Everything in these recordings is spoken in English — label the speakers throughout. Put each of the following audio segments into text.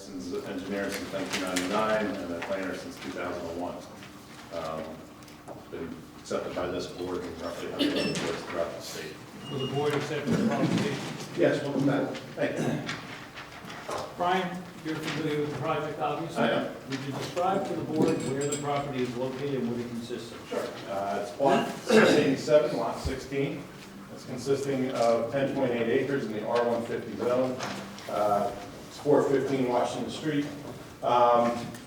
Speaker 1: licensed engineer since 1999 and a planner since 2001. Been accepted by this board and roughly 100 other boards throughout the state.
Speaker 2: Will the board accept the application?
Speaker 1: Yes, welcome back. Thank you.
Speaker 2: Brian, you're familiar with the project, obviously?
Speaker 1: I am.
Speaker 2: Would you describe to the board where the property is located and what it consists of?
Speaker 1: Sure. It's plot 687, lot 16. It's consisting of 10.8 acres in the R150 zone. It's 415 Washington Street.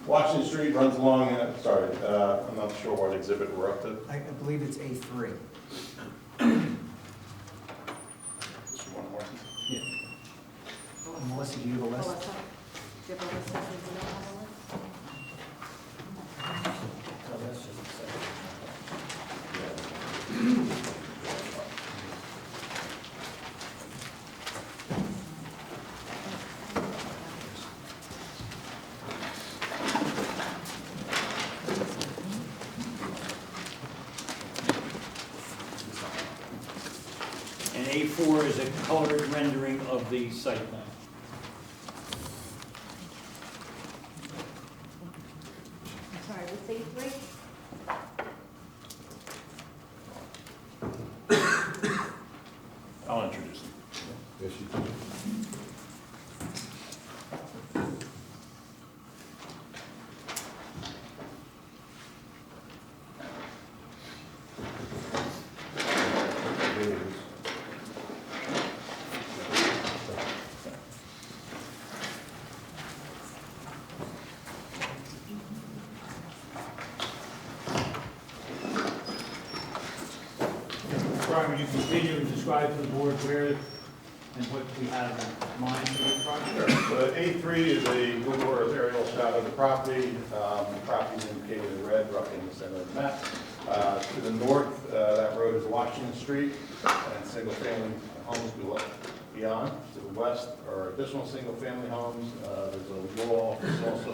Speaker 1: Washington Street runs along, I'm not sure what exhibit we're up to.
Speaker 3: I believe it's A3.
Speaker 1: Just one more.
Speaker 2: Yeah.
Speaker 3: Melissa, do you have a list?
Speaker 4: Melissa, do you have a list? Does you know have a list?
Speaker 3: Oh, that's just a second.
Speaker 2: And A4 is a colored rendering of the site plan.
Speaker 4: I'm sorry, what's A3?
Speaker 1: I'll introduce them. Yes, you can.
Speaker 2: Brian, would you continue and describe to the board where and what we have in mind for the project?
Speaker 1: Sure. So A3 is a Google Earth aerial shot of the property. The property is indicated in red, roughly in the center of the map. To the north, that road is Washington Street and single-family homes beyond. To the west are additional single-family homes. There's a wall that's also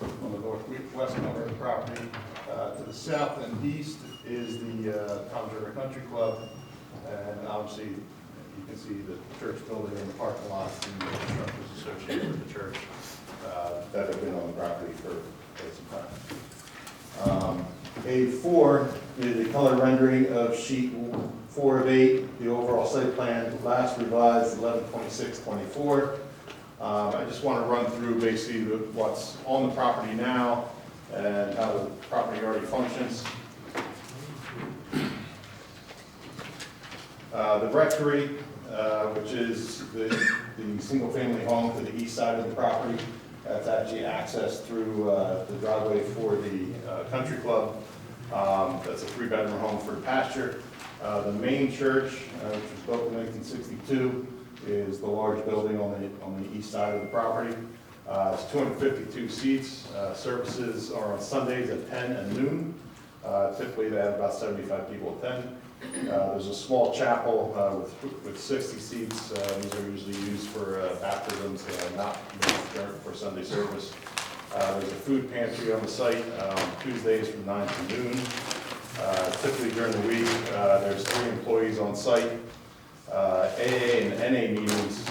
Speaker 1: on the northwest corner of the property. To the south and east is the Township Country Club, and obviously you can see the church building in the parking lots and the structures associated with the church that have been on the property for quite some time. A4 is a color rendering of sheet 4 of 8, the overall site plan, last revised 11/26/24. I just want to run through basically what's on the property now and how the property already functions. The rectory, which is the single-family home to the east side of the property, that's actually accessed through the driveway for the country club. That's a 3-bedroom home for pasture. The main church, which was built in 1962, is the large building on the east side of the property. It's 252 seats. Services are on Sundays at 10 and noon. Typically, they have about 75 people attend. There's a small chapel with 60 seats. These are usually used for baptisms, not for Sunday service. There's a food pantry on the site Tuesdays from 9 to noon. Typically during the week, there's 3 employees on site. AA and NA meetings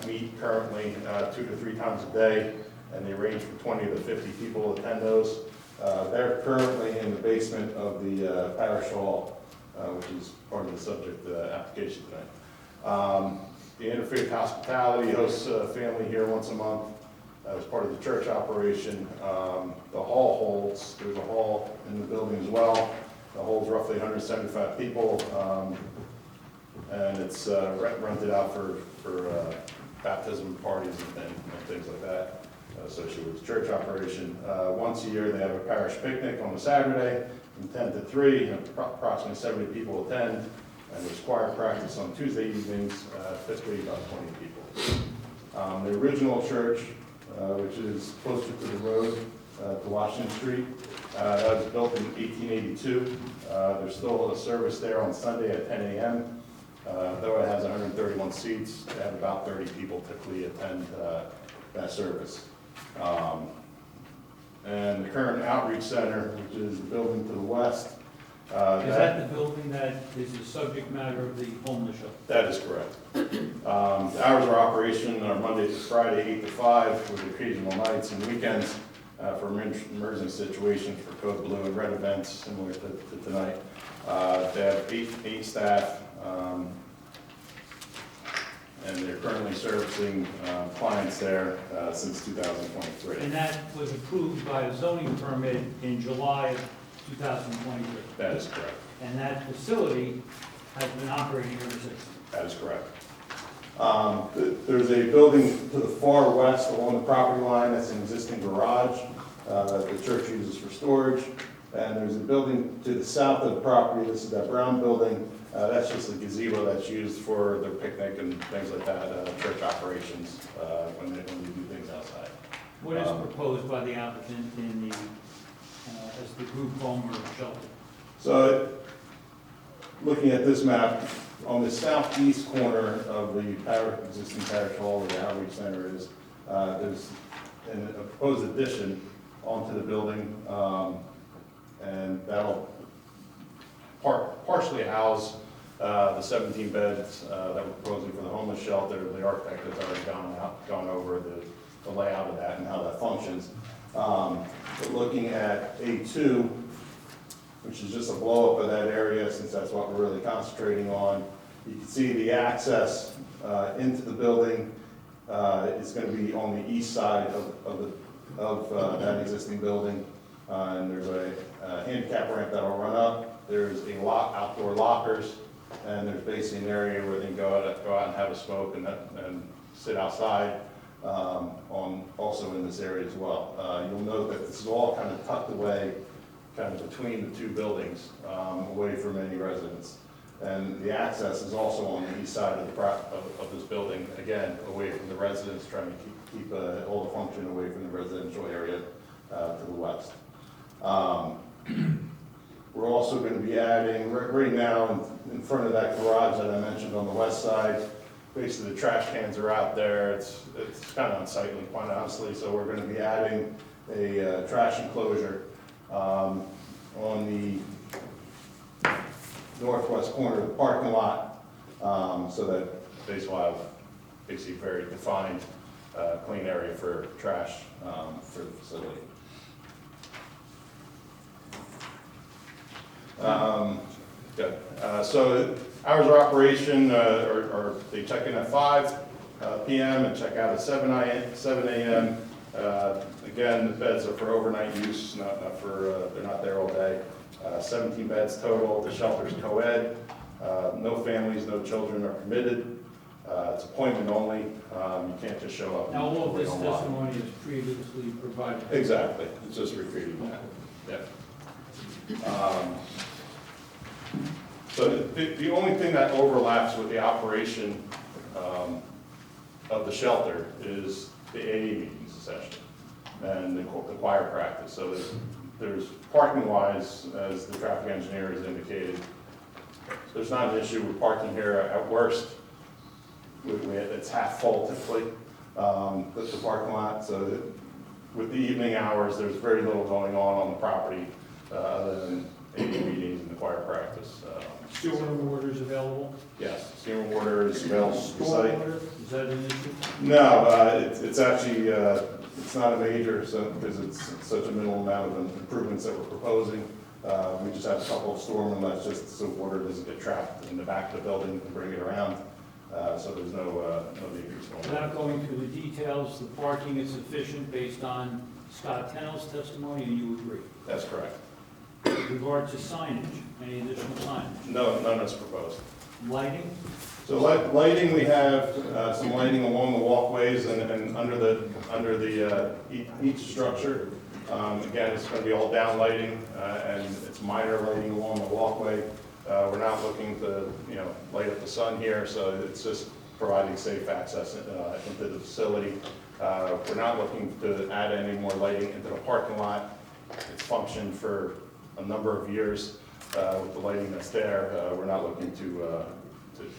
Speaker 1: meet currently 2 to 3 times a day, and they range from 20 to 50 people attend those. They're currently in the basement of the parish hall, which is part of the subject application tonight. The Interfaith Hospitality hosts a family here once a month as part of the church operation. The hall there's a hall in the building as well. The holds roughly 175 people, and it's rented out for baptism parties and things like that associated with the church operation. Once a year, they have a parish picnic on a Saturday from 10 to 3, and approximately 70 people attend. And there's choir practice on Tuesday evenings, typically about 20 people. The original church, which is closer to the road, to Washington Street, that was built in 1882. There's still a service there on Sunday at 10 a.m. Though it has 131 seats, they have about 30 people typically attend that service. And the current outreach center, which is the building to the west,
Speaker 2: Is that the building that is the subject matter of the homeless shelter?
Speaker 1: That is correct. The hours of operation are Monday to Friday, 8 to 5, with occasional nights and weekends for emergency situations for code blue and red events similar to tonight. They have eight staff, and they're currently servicing clients there since 2023.
Speaker 2: And that was approved by a zoning permit in July of 2023.
Speaker 1: That is correct.
Speaker 2: And that facility has been operating ever since.
Speaker 1: That is correct. There's a building to the far west along the property line that's an existing garage that the church uses for storage. And there's a building to the south of the property, this is that brown building, that's just a gazebo that's used for their picnic and things like that, church operations, when they do things outside.
Speaker 2: What is proposed by the applicant in the, as the group home or shelter?
Speaker 1: So, looking at this map, on the southeast corner of the existing parish hall where the outreach center is, there's a proposed addition onto the building, and that'll partially house the 17 beds that we're proposing for the homeless shelter. The architect has already gone over the layout of that and how that functions. But looking at A2, which is just a blow-up of that area, since that's what we're really concentrating on, you can see the access into the building is going to be on the east side of that existing building. And there's a handicap ramp that'll run up. There's outdoor lockers, and there's basically an area where they can go out and have a smoke and sit outside. Also in this area as well. You'll note that this is all kind of tucked away, kind of between the two buildings, away from any residents. And the access is also on the east side of this building, again, away from the residents, trying to keep all the function away from the residential area to the west. We're also going to be adding, right now, in front of that garage that I mentioned on the west side, basically the trash cans are out there. It's kind of unsightly, quite honestly, so we're going to be adding a trash enclosure on the northwest corner of the parking lot, so that basically we'll have very defined, clean area for trash for the facility. Good. So hours of operation are they check in at 5 p.m. and check out at 7 a.m. Again, the beds are for overnight use, not for they're not there all day. 17 beds total. The shelter's co-ed. No families, no children are permitted. It's appointment only. You can't just show up.
Speaker 2: Now, all of this testimony is previously provided.
Speaker 1: Exactly. It's just repeating that. Yeah. So the only thing that overlaps with the operation of the shelter is the AA meetings, essentially, and the choir practice. So there's parking-wise, as the traffic engineer has indicated, there's not an issue with parking here. At worst, it's half full typically, the parking lot. So with the evening hours, there's very little going on the property other than AA meetings and the choir practice.
Speaker 2: Sewer and water is available?
Speaker 1: Yes, sewer and water is available to the site.
Speaker 2: Stormwater, is that an issue?
Speaker 1: No, it's actually, it's not a major, because it's such a minimal amount of improvements that we're proposing. We just have a couple of storm inlets just so water doesn't get trapped in the back of the building and bring it around. So there's no major storm.
Speaker 2: Without going through the details, the parking is sufficient based on Scott Tennell's testimony, and you agree?
Speaker 1: That's correct.
Speaker 2: With regard to signage, any additional signage?
Speaker 1: No, none is proposed.
Speaker 2: Lighting?
Speaker 1: So lighting, we have some lighting along the walkways and under each structure. Again, it's going to be all down lighting and it's minor lighting along the walkway. We're not looking to light up the sun here, so it's just providing safe access into the facility. We're not looking to add any more lighting into the parking lot. It's functioned for a number of years with the lighting that's there. We're not looking to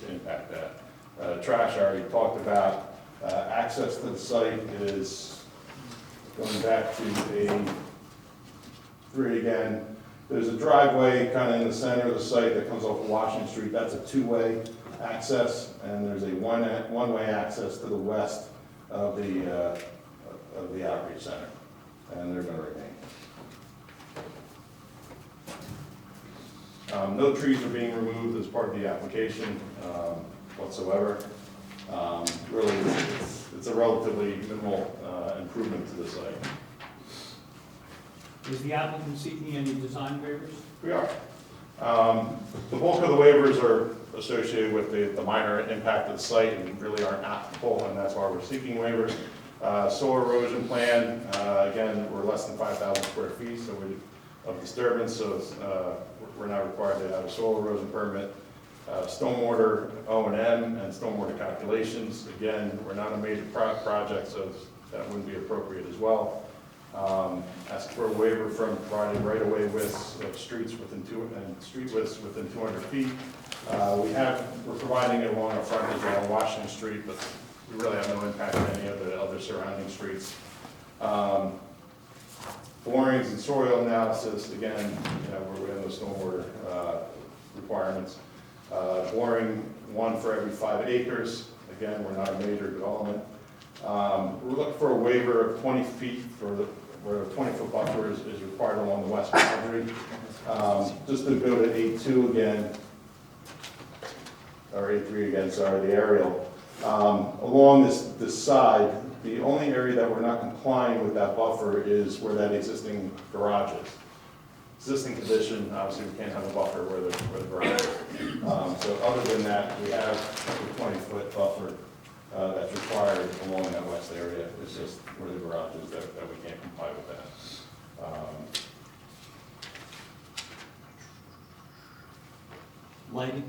Speaker 1: impact that. Trash I already talked about. Access to the site is going back to A3 again. There's a driveway kind of in the center of the site that comes off Washington Street. That's a two-way access, and there's a one-way access to the west of the outreach center, and they're going to remain. No trees are being removed as part of the application whatsoever. Really, it's a relatively minimal improvement to the site.
Speaker 2: Is the applicant seeking any design waivers?
Speaker 1: We are. The bulk of the waivers are associated with the minor impact of the site and really aren't applicable, and that's why we're seeking waivers. Soil erosion plan, again, we're less than 5,000 square feet of disturbance, so we're not required to have a soil erosion permit. Stormwater O&M and stormwater calculations, again, we're not a major project, so that wouldn't be appropriate as well. Ask for a waiver from providing right-of-way widths of streets street widths within 200 feet. We're providing it along our frontage along Washington Street, but we really have no impact on any of the other surrounding streets. Borings and soil analysis, again, we're within the stormwater requirements. Boring 1 for every 5 acres. Again, we're not a major development. We're looking for a waiver of 20 feet where a 20-foot buffer is required along the west boundary. Just to go to A2 again, or A3 again, sorry, the aerial. Along this side, the only area that we're not complying with that buffer is where that existing garage is. Existing condition, obviously we can't have a buffer where the garage is. So other than that, we have a 20-foot buffer that's required along that west area. It's just where the garage is that we can't comply with that.
Speaker 2: Lighting?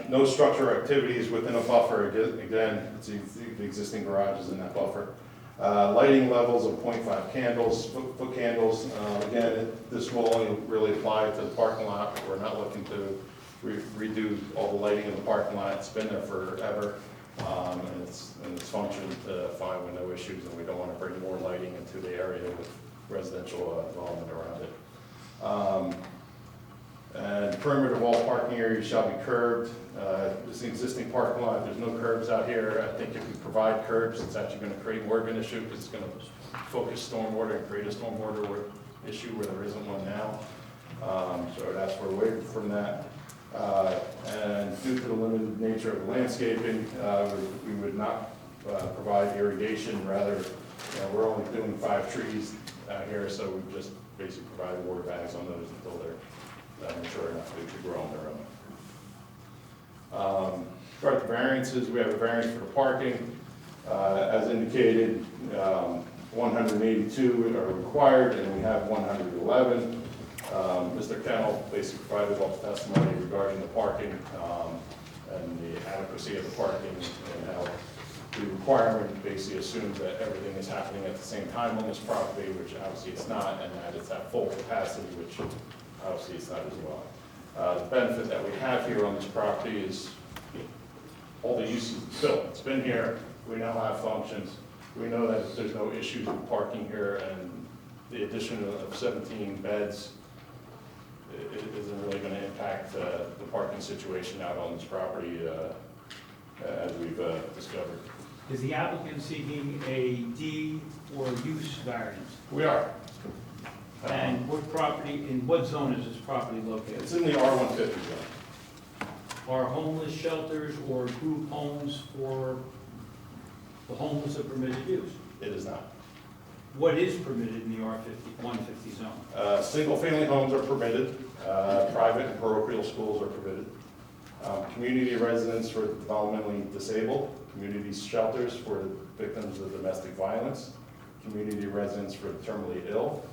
Speaker 1: No structure activities within a buffer. Again, it's the existing garage is in that buffer. Lighting levels of 0.5 candles, foot candles. Again, this will only really apply to the parking lot. We're not looking to redo all the lighting in the parking lot. It's been there forever, and it's functioned fine with no issues, and we don't want to bring more lighting into the area with residential development around it. And perimeter of all parking areas shall be curbed. This is an existing parking lot. There's no curbs out here. I think if we provide curbs, it's actually going to create more of an issue because it's going to focus stormwater and create a stormwater issue where there isn't one now. So I'd ask for a waiver from that. And due to the limited nature of the landscaping, we would not provide irrigation. Rather, we're only doing 5 trees out here, so we just basically provide water bags on those until they're mature enough to grow on their own. Regarding the variances, we have a variance for the parking. As indicated, 182 are required, and we have 111. Mr. Kennel basically provided all the testimony regarding the parking and the adequacy of the parking and how the requirement basically assumes that everything is happening at the same time on this property, which obviously it's not, and that it's at full capacity, which obviously it's not as well. The benefit that we have here on this property is all the uses it's built. It's been here. We now have functions. We know that there's no issues with parking here, and the addition of 17 beds isn't really going to impact the parking situation out on this property as we've discovered.
Speaker 2: Is the applicant seeking a D or use variance?
Speaker 1: We are.
Speaker 2: And what property, in what zone is this property located?
Speaker 1: It's in the R150 zone.
Speaker 2: Are homeless shelters or group homes for the homeless a permitted use?
Speaker 1: It is not.
Speaker 2: What is permitted in the R150 zone?
Speaker 1: Single-family homes are permitted. Private and parochial schools are permitted. Community residence for the developmentally disabled. Community shelters for the victims of domestic violence. Community residence for the terminally ill.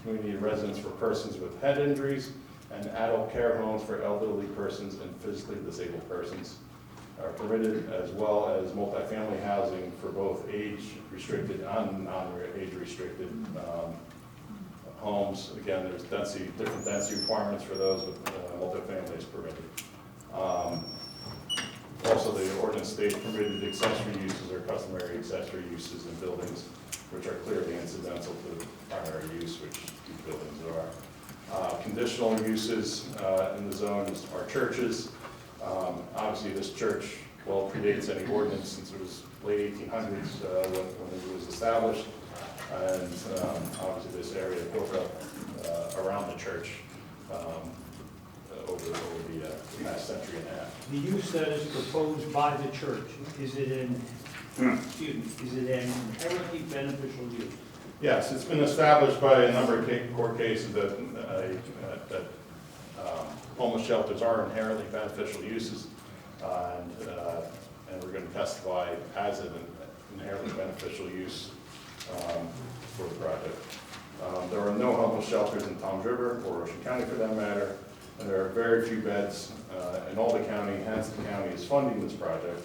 Speaker 1: Community residence for persons with head injuries. And adult care homes for elderly persons and physically disabled persons are permitted, as well as multifamily housing for both age-restricted and non-age-restricted homes. Again, there's different density requirements for those, but multifamily is permitted. Also, the ordinance states permitted accessory uses or customary accessory uses in buildings which are clearly incidental to the primary use, which these buildings are. Conditional uses in the zone are churches. Obviously, this church, well, predates any ordinance since it was late 1800s when it was established. And obviously, this area built up around the church over the past century and a half.
Speaker 2: The use that is proposed by the church, is it an inherently beneficial use?
Speaker 1: Yes, it's been established by a number of court cases that homeless shelters are inherently beneficial uses, and we're going to testify as an inherently beneficial use for the project. There are no homeless shelters in Toms River or Ocean County for that matter, and there are very few beds in all the county, hence the county is funding this project.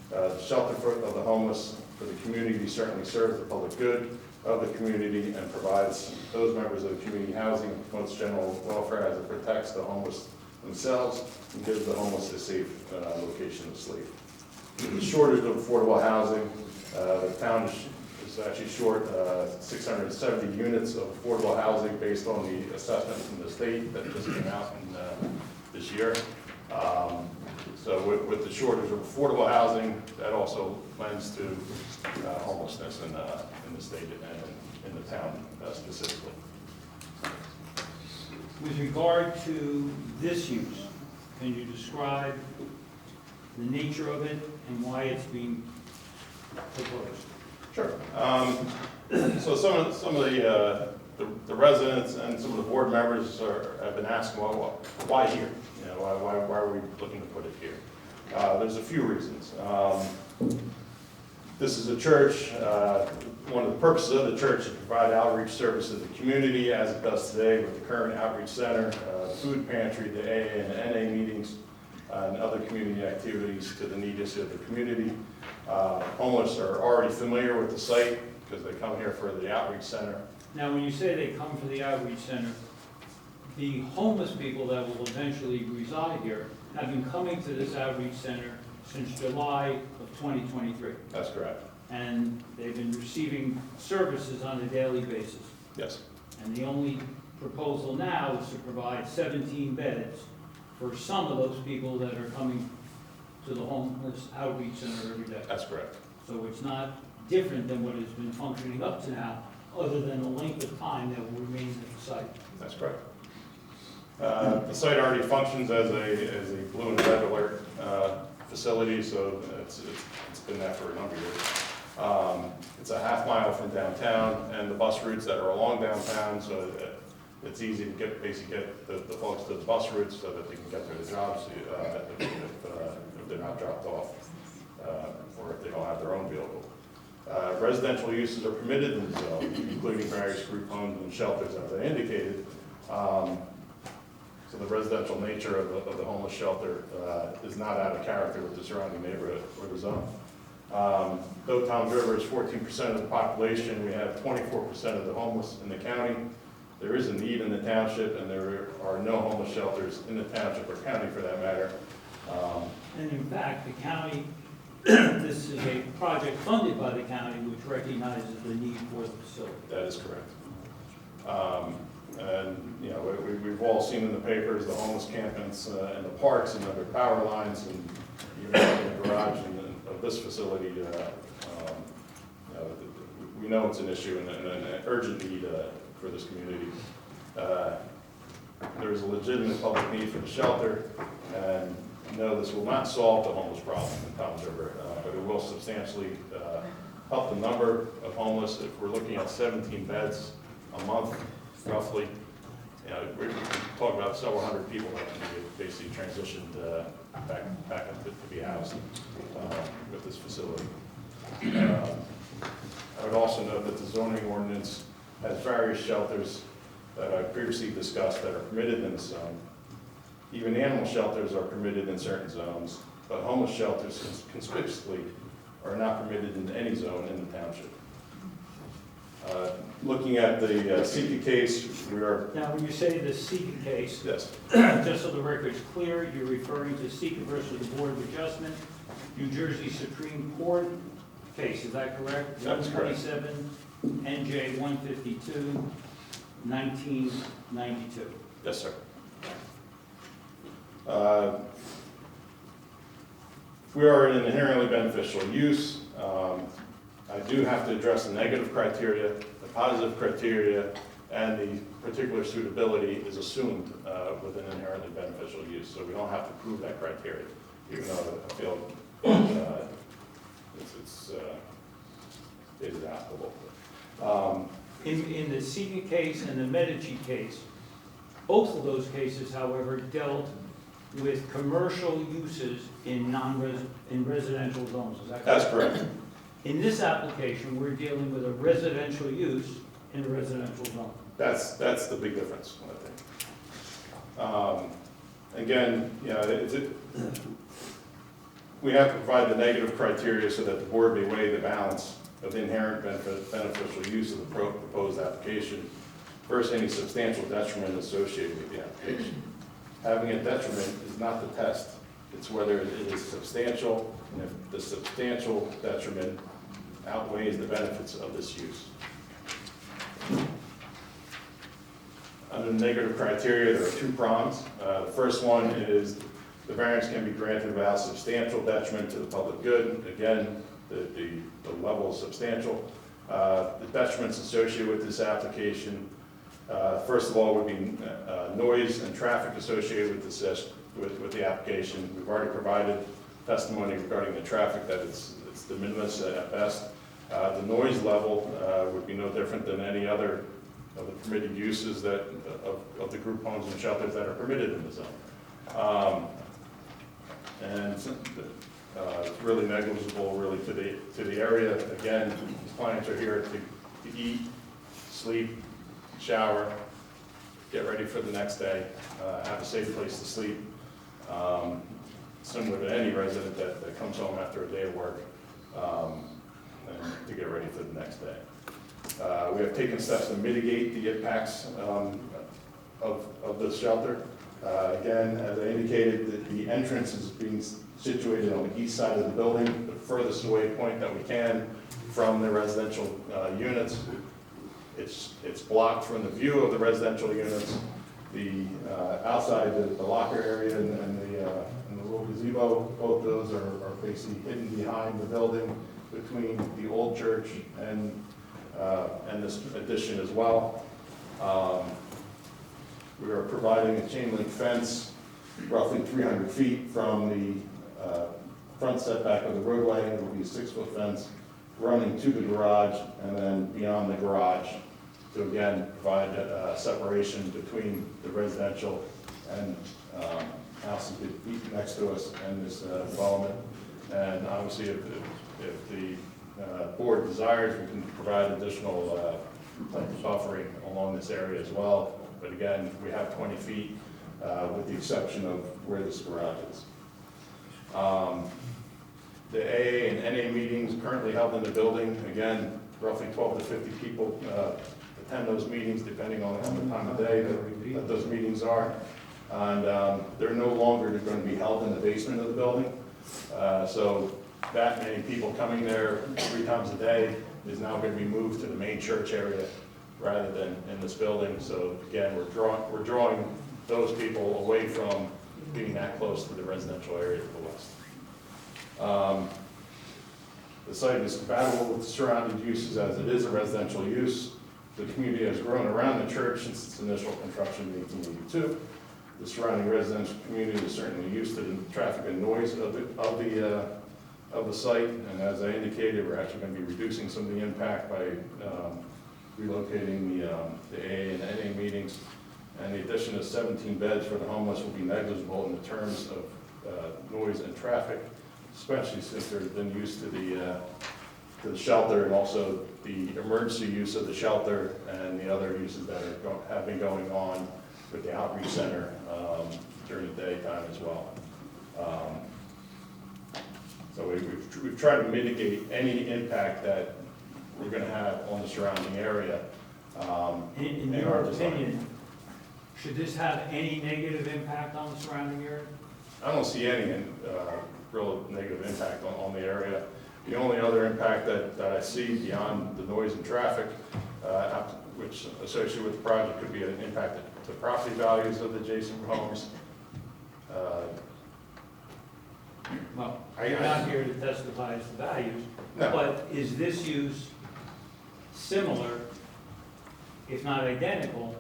Speaker 1: The shelter of the homeless for the community certainly serves the public good of the community and provides those members of the community housing, promotes general welfare as it protects the homeless themselves and gives the homeless a safe location to sleep. The shortage of affordable housing, the town is actually short 670 units of affordable housing based on the assessment from the state that just came out in, this year. So with the shortage of affordable housing, that also lends to homelessness in the state and in the town specifically.
Speaker 2: With regard to this use, can you describe the nature of it and why it's being proposed?
Speaker 1: Sure. So some of the residents and some of the board members have been asking, well, why here? You know, why are we looking to put it here? There's a few reasons. This is a church. One of the purposes of the church is to provide outreach services to the community as it does today with the current outreach center, food pantry, the AA and the NA meetings, and other community activities to the needs of the community. Homeless are already familiar with the site because they come here for the outreach center.
Speaker 2: Now, when you say they come for the outreach center, the homeless people that will eventually reside here have been coming to this outreach center since July of 2023.
Speaker 1: That's correct.
Speaker 2: And they've been receiving services on a daily basis.
Speaker 1: Yes.
Speaker 2: And the only proposal now is to provide 17 beds for some of those people that are coming to the homeless outreach center every day.
Speaker 1: That's correct.
Speaker 2: So it's not different than what has been functioning up to now, other than the length of time that will remain at the site.
Speaker 1: That's correct. The site already functions as a blue and red alert facility, so it's been that for a number of years. It's a half mile from downtown, and the bus routes that are along downtown, so it's easy to get the folks to the bus routes so that they can get to their jobs if they're not dropped off or if they don't have their own vehicle. Residential uses are permitted in the zone, including various group homes and shelters, as I indicated. So the residential nature of the homeless shelter is not out of character with the surrounding neighborhood or the zone. Though Toms River is 14% of the population, we have 24% of the homeless in the county. There is a need in the township, and there are no homeless shelters in the township or county for that matter.
Speaker 2: And in fact, the county, this is a project funded by the county which recognizes the need for the facility.
Speaker 1: That is correct. And, you know, we've all seen in the papers the homeless campings in the parks and under power lines and even in the garage of this facility. We know it's an issue and an urgent need for this community. There is a legitimate public need for the shelter, and no, this will not solve the homeless problem in Toms River, but it will substantially help the number of homeless. If we're looking at 17 beds a month, roughly, you know, we're talking about several hundred people that can be basically transitioned back to be housed with this facility. I would also note that the zoning ordinance has various shelters that I previously discussed that are permitted in the zone. Even animal shelters are permitted in certain zones, but homeless shelters conspicuously are not permitted in any zone in the township. Looking at the Sika case, we are...
Speaker 2: Now, when you say the Sika case,
Speaker 1: Yes.
Speaker 2: just so the record's clear, you're referring to Sika versus the Board of Adjustment, New Jersey Supreme Court case, is that correct?
Speaker 1: That is correct.
Speaker 2: 127 N.J.A. 152, 1992.
Speaker 1: Yes, sir. We are in an inherently beneficial use. I do have to address the negative criteria, the positive criteria, and the particular suitability is assumed with an inherently beneficial use. So we don't have to prove that criteria, even though I feel it is applicable.
Speaker 2: In the civic case and the Medici case, both of those cases, however, dealt with commercial uses in residential zones, is that correct?
Speaker 1: That's correct.
Speaker 2: In this application, we're dealing with a residential use in a residential zone.
Speaker 1: That's the big difference, I think. Again, we have to provide the negative criteria so that the board may weigh the balance of the inherent beneficial use of the proposed application versus any substantial detriment associated with the application. Having a detriment is not the test. It's whether it is substantial, and if the substantial detriment outweighs the benefits of this use. Under the negative criteria, there are two prongs. The first one is the variance can be granted without substantial detriment to the public good. Again, the level is substantial. The detriments associated with this application, first of all, would be noise and traffic associated with the application. We've already provided testimony regarding the traffic that it's de minimis at best. The noise level would be no different than any other of the permitted uses that of the group homes and shelters that are permitted in the zone. And it's really negligible, really, to the area. Again, these clients are here to eat, sleep, shower, get ready for the next day, have a safe place to sleep, similar to any resident that comes home after a day of work, and to get ready for the next day. We have taken steps to mitigate the impacts of the shelter. Again, as I indicated, the entrance is being situated on the east side of the building, the furthest away point that we can from the residential units. It's blocked from the view of the residential units. The outside, the locker area and the little gazebo, both those are basically hidden behind the building between the old church and this addition as well. We are providing a chain link fence roughly 300 feet from the front setback of the roadway. It will be a 6-foot fence running to the garage and then beyond the garage to again provide separation between the residential and houses next to us and this development. And obviously, if the board desires, we can provide additional buffering along this area as well. But again, we have 20 feet with the exception of where this garage is. The AA and NA meetings currently held in the building, again, roughly 12 to 50 people attend those meetings depending on the time of day that those meetings are. And they're no longer going to be held in the basement of the building. So that many people coming there 3 times a day is now going to be moved to the main church area rather than in this building. So again, we're drawing those people away from being that close to the residential area to the west. The site is compatible with the surrounding uses as it is a residential use. The community has grown around the church since its initial construction in 1882. The surrounding residential community is certainly used to the traffic and noise of the site. And as I indicated, we're actually going to be reducing some of the impact by relocating the AA and NA meetings. And the addition of 17 beds for the homeless will be negligible in the terms of noise and traffic, especially since they've been used to the shelter and also the emergency use of the shelter and the other uses that have been going on with the outreach center during the daytime as well. So we've tried to mitigate any impact that we're going to have on the surrounding area.
Speaker 2: In your opinion, should this have any negative impact on the surrounding area?
Speaker 1: I don't see any real negative impact on the area. The only other impact that I see beyond the noise and traffic, which associated with the project, could be an impact the property values of the adjacent homes.
Speaker 2: Well,
Speaker 1: I-
Speaker 2: you're not here to testify as to values,
Speaker 1: No.
Speaker 2: but is this use similar, if not identical,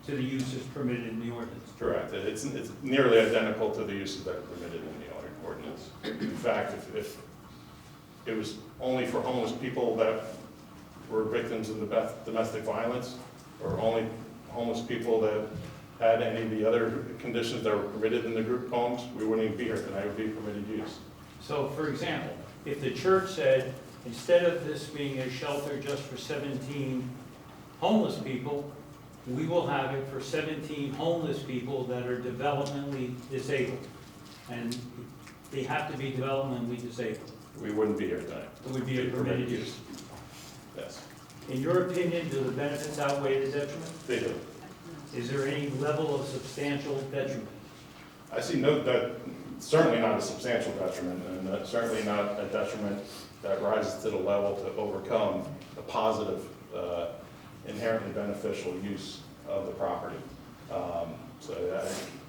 Speaker 2: to the uses permitted in the ordinance?
Speaker 1: Correct. It's nearly identical to the uses that are permitted in the ordinance. In fact, if it was only for homeless people that were victims of the domestic violence, or only homeless people that had any of the other conditions that were permitted in the group homes, we wouldn't even be here tonight. It would be permitted use.
Speaker 2: So, for example, if the church said, instead of this being a shelter just for 17 homeless people, we will have it for 17 homeless people that are developmentally disabled, and they have to be developmentally disabled,
Speaker 1: We wouldn't be here tonight.
Speaker 2: it would be a permitted use.
Speaker 1: Yes,
Speaker 2: In your opinion, do the benefits outweigh the detriment?
Speaker 1: they do.
Speaker 2: Is there any level of substantial detriment?
Speaker 1: I see certainly not a substantial detriment, and certainly not a detriment that rises to the level to overcome the positive, inherently beneficial use of the property. So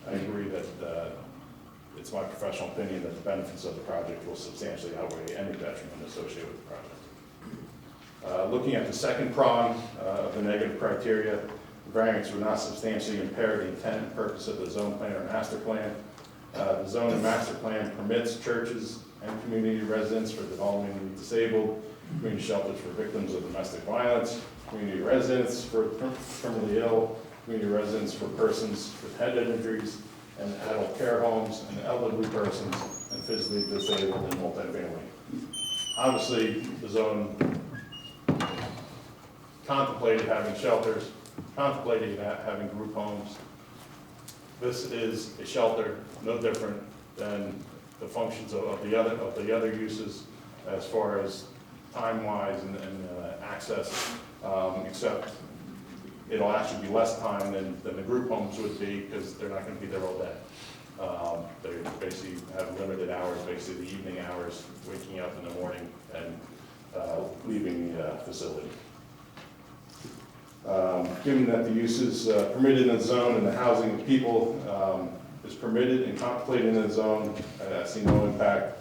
Speaker 1: I agree that it's my professional opinion that the benefits of the project will substantially outweigh any detriment associated with the project. Looking at the second prong of the negative criteria, the variance would not substantially impair the intent and purpose of the zone plan or master plan. The zone and master plan permits churches and community residents for developmentally disabled, community shelters for victims of domestic violence, community residents for terminally ill, community residents for persons with head injuries, and adult care homes, and elderly persons, and physically disabled and multifamily. Obviously, the zone contemplated having shelters, contemplating having group homes. This is a shelter, no different than the functions of the other uses as far as time-wise and access, except it'll actually be less time than the group homes would be because they're not going to be there all day. They basically have limited hours, basically the evening hours, waking up in the morning and leaving the facility. Given that the use is permitted in the zone and the housing of people is permitted and contemplated in the zone, I see no impact.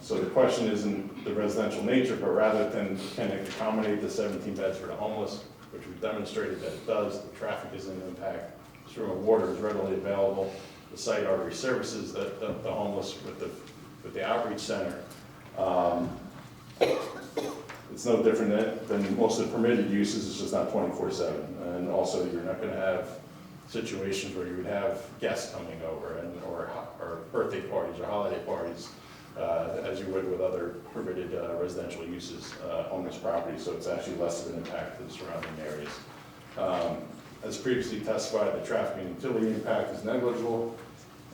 Speaker 1: So the question isn't the residential nature, but rather can it accommodate the 17 beds for the homeless, which we've demonstrated that it does. The traffic is an impact. Sewer and water is readily available. The site already services the homeless with the outreach center. It's no different than most of the permitted uses, it's just not 24/7. And also, you're not gonna have situations where you would have guests coming over or birthday parties or holiday parties, as you would with other permitted residential uses on this property. So it's actually less of an impact to the surrounding areas. As previously testified, the traffic and utility impact is negligible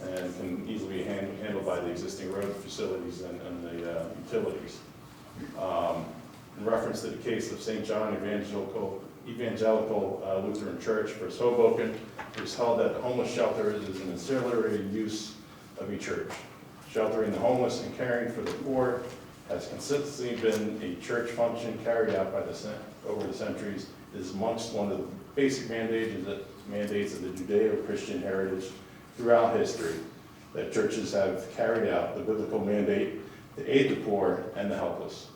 Speaker 1: and can easily be handled by the existing road facilities and the utilities. In reference to the case of St. John Evangelical Lutheran Church versus Hoboken, it was held that the homeless shelter is an ancillary use of a church. Sheltering the homeless and caring for the poor has consistently been a church function carried out by over the centuries. It is amongst one of the basic mandates of the Judeo-Christian heritage throughout history that churches have carried out the biblical mandate to aid the poor and the helpless.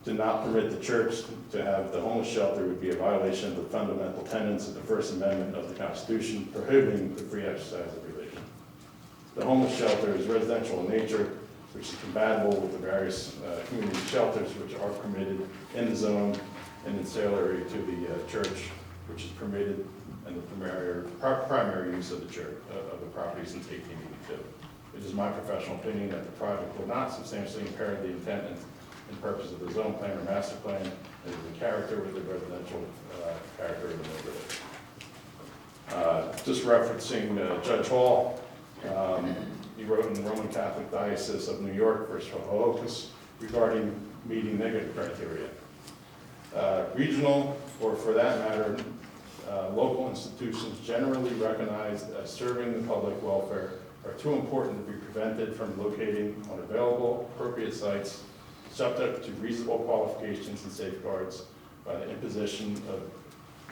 Speaker 1: To not permit the church to have the homeless shelter would be a violation of the fundamental tenets of the First Amendment of the Constitution, prohibiting the free exercise of religion. The homeless shelter is residential in nature, which is compatible with the various community shelters which are permitted in the zone and ancillary to the church, which is permitted and the primary use of the church of the property since 1882. It is my professional opinion that the project will not substantially impair the intent and purpose of the zone plan or master plan and the character with the residential character of the neighborhood. Just referencing Judge Hall, he wrote in the Roman Catholic Diocese of New York versus Hoboken regarding meeting negative criteria. Regional, or for that matter, local institutions generally recognized as serving the public welfare are too important to be prevented from locating on available appropriate sites subject to reasonable qualifications and safeguards by the imposition of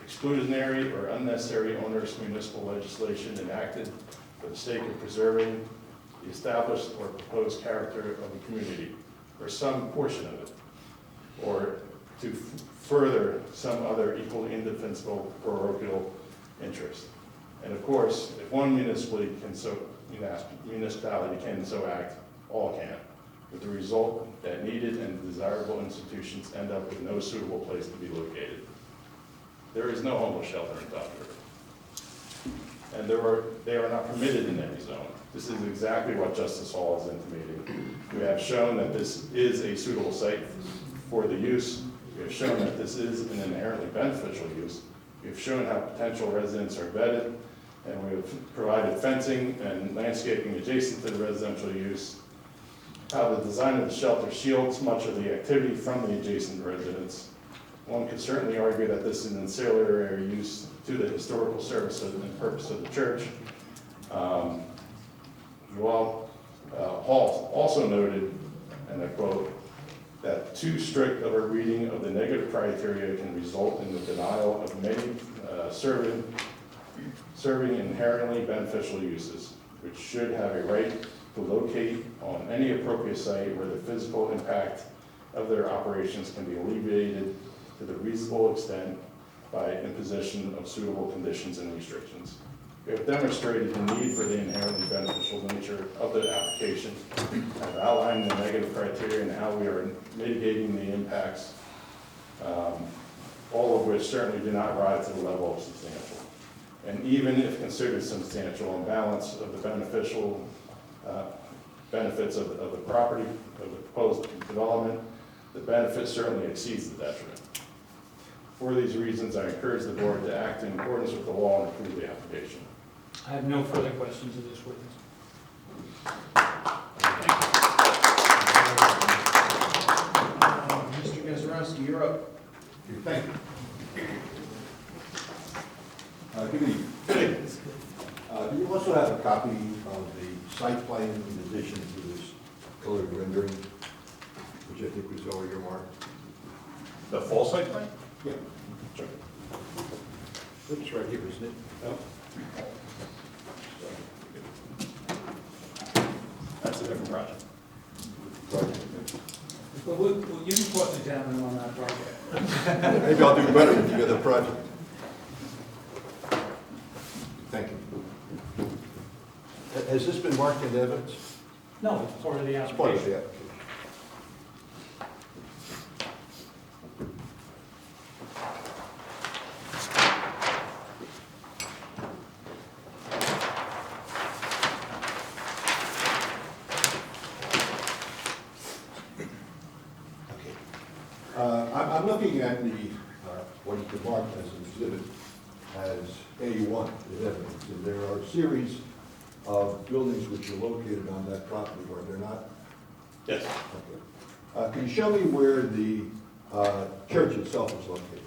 Speaker 1: exclusionary or unnecessary onerous municipal legislation enacted for the sake of preserving the established or proposed character of the community, or some portion of it, or to further some other equally indefensible parochial interest. And of course, if one municipality can so act, all can, with the result that needed and desirable institutions end up with no suitable place to be located. There is no homeless shelter in Township, and they are not permitted in every zone. This is exactly what Justice Hall is intimating. We have shown that this is a suitable site for the use. We have shown that this is an inherently beneficial use. We have shown how potential residents are vetted, and we have provided fencing and landscaping adjacent to the residential use, how the design of the shelter shields much of the activity from the adjacent residents. One could certainly argue that this is an ancillary use to the historical service and purpose of the church. Hall also noted, and I quote, that too strict of a reading of the negative criteria can result in the denial of many serving inherently beneficial uses, which should have a right to locate on any appropriate site where the physical impact of their operations can be alleviated to the reasonable extent by imposition of suitable conditions and restrictions. We have demonstrated the need for the inherently beneficial nature of the application. I've outlined the negative criteria and how we are mitigating the impacts, all of which certainly do not rise to the level of substantial. And even if considered substantial on balance of the beneficial benefits of the property, of the proposed development, the benefit certainly exceeds the detriment. For these reasons, I encourage the board to act in accordance with the law and approve the application.
Speaker 2: I have no further questions of this witness.
Speaker 3: Mr. Gazarovski, you're up.
Speaker 5: Thank you. Good evening. Do you also have a copy of the site plan in addition to this colored rendering, which I think was over your mark?
Speaker 1: The full site plan?
Speaker 5: Yeah.
Speaker 1: Sure.
Speaker 5: It's right here, isn't it?
Speaker 1: No. That's a different project.
Speaker 2: Well, you can cross-examine on that project.
Speaker 5: Maybe I'll do better with the other project. Thank you. Has this been marked in evidence?
Speaker 2: No, it's part of the
Speaker 5: It's part of
Speaker 2: application.
Speaker 5: the application. I'm looking at the, what you could mark as an exhibit as A1 in evidence, and there are a series of buildings which are located on that property, where they're not.
Speaker 1: Yes.
Speaker 5: Okay. Can you show me where the church itself is located?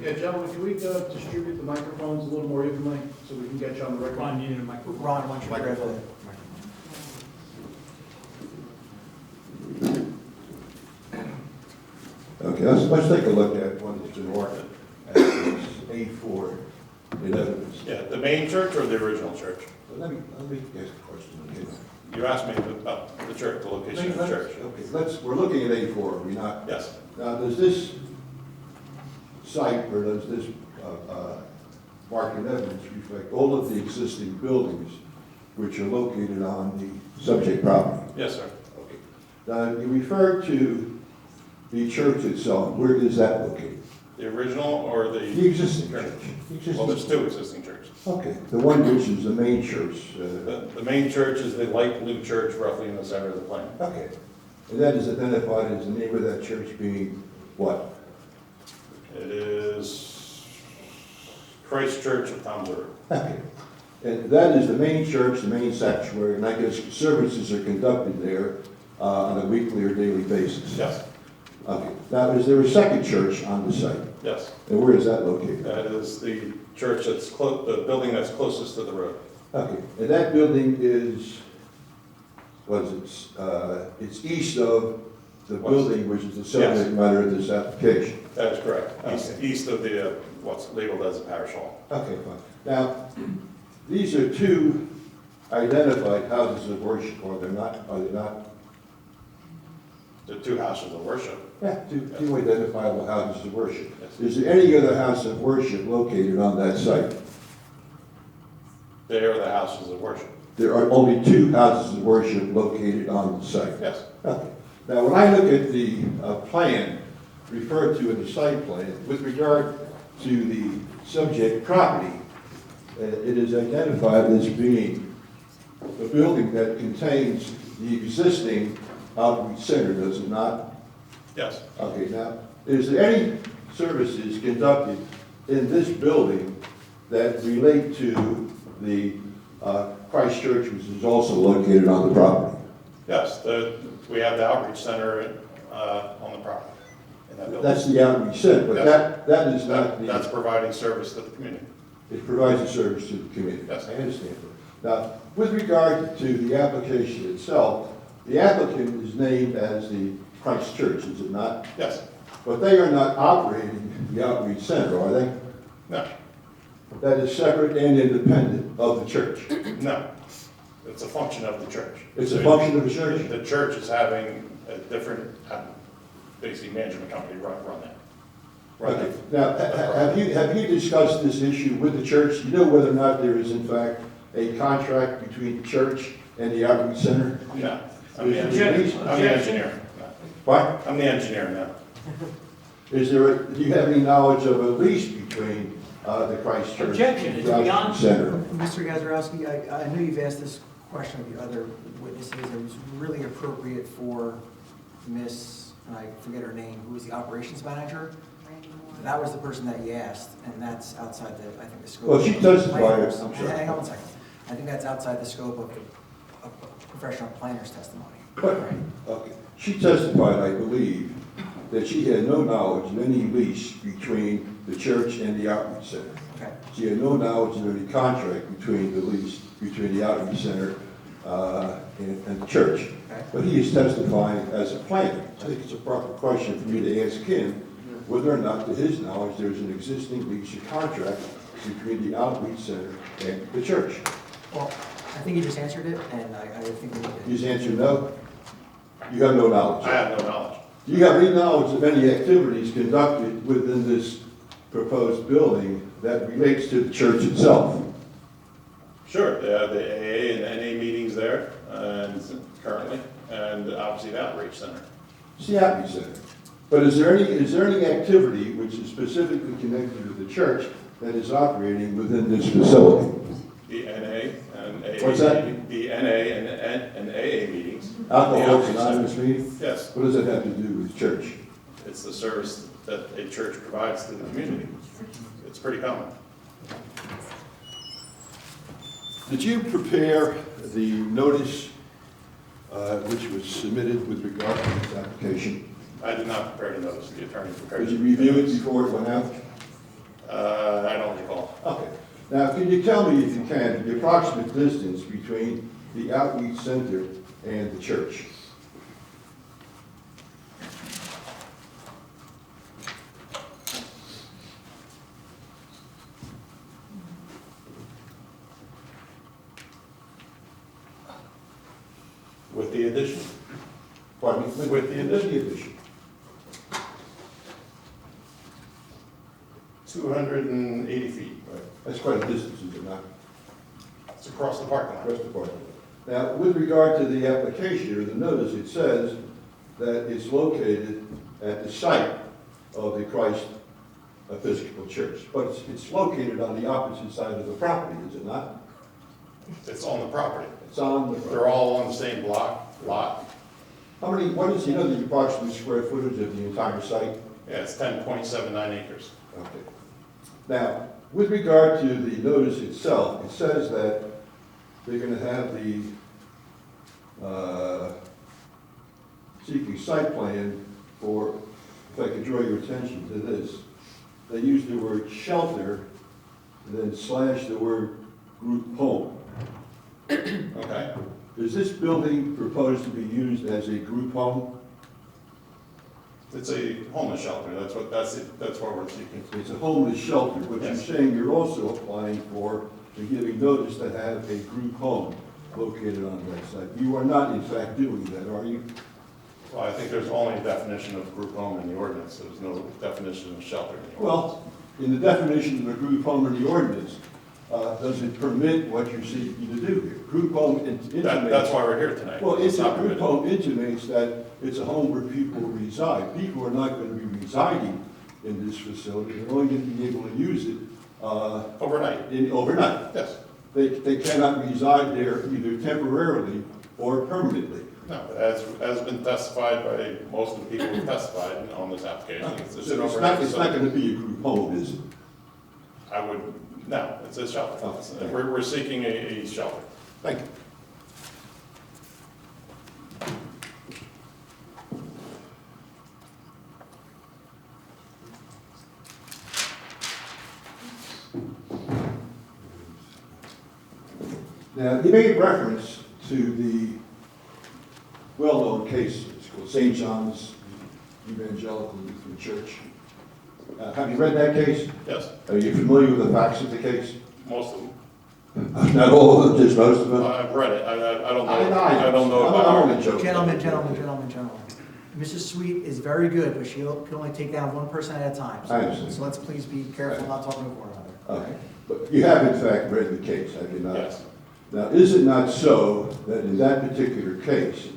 Speaker 6: Yeah, gentlemen, can we distribute the microphones a little more evenly so we can get you on the record?
Speaker 2: Ron, you need a microphone.
Speaker 3: Ron, why don't you grab the microphone?
Speaker 5: Okay, let's take a look at one that's been marked as A4 in evidence.
Speaker 1: Yeah, the main church or the original church?
Speaker 5: Let me ask a question again.
Speaker 1: You asked me about the church, the location of the church.
Speaker 5: Okay, we're looking at A4, are we not?
Speaker 1: Yes.
Speaker 5: Now, does this site, or does this marked in evidence reflect all of the existing buildings which are located on the subject property?
Speaker 1: Yes, sir.
Speaker 5: Okay. Now, you refer to the church itself. Where is that located?
Speaker 1: The original or the?
Speaker 5: The existing church.
Speaker 1: Well, there's two existing churches.
Speaker 5: Okay, the one which is the main church.
Speaker 1: The main church is the light blue church roughly in the center of the plan.
Speaker 5: Okay, and that is identified as the name of that church being what?
Speaker 1: It is Christ Church of Township.
Speaker 5: Okay, and that is the main church, the main sanctuary, and I guess services are conducted there on a weekly or daily basis.
Speaker 1: Yes.
Speaker 5: Okay, now is there a second church on the site?
Speaker 1: Yes.
Speaker 5: And where is that located?
Speaker 1: That is the church that's the building that's closest to the road.
Speaker 5: Okay, and that building is, what is it, it's east of the building which is the subject matter of this application.
Speaker 1: That is correct.
Speaker 5: Okay.
Speaker 1: East of the, what's labeled as a parish hall.
Speaker 5: Okay, fine. Now, these are two identified houses of worship, are they not?
Speaker 1: The two houses of worship.
Speaker 5: Yeah, two identifiable houses of worship.
Speaker 1: Yes.
Speaker 5: Is there any other house of worship located on that site?
Speaker 1: They are the houses of worship.
Speaker 5: There are only two houses of worship located on the site.
Speaker 1: Yes.
Speaker 5: Okay. Now, when I look at the plan referred to in the site plan, with regard to the subject property, it is identified as being a building that contains the existing outreach center, does it not?
Speaker 1: Yes.
Speaker 5: Okay, now, is there any services conducted in this building that relate to the Christ Church, which is also located on the property?
Speaker 1: Yes, we have the outreach center on the property in that building.
Speaker 5: That's the outreach center, but
Speaker 1: Yes.
Speaker 5: that is not the...
Speaker 1: That's providing service to the community.
Speaker 5: It provides a service to the community.
Speaker 1: Yes.
Speaker 5: I understand. Now, with regard to the application itself, the applicant is named as the Christ Church, is it not?
Speaker 1: Yes.
Speaker 5: But they are not operating the outreach center, are they?
Speaker 1: No.
Speaker 5: That is separate and independent of the church.
Speaker 1: No. It's a function of the church.
Speaker 5: It's a function of the church?
Speaker 1: The church is having a different, basically management company run that. Run
Speaker 5: Okay.
Speaker 1: that.
Speaker 5: Now, have you discussed this issue with the church? Do you know whether or not there is in fact a contract between the church and the outreach center?
Speaker 1: No. I'm the
Speaker 2: Objection.
Speaker 1: engineer. No.
Speaker 5: What?
Speaker 1: I'm the engineer now.
Speaker 5: Do you have any knowledge of a lease between the Christ Church
Speaker 2: Objection.
Speaker 5: and
Speaker 2: It's
Speaker 5: the outreach
Speaker 2: beyond-
Speaker 5: center?
Speaker 3: Mr. Gazarovski, I know you've asked this question of the other witnesses. It was really appropriate for Miss, and I forget her name, who was the operations manager. That was the person that you asked, and that's outside the, I think, the scope.
Speaker 5: Well, she
Speaker 3: of the
Speaker 5: testified,
Speaker 3: planner's-
Speaker 5: I'm sorry.
Speaker 3: Hang on one second. I think that's outside the scope of the professional planner's testimony.
Speaker 5: But,
Speaker 3: Right.
Speaker 5: okay, she testified, I believe, that she had no knowledge of any lease between the church and the outreach center.
Speaker 3: Okay.
Speaker 5: She had no knowledge of any contract between the lease, between the outreach center and the church.
Speaker 3: Okay.
Speaker 5: But he is testifying as a planner. I think it's a proper question for me to ask him whether or not, to his knowledge, there's an existing lease or contract between the outreach center and the church.
Speaker 3: Well, I think you just answered it, and I think we need to.
Speaker 5: His answer, no? You have no knowledge?
Speaker 1: I have no knowledge.
Speaker 5: Do you have any knowledge of any activities conducted within this proposed building that relates to the church itself?
Speaker 1: Sure, they have the AA and NA meetings there, and currently, and obviously the outreach center.
Speaker 5: It's the outreach center. But is there any activity which is specifically connected with the church that is operating within this facility?
Speaker 1: The NA and AA.
Speaker 5: What's that?
Speaker 1: The NA and AA meetings.
Speaker 5: Alcoholics
Speaker 1: The outreach
Speaker 5: Anonymous
Speaker 1: center.
Speaker 5: meeting?
Speaker 1: Yes,
Speaker 5: What does that have to do with church?
Speaker 1: it's the service that a church provides to the community. It's pretty common.
Speaker 5: Did you prepare the notice which was submitted with regard to this application?
Speaker 1: I did not prepare the notice, the attorney prepared.
Speaker 5: Did you review it before it went out?
Speaker 1: I don't recall.
Speaker 5: Okay. Now, can you tell me, if you can, the approximate distance between the outreach center and the church?
Speaker 1: With the addition.
Speaker 5: Pardon me?
Speaker 1: With the addition. 280 feet.
Speaker 5: Right. That's quite a distance, is it not?
Speaker 1: It's across the parking lot.
Speaker 5: Rest of the parking lot. Now, with regard to the application or the notice, it says that it's located at the site of the Christ Episcopal Church, but it's located on the opposite side of the property, is it not?
Speaker 1: It's on the property.
Speaker 5: It's on the.
Speaker 1: They're all on the same lot.
Speaker 5: What is, you know, the approximate square footage of the entire site?
Speaker 1: Yeah, it's 10.79 acres.
Speaker 5: Okay. Now, with regard to the notice itself, it says that they're gonna have the, seeking site plan for, if I could draw your attention to this, they use the word shelter, and then slash the word group home.
Speaker 1: Okay.
Speaker 5: Is this building proposed to be used as a group home?
Speaker 1: It's a homeless shelter, that's what we're seeking.
Speaker 5: It's a homeless shelter, but you're
Speaker 1: Yes.
Speaker 5: saying you're also applying for and giving notice to have a group home located on that site. You are not in fact doing that, are you?
Speaker 1: Well, I think there's only a definition of group home in the ordinance, there's no definition of shelter in the ordinance.
Speaker 5: Well, in the definition of a group home in the ordinance, does it permit what you're seeking to do here? Group home intimates.
Speaker 1: That's why we're here tonight.
Speaker 5: Well,
Speaker 1: It's
Speaker 5: it's a
Speaker 1: not
Speaker 5: group
Speaker 1: permitted.
Speaker 5: home intimates that it's a home where people reside. People are not going to be residing in this facility. They're only going to be able to use it
Speaker 1: Overnight,
Speaker 5: overnight.
Speaker 1: yes.
Speaker 5: They cannot reside there either temporarily or permanently.
Speaker 1: No, as been testified by most of the people who testified on this application, it's an
Speaker 5: So
Speaker 1: overnight
Speaker 5: it's not
Speaker 1: facility.
Speaker 5: going to be a group home, is it?
Speaker 1: No, it's a shelter.
Speaker 5: Oh.
Speaker 1: We're seeking a shelter.
Speaker 5: Thank you. Now, you made reference to the well-known case, it's called St. John's Evangelical Lutheran Church. Have you read that case?
Speaker 1: Yes,
Speaker 5: Are you familiar with the facts of the case?
Speaker 1: most of them.
Speaker 5: Not all of them, just most of them?
Speaker 1: I've read it, I don't know,
Speaker 5: I
Speaker 1: I don't know
Speaker 5: I'm
Speaker 1: about
Speaker 5: only
Speaker 1: it.
Speaker 5: joking.
Speaker 3: Gentlemen. Mrs. Sweet is very good, but she can only take down one person at a time.
Speaker 5: I understand.
Speaker 3: So let's please be careful not talking over one another.
Speaker 5: Okay, but you have in fact read the case, have you not?
Speaker 1: Yes,
Speaker 5: Now, is it not so that in that particular case,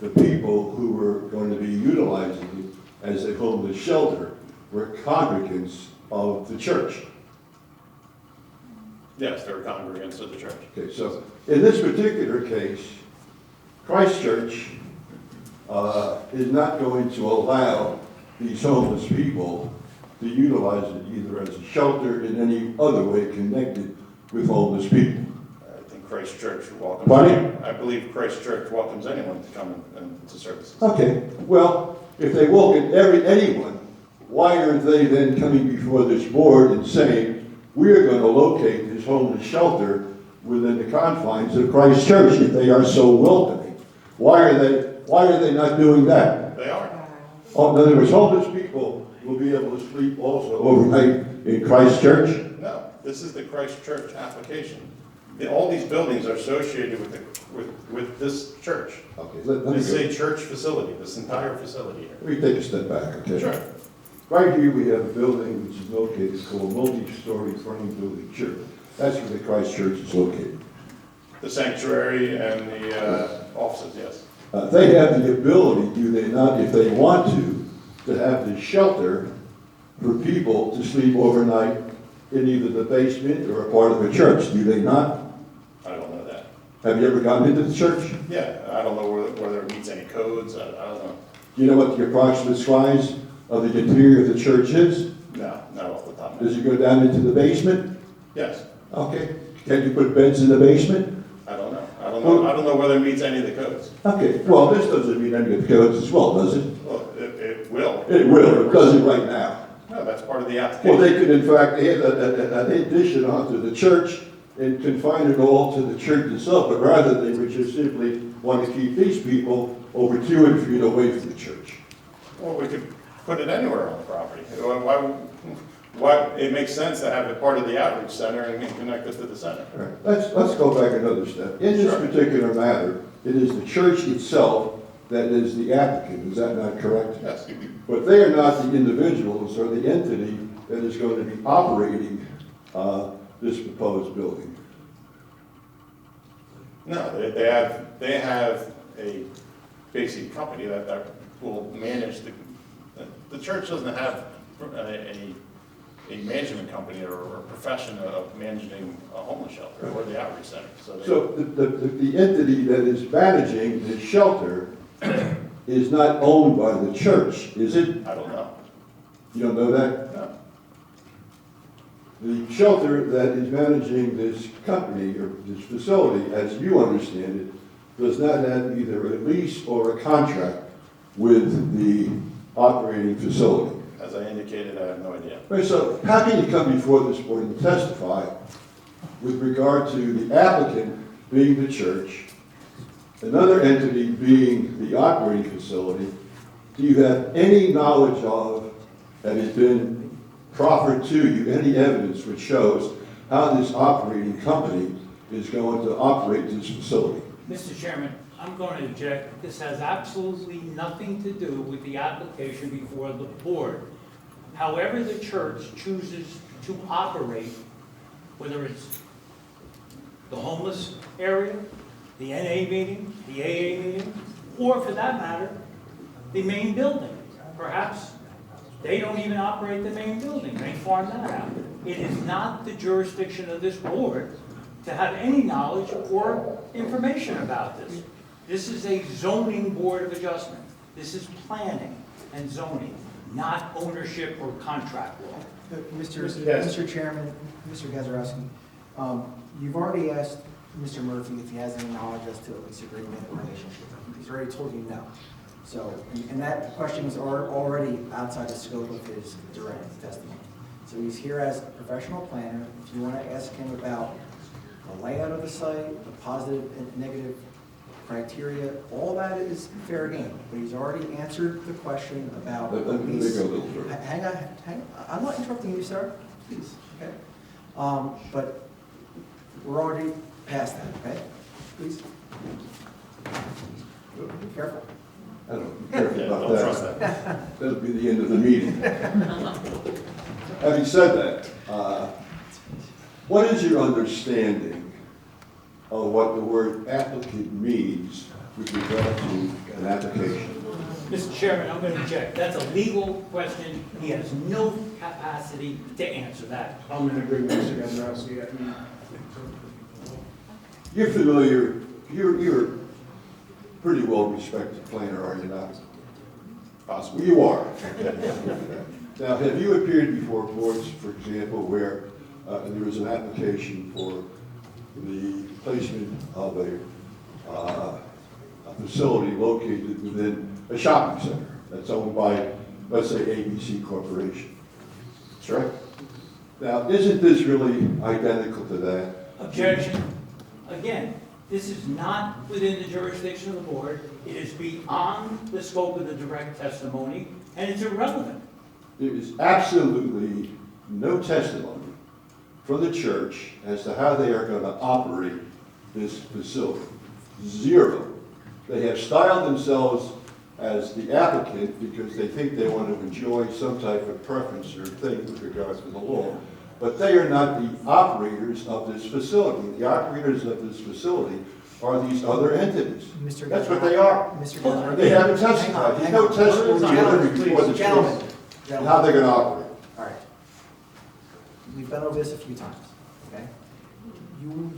Speaker 5: the people who were going to be utilizing it as a homeless shelter were congregants of the church?
Speaker 1: yes, they're congregants of the church.
Speaker 5: Okay, so in this particular case, Christ Church is not going to allow these homeless people to utilize it either as a shelter in any other way connected with homeless people.
Speaker 1: I think Christ Church welcomes.
Speaker 5: Pardon?
Speaker 1: I believe Christ Church welcomes anyone to come and to services.
Speaker 5: Okay, well, if they welcome anyone, why aren't they then coming before this board and saying, we are going to locate this homeless shelter within the confines of Christ Church if they are so welcoming? Why are they not doing that?
Speaker 1: They are.
Speaker 5: Oh, in other words, homeless people will be able to sleep also overnight in Christ Church?
Speaker 1: No, this is the Christ Church application. All these buildings are associated with this church.
Speaker 5: Okay, let me
Speaker 1: This is
Speaker 5: go.
Speaker 1: a church facility, this entire facility here.
Speaker 5: Let me take a step back, okay?
Speaker 1: Sure.
Speaker 5: Right here, we have a building which is located called Multi-Story Frame Building Church. That's where the Christ Church is located.
Speaker 1: The sanctuary and the offices, yes.
Speaker 5: They have the ability, do they not, if they want to have this shelter for people to sleep overnight in either the basement or a part of a church, do they not?
Speaker 1: I don't know that.
Speaker 5: Have you ever gone into the church?
Speaker 1: Yeah, I don't know whether it meets any codes, I don't know.
Speaker 5: Do you know what the approximate size of the interior of the church is?
Speaker 1: No, not off the top of my
Speaker 5: Does
Speaker 1: head.
Speaker 5: it go down into the basement?
Speaker 1: Yes,
Speaker 5: Okay. Can you put beds in the basement?
Speaker 1: I don't know. I don't know whether it meets any of the codes.
Speaker 5: Okay, well, this doesn't mean any of the codes as well, does it?
Speaker 1: Well, it will.
Speaker 5: It will, it doesn't right now.
Speaker 1: No, that's part of the
Speaker 5: Well,
Speaker 1: application.
Speaker 5: they could in fact add an addition onto the church and confine it all to the church itself, but rather they would just simply want to keep these people over 200 feet away from the church.
Speaker 1: Well, we could put it anywhere on the property. Why, it makes sense to have it part of the outreach center and connect it to the center.
Speaker 5: All right, let's go back another step. In this
Speaker 1: Sure.
Speaker 5: particular matter, it is the church itself that is the applicant, is that not correct?
Speaker 1: Yes.
Speaker 5: But they are not the individuals or the entity that is going to be operating this proposed building.
Speaker 1: No, they have a basic company that will manage the church doesn't have a management company or a profession of managing a homeless shelter or the outreach center.
Speaker 5: So the entity that is managing the shelter is not owned by the church, is it?
Speaker 1: I don't know.
Speaker 5: You don't know that?
Speaker 1: No.
Speaker 5: The shelter that is managing this company or this facility, as you understand it, does not have either a lease or a contract with the operating facility.
Speaker 1: As I indicated, I have no idea.
Speaker 5: Right, so how can you come before this board and testify with regard to the applicant being the church, another entity being the operating facility, do you have any knowledge of, that has been proffered to you, any evidence which shows how this operating company is going to operate this facility?
Speaker 2: Mr. Chairman, I'm going to object. This has absolutely nothing to do with the application before the board. However the church chooses to operate, whether it's the homeless area, the NA meeting, the AA meeting, or for that matter, the main building. Perhaps they don't even operate the main building, they farm that out. It is not the jurisdiction of this board to have any knowledge or information about this. This is a zoning board of adjustment. This is planning and zoning, not ownership or contract law.
Speaker 3: Mr. Chairman, Mr. Gazarovski, you've already asked Mr. Murphy if he has any knowledge as to a lease agreement or relationship. He's already told you no. So, and that question is already outside the scope of his direct testimony. So he's here as a professional planner. If you want to ask him about the layout of the site, the positive and negative criteria, all that is fair game. But he's already answered the question about the
Speaker 5: Let me
Speaker 3: lease.
Speaker 5: go a little further.
Speaker 3: Hang on. I'm not interrupting you, sir. Please, okay? But we're already past that, okay? Please. Be careful.
Speaker 5: I don't know, be careful
Speaker 1: Yeah,
Speaker 5: about
Speaker 1: don't
Speaker 5: that.
Speaker 1: trust that.
Speaker 5: That'll be the end of the meeting. Having said that, what is your understanding of what the word applicant means with regard to an application?
Speaker 2: Mr. Chairman, I'm going to object. That's a legal question. He has no capacity to answer that.
Speaker 6: I'm in agreement with Mr. Gazarovski. I mean,
Speaker 5: You're familiar, you're a pretty well-respected planner, are you not?
Speaker 1: Possibly.
Speaker 5: You are. Now, have you appeared before boards, for example, where there was an application for the placement of a facility located within a shopping center that's owned by, let's say, ABC Corporation?
Speaker 1: Sure.
Speaker 5: Now, isn't this really identical to that?
Speaker 2: Objection. Again, this is not within the jurisdiction of the board. It is beyond the scope of the direct testimony, and it's irrelevant.
Speaker 5: There is absolutely no testimony from the church as to how they are going to operate this facility. Zero. They have styled themselves as the applicant because they think they want to enjoy some type of preference or thing with regards to the law. But they are not the operators of this facility. The operators of this facility are these other entities.
Speaker 3: Mr.
Speaker 5: That's what they are.
Speaker 3: Mr. Gazarovski.
Speaker 5: They haven't testified. There's no testimony delivered before the
Speaker 3: Gentlemen,
Speaker 5: church on how they're going to operate.
Speaker 3: All right. We've been over this a few times, okay?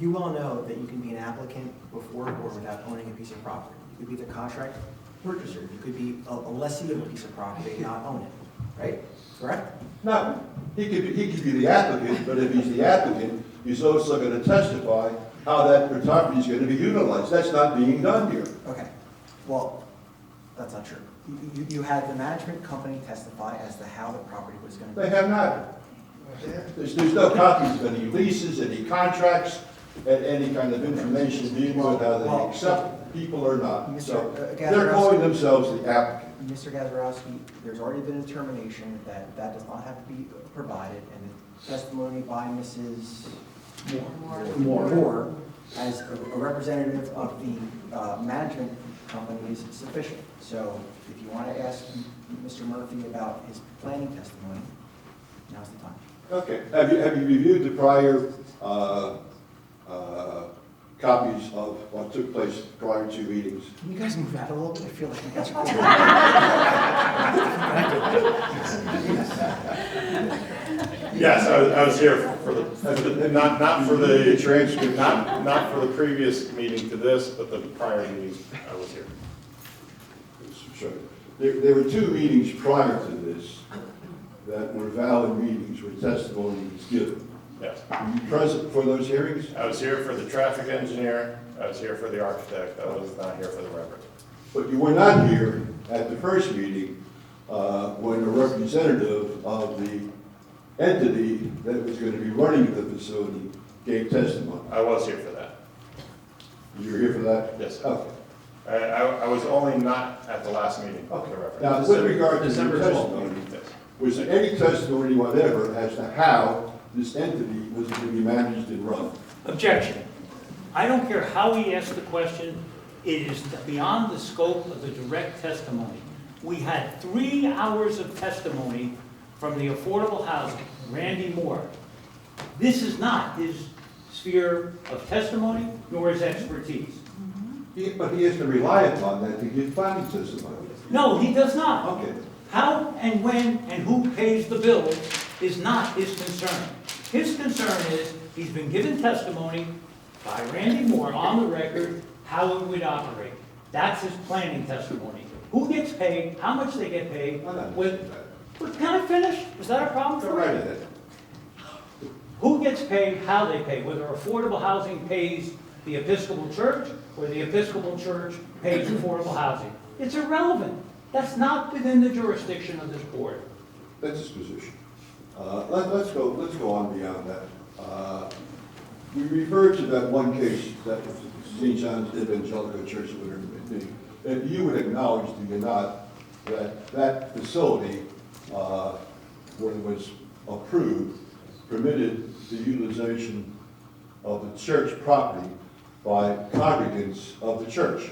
Speaker 3: You all know that you can be an applicant before a board without owning a piece of property. You could be the contract purchaser. You could be a lessee of a piece of property and not own it, right? Correct?
Speaker 5: No, he could be the applicant, but if he's the applicant, he's also going to testify how that property is going to be utilized. That's not being done here.
Speaker 3: Okay. Well, that's not true. You had the management company testify as to how the property was going to be.
Speaker 5: They have not. There's no copies of any leases, any contracts, and any kind of information dealing with how they accept people or not. So they're calling themselves the applicant.
Speaker 3: Mr. Gazarovski, there's already been a determination that that does not have to be provided, and the testimony by Mrs. Moore as a representative of the management company is sufficient. So if you want to ask Mr. Murphy about his planning testimony, now's the time.
Speaker 5: Okay. Have you reviewed the prior copies of what took place prior to meetings?
Speaker 3: Can you guys move out a little bit? I feel like you guys are
Speaker 1: Yes, I was here for the, not for the transcript, not for the previous meeting to this, but the prior meetings, I was here.
Speaker 5: Sure. There were two meetings prior to this that were valid meetings where testimony was given.
Speaker 1: Yes.
Speaker 5: Were you present for those hearings?
Speaker 1: I was here for the traffic engineer, I was here for the architect, I was not here for the reverend.
Speaker 5: But you were not here at the first meeting when a representative of the entity that was going to be running the facility gave testimony.
Speaker 1: I was here for that.
Speaker 5: You were here for that?
Speaker 1: Yes.
Speaker 5: Okay.
Speaker 1: I was only not at the last meeting.
Speaker 5: Okay.
Speaker 1: for reference.
Speaker 5: Now, with regard to
Speaker 6: December
Speaker 5: your
Speaker 6: 12th.
Speaker 5: testimony,
Speaker 1: Yes.
Speaker 5: was there any testimony whatever as to how this entity was to be managed and run?
Speaker 2: Objection. I don't care how he asked the question, it is beyond the scope of the direct testimony. We had 3 hours of testimony from the affordable housing, Randy Moore. This is not his sphere of testimony, nor his expertise.
Speaker 5: But he has to rely upon that to give finding testimony.
Speaker 2: No, he does not.
Speaker 5: Okay.
Speaker 2: How and when and who pays the bills is not his concern. His concern is, he's been given testimony by Randy Moore on the record, how it would operate. That's his planning testimony. Who gets paid, how much they get paid,
Speaker 5: I don't
Speaker 2: with,
Speaker 5: understand
Speaker 2: but can I finish? Is that a problem
Speaker 5: that. Go
Speaker 2: for
Speaker 5: right
Speaker 2: you?
Speaker 5: ahead.
Speaker 2: Who gets paid, how they pay, whether affordable housing pays the Episcopal Church or the Episcopal Church pays affordable housing. It's irrelevant. That's not within the jurisdiction of this board.
Speaker 5: That's his position. Let's go on beyond that. We referred to that one case, that was St. John's Evangelical Church, whatever it may be. And you would acknowledge, do you not, that that facility, when it was approved, permitted the utilization of the church property by congregants of the church.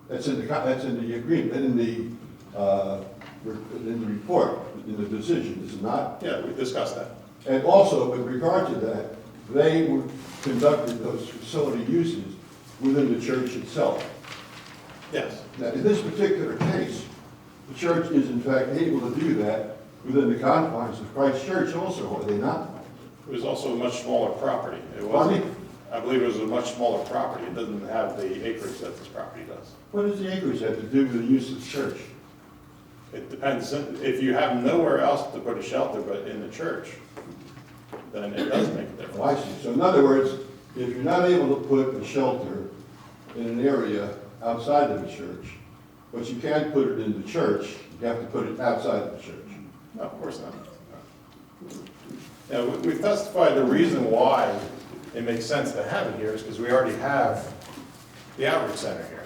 Speaker 5: That's in the agreement, and in the report, in the decision, is it not?
Speaker 1: Yeah, we discussed that.
Speaker 5: And also, with regard to that, they conducted those facility uses within the church itself.
Speaker 1: Yes.
Speaker 5: Now, in this particular case, the church is in fact able to do that within the confines of Christ Church also, are they not?
Speaker 1: It was also a much smaller property. It
Speaker 5: Pardon
Speaker 1: wasn't,
Speaker 5: me?
Speaker 1: I believe it was a much smaller property. It doesn't have the acreage that this property does.
Speaker 5: What does the acreage have to do with the use of the church?
Speaker 1: It depends. If you have nowhere else to put a shelter but in the church, then it does make a difference.
Speaker 5: Oh, I see. So in other words, if you're not able to put a shelter in an area outside of the church, but you can't put it in the church, you have to put it outside of the church.
Speaker 1: No, of course not. Now, we've testified the reason why it makes sense to have it here is because we already have the outreach center here.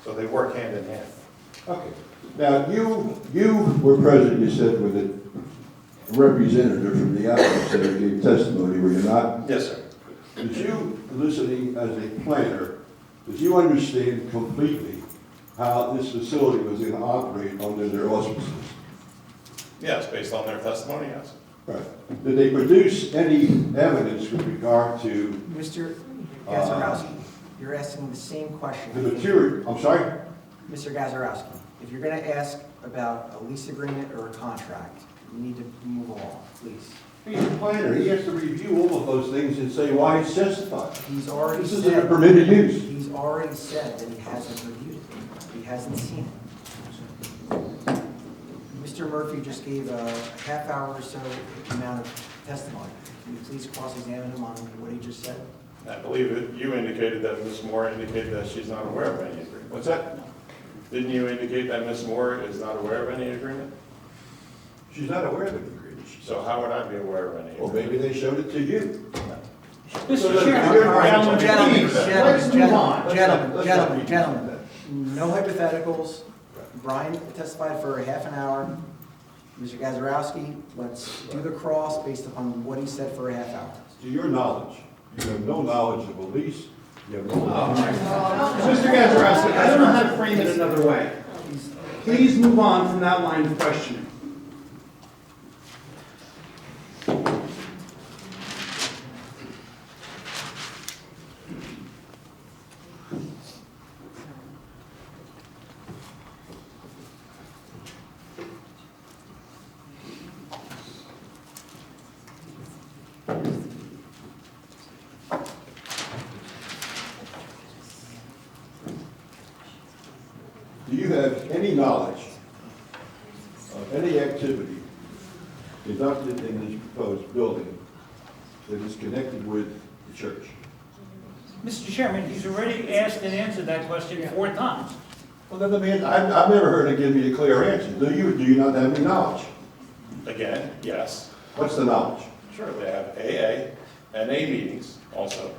Speaker 1: So they work hand in hand.
Speaker 5: Okay. Now, you were present, you said, with a representative from the outreach center gave testimony, were you not?
Speaker 1: Yes, sir.
Speaker 5: Did you, listening as a planner, did you understand completely how this facility was going to operate under their auspices?
Speaker 1: Yes, based on their testimony, yes.
Speaker 5: Right. Did they produce any evidence with regard to
Speaker 3: Mr. Gazarovski, you're asking the same question.
Speaker 5: the material? I'm sorry?
Speaker 3: Mr. Gazarovski, if you're going to ask about a lease agreement or a contract, you need to move along, please.
Speaker 5: He's a planner. He has to review all of those things and say why it's justified.
Speaker 3: He's already
Speaker 5: This isn't a
Speaker 3: said,
Speaker 5: permitted use.
Speaker 3: he's already said that he hasn't reviewed it. He hasn't seen it. Mr. Murphy just gave a half hour or so amount of testimony. Can you please cross-examine him on what he just said?
Speaker 1: I believe that you indicated that Ms. Moore indicated that she's not aware of any agreement.
Speaker 5: What's that?
Speaker 1: Didn't you indicate that Ms. Moore is not aware of any agreement?
Speaker 5: She's not aware of any agreement.
Speaker 1: So how would I be aware of any
Speaker 5: Well,
Speaker 1: agreement?
Speaker 5: maybe they showed it to you.
Speaker 2: Mr. Chairman,
Speaker 3: Gentlemen, no hypotheticals. Brian testified for a half an hour. Mr. Gazarovski, let's do the cross based upon what he said for a half hour.
Speaker 5: To your knowledge, you have no knowledge of a lease. You have no knowledge.
Speaker 6: Mr. Gazarovski, I don't know how to frame it another way. Please move on from that line of questioning.
Speaker 5: Do you have any knowledge of any activity conducted in this proposed building that is connected with the church?
Speaker 2: Mr. Chairman, he's already asked and answered that question 4 times.
Speaker 5: Well, then, I've never heard him give me a clear answer. Do you not have any knowledge?
Speaker 1: Again, yes.
Speaker 5: What's the knowledge?
Speaker 1: Sure, they have AA, NA meetings also,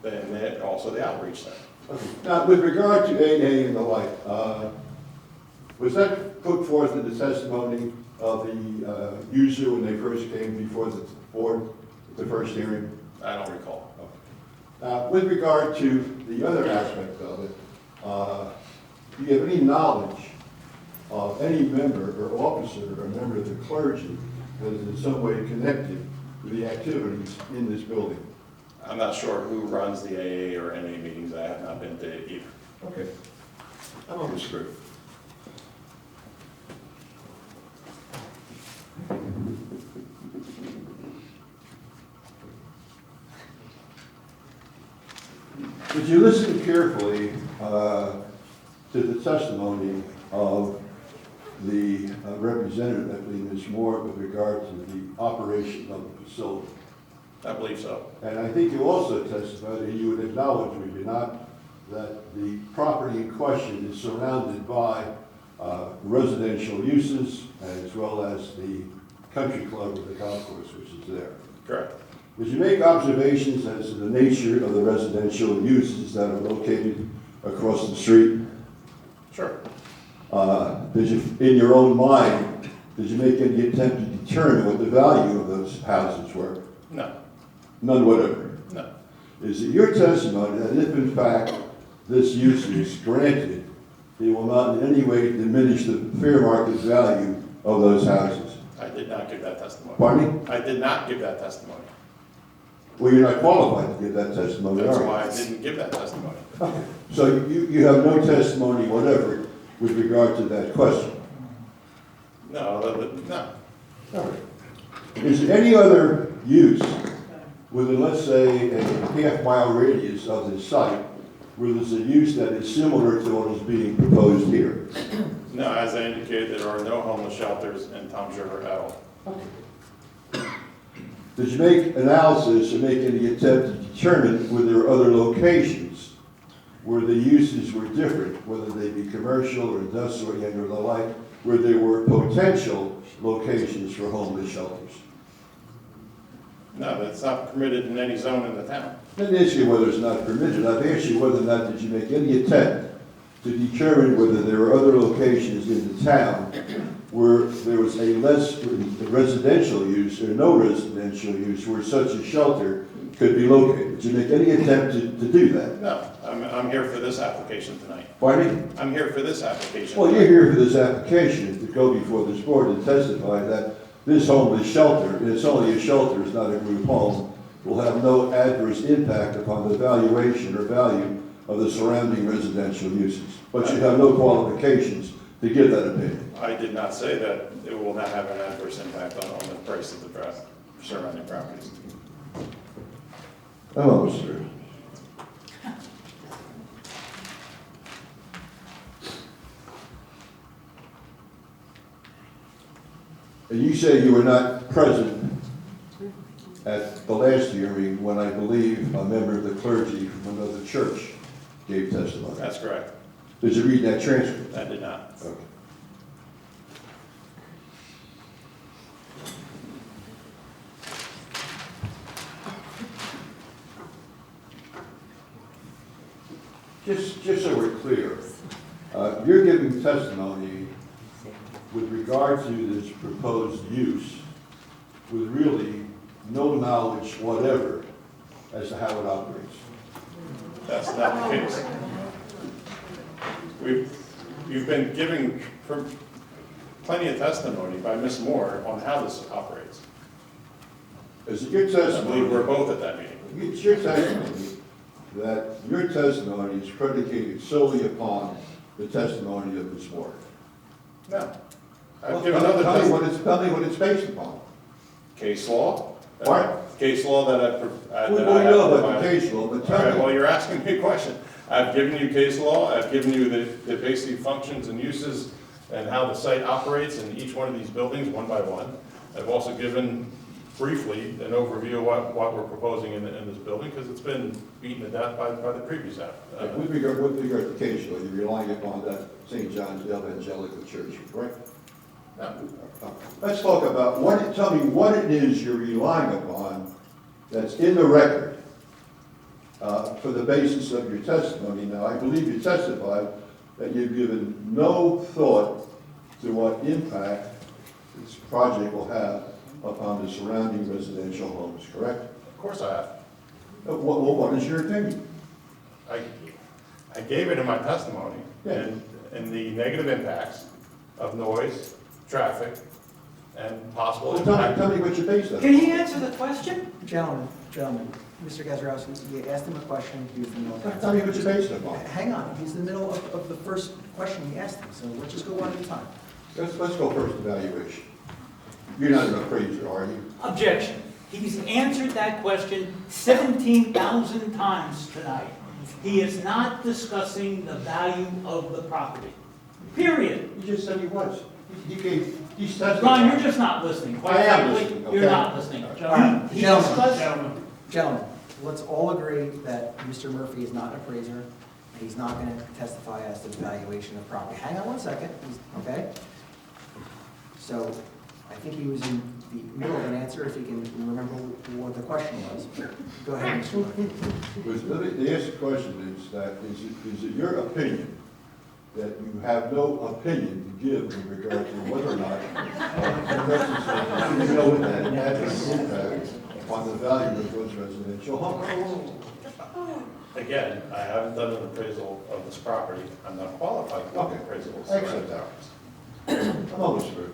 Speaker 1: and then also the outreach center.
Speaker 5: Okay. Now, with regard to AA and the like, was that put forth in the testimony of the user when they first came before the board, at the first hearing?
Speaker 1: I don't recall.
Speaker 5: With regard to the other aspect of it, do you have any knowledge of any member or officer or member of the clergy that is in some way connected to the activities in this building?
Speaker 1: I'm not sure who runs the AA or NA meetings. I have not been to either.
Speaker 5: Okay. I'm understood. Did you listen carefully to the testimony of the representative, I believe Ms. Moore, with regard to the operation of the facility?
Speaker 1: I believe so.
Speaker 5: And I think you also testified, and you would acknowledge, would you not, that the property in question is surrounded by residential uses as well as the country club or the golf course, which is there.
Speaker 1: Correct.
Speaker 5: Did you make observations as to the nature of the residential uses that are located across the street?
Speaker 1: Sure.
Speaker 5: Did you, in your own mind, did you make any attempt to determine what the value of those houses were?
Speaker 1: No.
Speaker 5: None whatever.
Speaker 1: No.
Speaker 5: Is it your testimony that if in fact this use is granted, it will not in any way diminish the fair market value of those houses?
Speaker 1: I did not give that testimony.
Speaker 5: Pardon me?
Speaker 1: I did not give that testimony.
Speaker 5: Well, you're not qualified to give that testimony,
Speaker 1: That's
Speaker 5: are you?
Speaker 1: why I didn't give that testimony.
Speaker 5: Okay. So you have no testimony whatever with regard to that question?
Speaker 1: No, no.
Speaker 5: All right. Is there any other use within, let's say, a half-mile radius of this site where there's a use that is similar to what is being proposed here?
Speaker 1: No, as I indicated, there are no homeless shelters in Township at all.
Speaker 5: Did you make analysis or make any attempt to determine were there other locations where the uses were different, whether they be commercial or industrial or the like, where there were potential locations for homeless shelters?
Speaker 1: No, that's not permitted in any zone in the town.
Speaker 5: I didn't ask you whether it's not permitted. I've asked you whether or not did you make any attempt to determine whether there were other locations in the town where there was a less residential use or no residential use where such a shelter could be located. Did you make any attempt to do that?
Speaker 1: No, I'm here for this application tonight.
Speaker 5: Pardon me?
Speaker 1: I'm here for this application.
Speaker 5: Well, you're here for this application to go before this board and testify that this homeless shelter, and it's only a shelter, it's not a group home, will have no adverse impact upon the valuation or value of the surrounding residential uses. But you have no qualifications to give that opinion.
Speaker 1: I did not say that it will not have an adverse impact on the price of the surrounding properties.
Speaker 5: Hello, sir. And you say you were not present at the last hearing when I believe a member of the clergy from another church gave testimony.
Speaker 1: That's correct.
Speaker 5: Did you read that transcript?
Speaker 1: I did not.
Speaker 5: Okay. Just so we're clear, you're giving testimony with regard to this proposed use with really no knowledge whatever as to how it operates.
Speaker 1: That's not the case. You've been giving plenty of testimony by Ms. Moore on how this operates.
Speaker 5: Is it your
Speaker 1: I
Speaker 5: testimony?
Speaker 1: believe we're both at that meeting.
Speaker 5: It's your testimony that your testimony is predicated solely upon the testimony of Ms. Moore.
Speaker 1: No.
Speaker 5: Well,
Speaker 1: I've given
Speaker 5: tell
Speaker 1: other
Speaker 5: me
Speaker 1: testimony.
Speaker 5: tell me what it's based upon.
Speaker 1: Case law.
Speaker 5: What?
Speaker 1: Case law that I
Speaker 5: We
Speaker 1: have
Speaker 5: know about the
Speaker 1: provided.
Speaker 5: case law, but
Speaker 1: All
Speaker 5: tell
Speaker 1: right,
Speaker 5: me.
Speaker 1: well, you're asking me a question. I've given you case law, I've given you the basic functions and uses and how the site operates in each one of these buildings, one by one. I've also given briefly an overview of what we're proposing in this building, because it's been beaten to death by the previous app.
Speaker 5: With regard to case law, you're relying upon that St. John's Evangelical Church, correct?
Speaker 1: No.
Speaker 5: Let's talk about tell me what it is you're relying upon that's in the record for the basis of your testimony. Now, I believe you testified that you've given no thought to what impact this project will have upon the surrounding residential homes, correct?
Speaker 1: Of course I have.
Speaker 5: What is your opinion?
Speaker 1: I gave it in my testimony,
Speaker 5: Yeah.
Speaker 1: and the negative impacts of noise, traffic, and possible
Speaker 5: Well,
Speaker 1: impact.
Speaker 5: tell me what you based on.
Speaker 2: Can he answer the question?
Speaker 3: Gentlemen, Mr. Gazarovski, you asked him a question, he was in the middle of
Speaker 5: Tell me what you based it on.
Speaker 3: Hang on, he's in the middle of the first question we asked him, so let's just go one at a time.
Speaker 5: Let's go first, evaluation. You're not an appraiser, are you?
Speaker 2: Objection. He's answered that question 17,000 times tonight. He is not discussing the value of the property. Period.
Speaker 5: You just said he was. He's testified.
Speaker 2: Ron, you're just not listening. Quite
Speaker 5: I am
Speaker 2: frankly,
Speaker 5: listening,
Speaker 2: You're
Speaker 5: okay.
Speaker 2: not listening.
Speaker 3: All right,
Speaker 2: He
Speaker 3: gentlemen.
Speaker 2: discussed-
Speaker 3: Gentlemen, let's all agree that Mr. Murphy is not an appraiser, and he's not going to testify as to the valuation of property. Hang on one second, okay? So, I think he was in the middle of an answer, if he can remember what the question was. Go ahead, Mr. Murphy.
Speaker 5: The answer to the question is that, is it your opinion that you have no opinion to give in regard to whether or not you know that has an impact on the value of those residential homes?
Speaker 1: Again, I haven't done an appraisal of this property. I'm not qualified to do an
Speaker 5: Okay.
Speaker 1: appraisal of
Speaker 5: Excellent.
Speaker 1: surrounding towers.
Speaker 5: I'm almost through.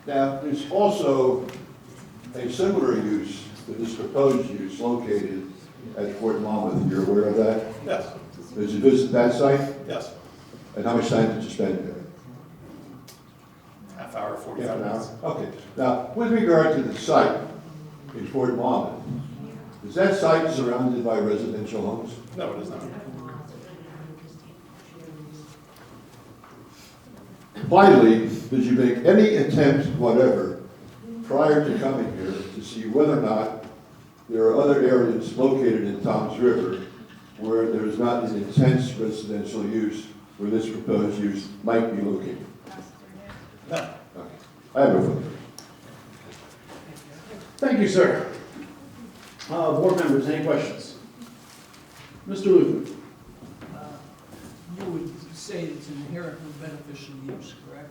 Speaker 5: Now, there's also a similar use to this proposed use located at Fort Monmouth. You're aware of that?
Speaker 1: Yes,
Speaker 5: Did you visit that site?
Speaker 1: yes.
Speaker 5: And how much time did you spend there?
Speaker 1: Half hour,
Speaker 5: Half
Speaker 1: 45
Speaker 5: an hour?
Speaker 1: minutes.
Speaker 5: Okay. Now, with regard to the site in Fort Monmouth, is that site surrounded by residential homes?
Speaker 1: No, it is not.
Speaker 5: Finally, did you make any attempt whatever prior to coming here to see whether or not there are other areas located in Toms River where there is not an intense residential use where this proposed use might be located?
Speaker 1: No.
Speaker 5: Okay. I have no further.
Speaker 6: Thank you, sir. Board members, any questions? Mr. Luther?
Speaker 7: You would say it's inherently beneficial use, correct?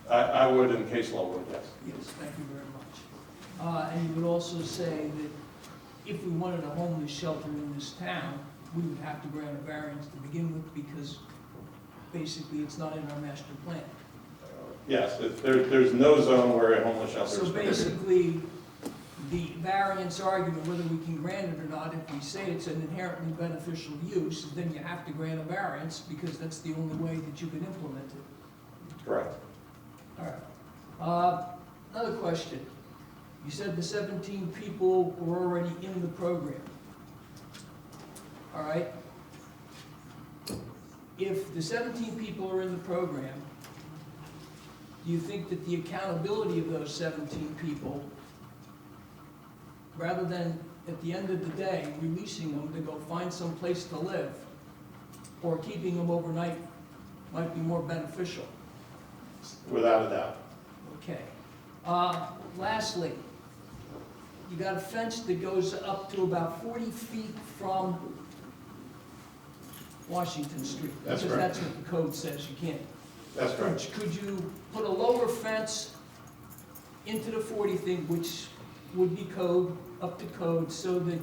Speaker 1: I would, in case law would, yes.
Speaker 7: Yes, thank you very much. And you would also say that if we wanted a homeless shelter in this town, we would have to grant a variance to begin with because basically it's not in our master plan.
Speaker 1: Yes, there's no zone where a homeless shelter is
Speaker 7: So
Speaker 1: permitted.
Speaker 7: basically, the variance argument, whether we can grant it or not, if we say it's an inherently beneficial use, then you have to grant a variance because that's the only way that you can implement it.
Speaker 1: Correct.
Speaker 7: All right. Another question. You said the 17 people were already in the program. All right? If the 17 people are in the program, do you think that the accountability of those 17 people, rather than at the end of the day releasing them to go find some place to live, or keeping them overnight, might be more beneficial?
Speaker 1: Without a doubt.
Speaker 7: Okay. Lastly, you got a fence that goes up to about 40 feet from Washington Street.
Speaker 1: That's
Speaker 7: Because
Speaker 1: correct.
Speaker 7: that's what the code says, you can't.
Speaker 1: That's correct.
Speaker 7: Could you put a lower fence into the 40 thing, which would be code, up to code, so that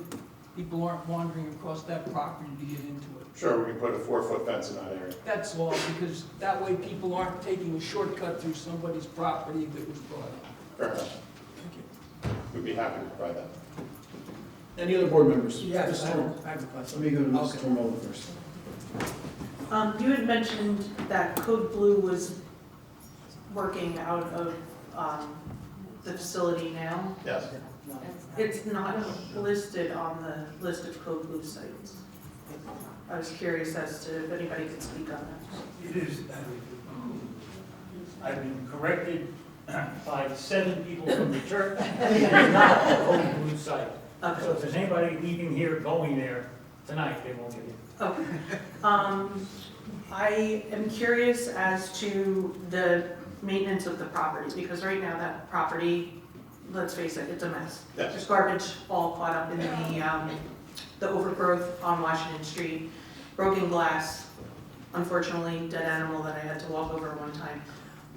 Speaker 7: people aren't wandering across that property to get into it?
Speaker 1: Sure, we can put a 4-foot fence in that area.
Speaker 7: That's all, because that way people aren't taking a shortcut through somebody's property that was brought up.
Speaker 1: Fair enough.
Speaker 7: Thank you.
Speaker 1: We'd be happy to provide that.
Speaker 6: Any other board members?
Speaker 7: Yes, I
Speaker 6: Mr.
Speaker 7: have a question.
Speaker 6: Let me go to
Speaker 7: Okay.
Speaker 6: Mr. Tormola first.
Speaker 8: You had mentioned that Code Blue was working out of the facility now.
Speaker 1: Yes.
Speaker 8: It's not listed on the list of Code Blue sites. I was curious as to if anybody could speak on that.
Speaker 2: It is, I've been corrected by 7 people from the church. It is not a Code Blue site. So if
Speaker 8: Okay.
Speaker 2: there's anybody leaving here, going there tonight, they won't get in.
Speaker 8: Okay. I am curious as to the maintenance of the property, because right now that property, let's face it, it's a mess.
Speaker 1: Yes.
Speaker 8: There's garbage all caught up in the overgrowth on Washington Street, broken glass, unfortunately, dead animal that I had to walk over one time.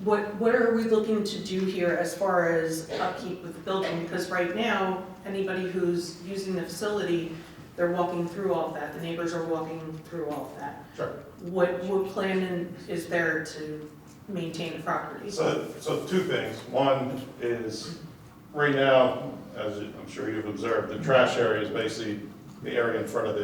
Speaker 8: What are we looking to do here as far as upkeep with the building? Because right now, anybody who's using the facility, they're walking through all of that, the neighbors are walking through all of that.
Speaker 1: Sure.
Speaker 8: What plan is there to maintain the property?
Speaker 1: So two things. One is, right now, as I'm sure you've observed, the trash area is basically the area in front of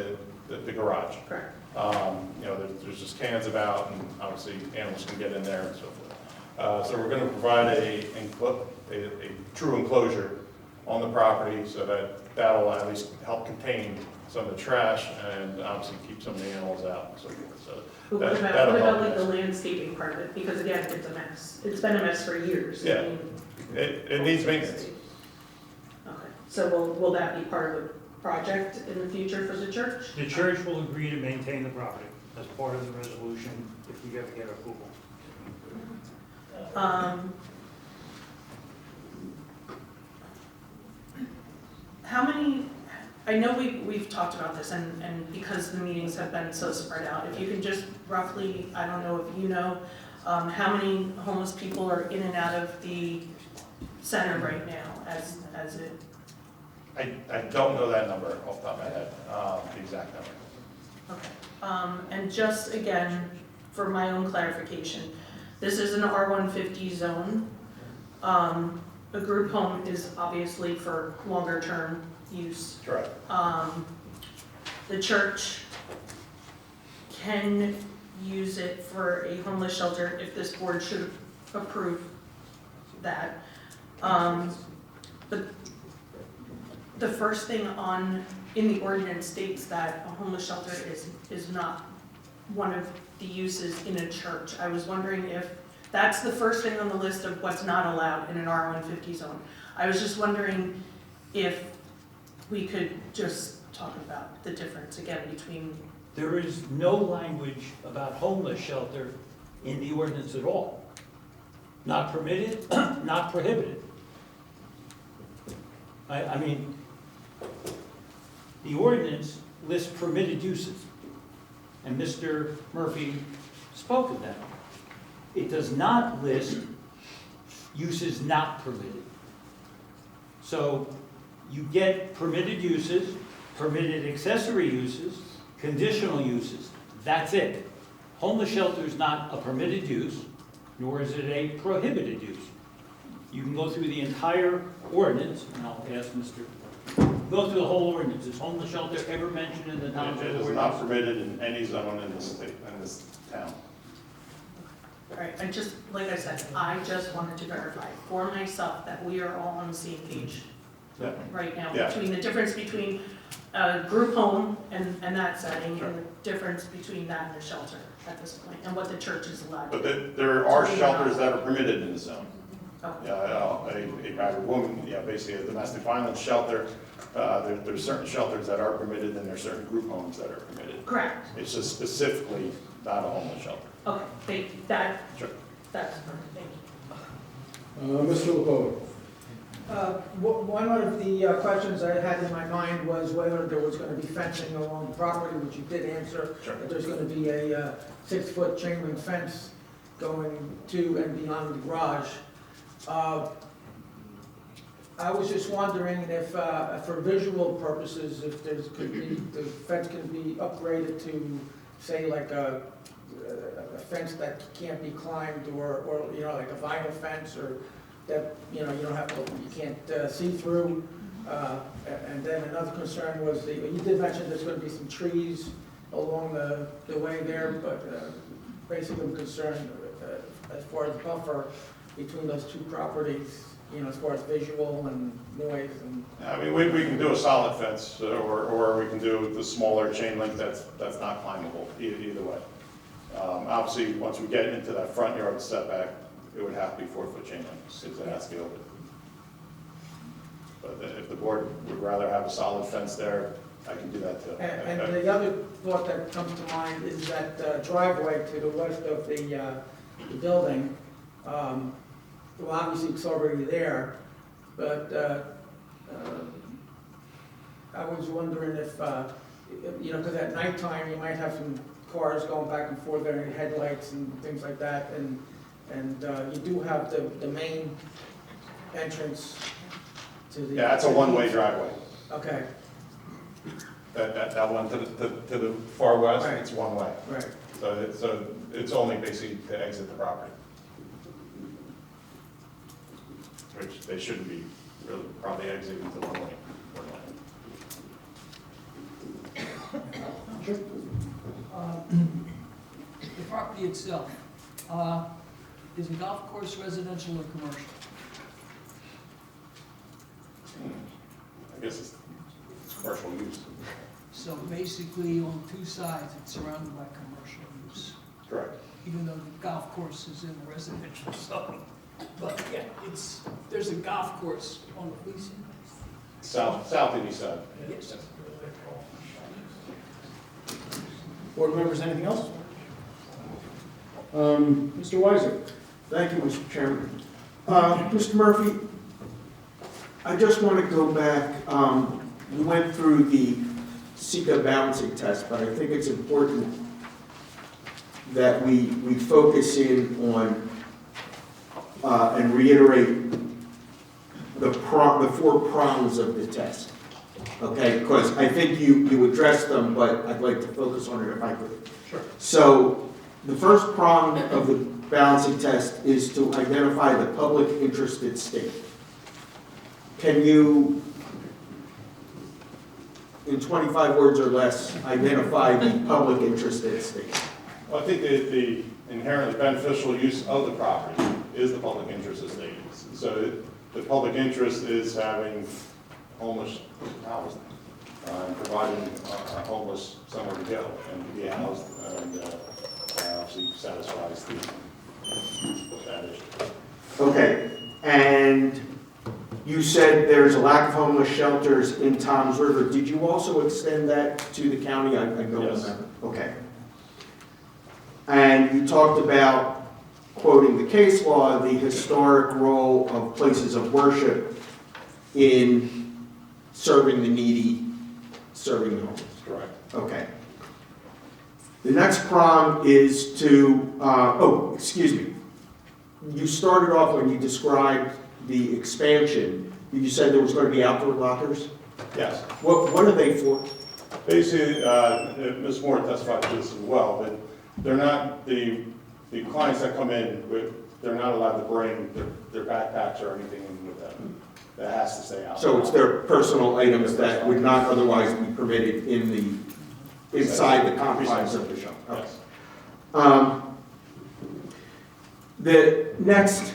Speaker 1: the garage.
Speaker 8: Correct.
Speaker 1: You know, there's just cans about, and obviously animals can get in there and so forth. So we're going to provide a true enclosure on the property so that'll at least help contain some of the trash and obviously keep some of the animals out and so forth. So
Speaker 8: But
Speaker 1: that-
Speaker 8: what about,
Speaker 1: that'll
Speaker 8: what
Speaker 1: help
Speaker 8: about like the
Speaker 1: us.
Speaker 8: landscaping part of it? Because again, it's a mess. It's been a mess for years. I
Speaker 1: Yeah.
Speaker 8: mean,
Speaker 1: It needs maintenance.
Speaker 8: Okay, so will that be part of the project in the future for the church?
Speaker 2: The church will agree to maintain the property as part of the resolution if we ever get approval.
Speaker 8: How many, I know we've talked about this and because the meetings have been so spread out, if you can just roughly, I don't know if you know, how many homeless people are in and out of the center right now as it,
Speaker 1: I don't know that number off the top of my head, the exact number.
Speaker 8: okay. And just again, for my own clarification, this is an R150 zone. A group home is obviously for longer term use.
Speaker 1: Correct.
Speaker 8: The church can use it for a homeless shelter if this board should approve that. But the first thing in the ordinance states that a homeless shelter is not one of the uses in a church. I was wondering if that's the first thing on the list of what's not allowed in an R150 zone. I was just wondering if we could just talk about the difference again between,
Speaker 2: There is no language about homeless shelter in the ordinance at all. Not permitted, not prohibited. I mean, the ordinance lists permitted uses, and Mr. Murphy spoke of that. It does not list uses not permitted. So you get permitted uses, permitted accessory uses, conditional uses. That's it. Homeless shelter is not a permitted use, nor is it a prohibited use. You can go through the entire ordinance, and I'll ask Mr. Go through the whole ordinance. Is homeless shelter ever mentioned in the township
Speaker 1: It
Speaker 2: ordinance?
Speaker 1: is not permitted in any zone in this state, in this town.
Speaker 8: all right, like I said, I just wanted to verify for myself that we are all on the same page
Speaker 1: Yeah.
Speaker 8: right now.
Speaker 1: Yeah.
Speaker 8: Between the difference between a group home and that setting,
Speaker 1: Sure.
Speaker 8: and the difference between that and a shelter at this point, and what the church is allowed.
Speaker 1: But there are shelters that are permitted in the zone.
Speaker 8: Okay.
Speaker 1: A battered woman, basically a domestic violence shelter. There's certain shelters that are permitted, and there's certain group homes that are permitted.
Speaker 8: Correct.
Speaker 1: It's just specifically not a homeless shelter.
Speaker 8: Okay, thank you. That's
Speaker 1: Sure.
Speaker 8: perfect, thank you.
Speaker 6: Mr. LeBeau.
Speaker 9: One of the questions I had in my mind was whether there was going to be fencing along the property, which you did answer.
Speaker 1: Sure.
Speaker 9: That there's going to be a 6-foot chain link fence going to and beyond the garage. I was just wondering if, for visual purposes, if the fence can be upgraded to, say, like a fence that can't be climbed, or like a vinyl fence, or that, you don't have to, you can't see through. And then another concern was, you did mention there's going to be some trees along the way there, but basically I'm concerned as far as buffer between those two properties, as far as visual and noise and.
Speaker 1: I mean, we can do a solid fence, or we can do the smaller chain link that's not climbable, either way. Obviously, once we get into that front yard setback, it would have to be 4-foot chain link, because it has to be open. But if the board would rather have a solid fence there, I can do that too.
Speaker 9: And the other thought that comes to mind is that driveway to the west of the building. Well, obviously, it's already there, but I was wondering if, because at nighttime, you might have some cars going back and forth there, and headlights and things like that, and you do have the main entrance to the...
Speaker 1: Yeah, it's a one-way driveway.
Speaker 9: Okay,
Speaker 1: That one to the far west,
Speaker 9: Right.
Speaker 1: it's one way.
Speaker 9: right.
Speaker 1: So it's only basically to exit the property. Which they shouldn't be really probably exiting to the one lane.
Speaker 7: The property itself, is the golf course residential or commercial?
Speaker 1: I guess it's commercial use.
Speaker 7: So basically, on two sides, it's surrounded by commercial use,
Speaker 1: Correct.
Speaker 7: even though the golf course is in the residential zone. But yeah, there's a golf course on the east side.
Speaker 1: South and east side.
Speaker 7: Yes.
Speaker 6: Board members, anything else? Mr. Weiser?
Speaker 10: Thank you, Mr. Chairman. Mr. Murphy, I just want to go back, we went through the CEQA balancing test, but I think it's important that we focus in on and reiterate the 4 prongs of the test. Okay, because I think you addressed them, but I'd like to focus on it if I could.
Speaker 6: Sure.
Speaker 10: So the first prong of the balancing test is to identify the public interest at stake. Can you, in 25 words or less, identify the public interest at stake?
Speaker 1: Well, I think that the inherently beneficial use of the property is the public interest at stake. So the public interest is having homeless housing, providing homeless somewhere to go and to be housed, and obviously satisfies that issue.
Speaker 10: Okay, and you said there's a lack of homeless shelters in Toms River. Did you also extend that to the county? I don't
Speaker 1: Yes.
Speaker 10: remember. Okay. And you talked about, quoting the case law, the historic role of places of worship in serving the needy, serving the homeless.
Speaker 1: Correct.
Speaker 10: Okay. The next prong is to, excuse me. You started off when you described the expansion, you said there was going to be outdoor lockers?
Speaker 1: Yes.
Speaker 10: What are they for?
Speaker 1: Basically, Ms. Moore testified to this as well, but they're not, the clients that come in, they're not allowed to bring their backpacks or anything in with them. That has to stay out.
Speaker 10: So it's their personal items that would not otherwise be permitted inside the confines of the shop? Okay.
Speaker 1: Yes.
Speaker 10: The next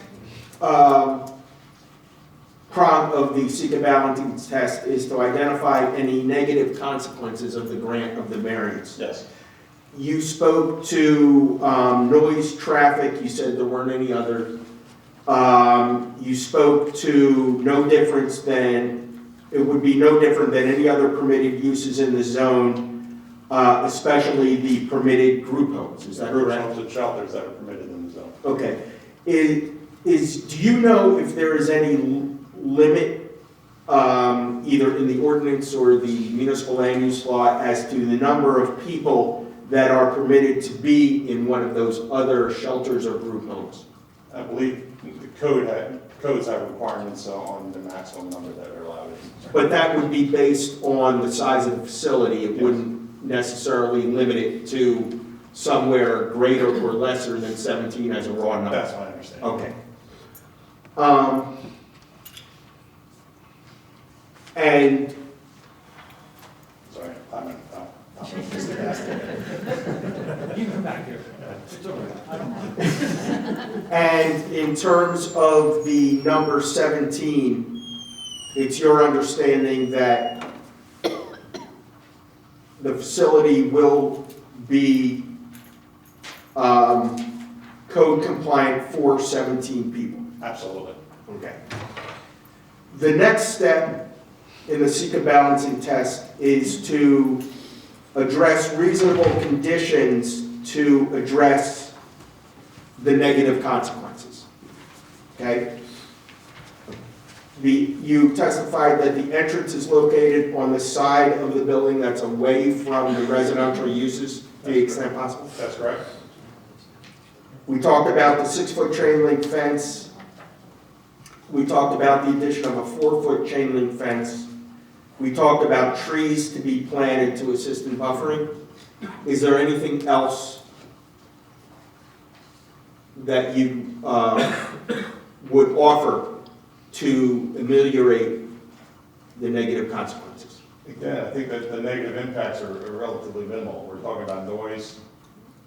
Speaker 10: prong of the CEQA balancing test is to identify any negative consequences of the grant of the variance.
Speaker 1: Yes.
Speaker 10: You spoke to noise, traffic, you said there weren't any other. You spoke to it would be no different than any other permitted uses in the zone, especially the permitted group homes, is that correct?
Speaker 1: Group homes and shelters that are permitted in the zone.
Speaker 10: Okay. Do you know if there is any limit, either in the ordinance or the municipal land use law, as to the number of people that are permitted to be in one of those other shelters or group homes?
Speaker 1: I believe the codes have requirements on the maximum number that are allowed.
Speaker 10: But that would be based on the size of the facility. It wouldn't necessarily limit it to somewhere greater or lesser than 17 as a raw number.
Speaker 1: That's my understanding.
Speaker 10: Okay. And
Speaker 1: Sorry, I'm
Speaker 2: You can come back here. It's all right. I don't mind.
Speaker 10: And in terms of the number 17, it's your understanding that the facility will be code compliant for 17 people?
Speaker 1: Absolutely.
Speaker 10: Okay. The next step in the CEQA balancing test is to address reasonable conditions to address the negative consequences. okay? You testified that the entrance is located on the side of the building that's away from the residential uses to the extent possible?
Speaker 1: That's correct.
Speaker 10: We talked about the 6-foot chain link fence. We talked about the addition of a 4-foot chain link fence. We talked about trees to be planted to assist in buffering. Is there anything else that you would offer to ameliorate the negative consequences?
Speaker 1: Again, I think that the negative impacts are relatively minimal. We're talking about noise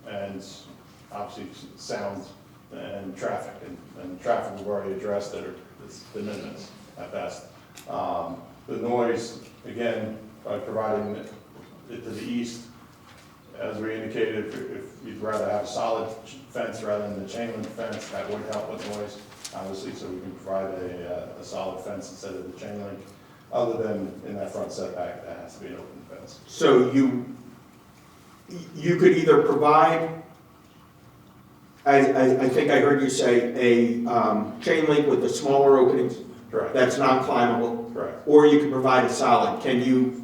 Speaker 1: and obviously sound and traffic. And traffic we've already addressed that it's de minimis at best. The noise, again, by providing it to the east, as we indicated, if you'd rather have a solid fence rather than the chain link fence, that would help with noise, obviously, so we can provide a solid fence instead of the chain link. Other than in that front setback, that has to be an open fence.
Speaker 10: So you could either provide, I think I heard you say, a chain link with the smaller openings.
Speaker 1: Correct.
Speaker 10: That's non-climbable.
Speaker 1: Correct.
Speaker 10: Or you can provide a solid. Can you,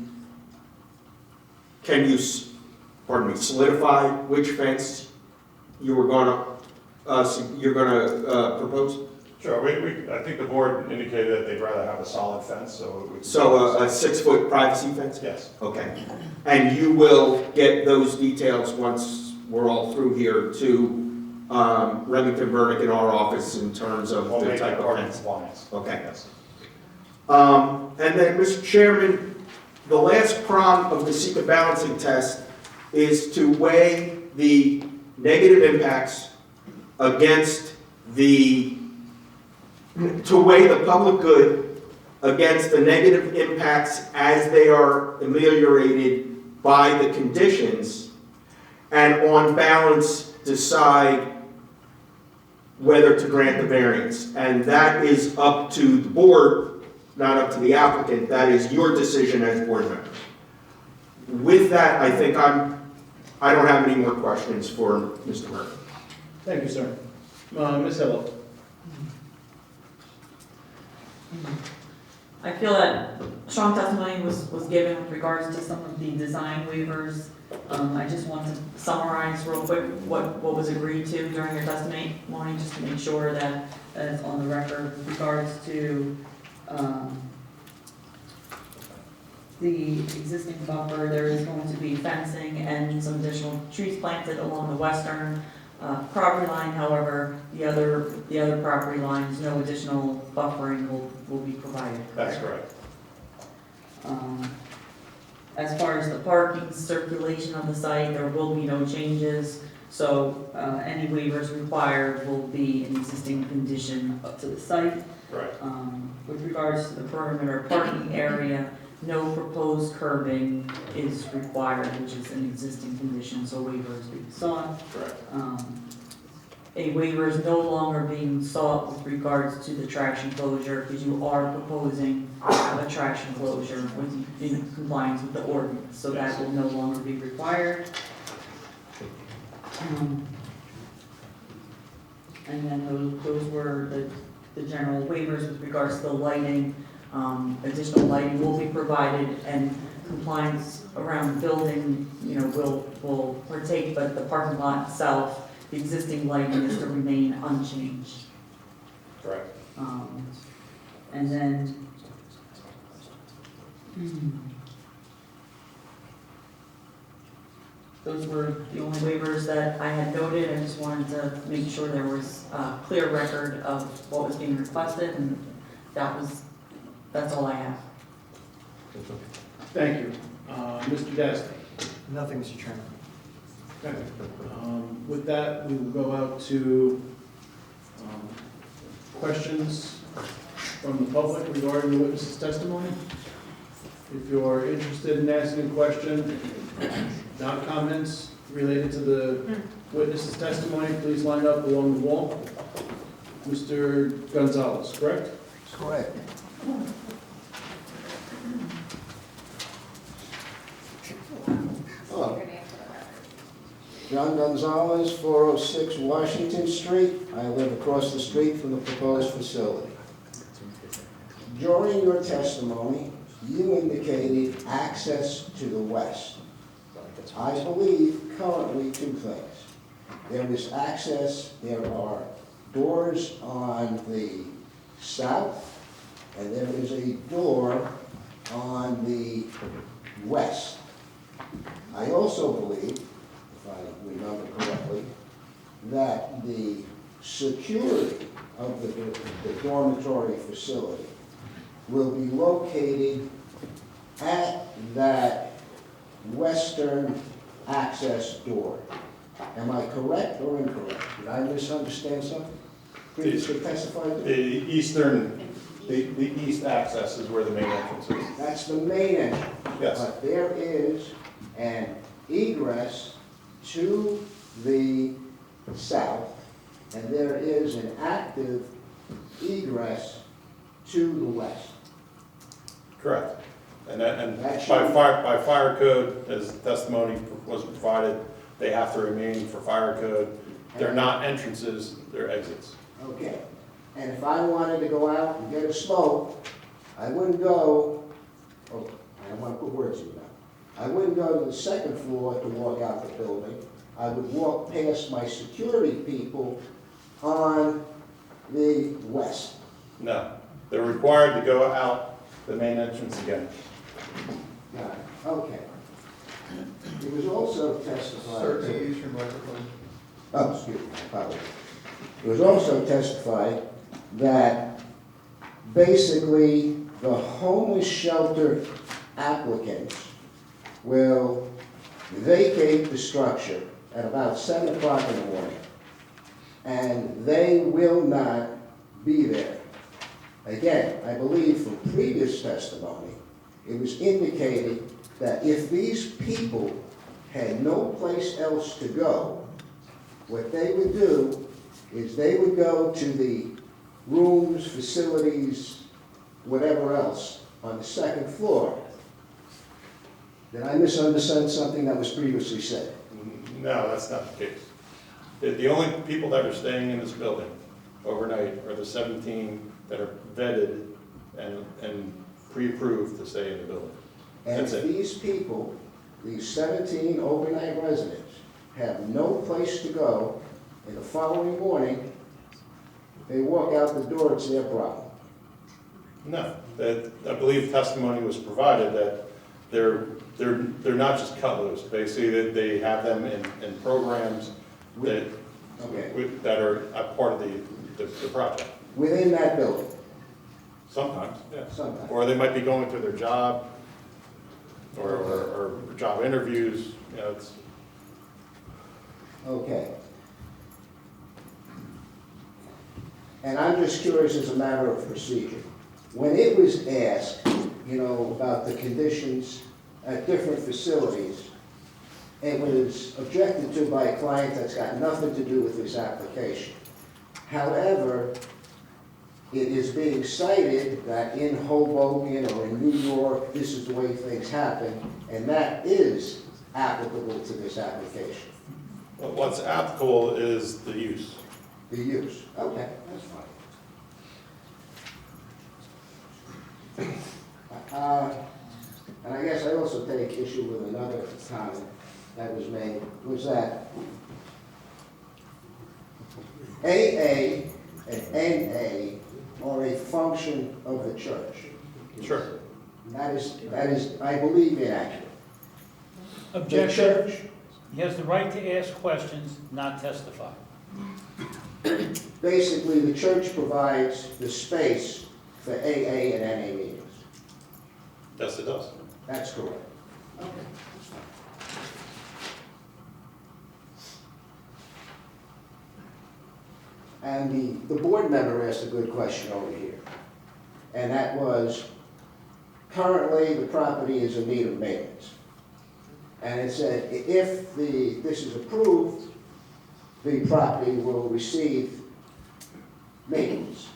Speaker 10: solidify which fence you were gonna, propose?
Speaker 1: Sure, I think the board indicated that they'd rather have a solid fence, so.
Speaker 10: So a 6-foot privacy fence?
Speaker 1: Yes.
Speaker 10: Okay. And you will get those details once we're all through here to Remington Burdick in our office in terms of
Speaker 1: We'll
Speaker 10: the
Speaker 1: make
Speaker 10: type
Speaker 1: that
Speaker 10: of
Speaker 1: part of
Speaker 10: fence?
Speaker 1: compliance.
Speaker 10: Okay.
Speaker 1: Yes.
Speaker 10: And then, Mr. Chairman, the last prong of the seeker balancing test is to weigh the negative impacts against to weigh the public good against the negative impacts as they are ameliorated by the conditions, and on balance decide whether to grant the variance. And that is up to the board, not up to the applicant. That is your decision as board members. With that, I think I don't have any more questions for Mr. Murphy.
Speaker 6: Thank you, sir. Ms. Hillo.
Speaker 11: I feel that strong testimony was given with regards to some of the design waivers. I just want to summarize real quick what was agreed to during your testimony, just to make sure that it's on the record with regards to the existing buffer. There is going to be fencing and some additional trees planted along the western property line. However, the other property lines, no additional buffering will be provided.
Speaker 1: That's correct.
Speaker 11: As far as the parking circulation of the site, there will be no changes. So any waivers required will be an existing condition up to the site.
Speaker 1: Right.
Speaker 11: With regards to the perimeter parking area, no proposed curbing is required, which is an existing condition, so waiver is being sought.
Speaker 1: Correct.
Speaker 11: A waiver is no longer being sought with regards to the trash enclosure, because you are proposing a trash enclosure in compliance with the ordinance, so that will no longer be required. And then those were the general waivers with regards to the lighting. Additional lighting will be provided, and compliance around the building, will partake, but the parking lot itself, the existing lighting is to remain unchanged.
Speaker 1: Correct.
Speaker 11: And then, those were the only waivers that I had noted. I just wanted to make sure there was a clear record of what was being requested, and that's all I have.
Speaker 6: Thank you. Mr. N.J.S.A.
Speaker 3: Nothing, Mr. Chairman.
Speaker 6: Okay. With that, we will go out to questions from the public regarding the witness's testimony. If you're interested in asking a question, not comments related to the witness's testimony, please line up along the wall. Mr. Gonzalez, correct?
Speaker 3: Correct.
Speaker 5: Hello.
Speaker 12: John Gonzalez, 406 Washington Street. I live across the street from the proposed facility. During your testimony, you indicated access to the west. I believe currently two things. There is access, there are doors on the south, and there is a door on the west. I also believe, if I remember correctly, that the security of the dormitory facility will be located at that western access door. Am I correct or incorrect? Did I misunderstand something? Previously testified?
Speaker 1: The east access is where the main entrance is.
Speaker 12: That's the main entrance.
Speaker 1: Yes.
Speaker 12: But there is an egress to the south, and there is an active egress to the west.
Speaker 1: Correct. And
Speaker 12: That
Speaker 1: by fire code, as testimony was provided, they have to remain for fire code. They're not entrances, they're exits.
Speaker 12: Okay. And if I wanted to go out and get a smoke, I wouldn't go, oh, I don't want to put words in your mouth. I wouldn't go to the second floor to walk out the building. I would walk past my security people on the west.
Speaker 1: No, they're required to go out the main entrance again.
Speaker 12: Got it. Okay. It was also testified.
Speaker 5: Sir, can you use your microphone?
Speaker 12: Oh, excuse me, I apologize. It was also testified that basically the homeless shelter applicants will vacate the structure at about 7 o'clock in the morning, and they will not be there. Again, I believe from previous testimony, it was indicated that if these people had no place else to go, what they would do is they would go to the rooms, facilities, whatever else on the second floor. Did I misunderstand something that was previously said?
Speaker 1: No, that's not the case. The only people that are staying in this building overnight are the 17 that are vetted and pre-approved to stay in the building.
Speaker 12: And
Speaker 1: That's
Speaker 12: if
Speaker 1: it.
Speaker 12: these people, these 17 overnight residents, have no place to go, in the following morning, they walk out the door, it's their problem.
Speaker 1: No, that, I believe testimony was provided that they're not just cut loose. Basically, that they have them in programs that,
Speaker 12: Okay.
Speaker 1: that are a part of the project.
Speaker 12: Within that building,
Speaker 1: Sometimes, yeah.
Speaker 12: sometimes.
Speaker 1: Or they might be going to their job, or job interviews, you know, it's,
Speaker 12: Okay. And I'm just curious as a matter of procedure. When it was asked, about the conditions at different facilities, it was objected to by a client that's got nothing to do with this application. However, it is being cited that in Hoboken or in New York, this is the way things happen, and that is applicable to this application.
Speaker 1: well, what's applicable is the use.
Speaker 12: The use. Okay, that's fine. And I guess I also take issue with another comment that was made, was that AA and NA are a function of the church.
Speaker 1: Sure.
Speaker 12: That is, I believe, inaccurate. The
Speaker 2: Objection.
Speaker 12: church,
Speaker 2: He has the right to ask questions, not testify.
Speaker 12: basically, the church provides the space for AA and NA meetings.
Speaker 1: Yes, it does.
Speaker 12: That's correct. Okay. And the board member asked a good question over here. And that was, currently, the property is in need of maintenance. And it said, if this is approved, the property will receive maintenance.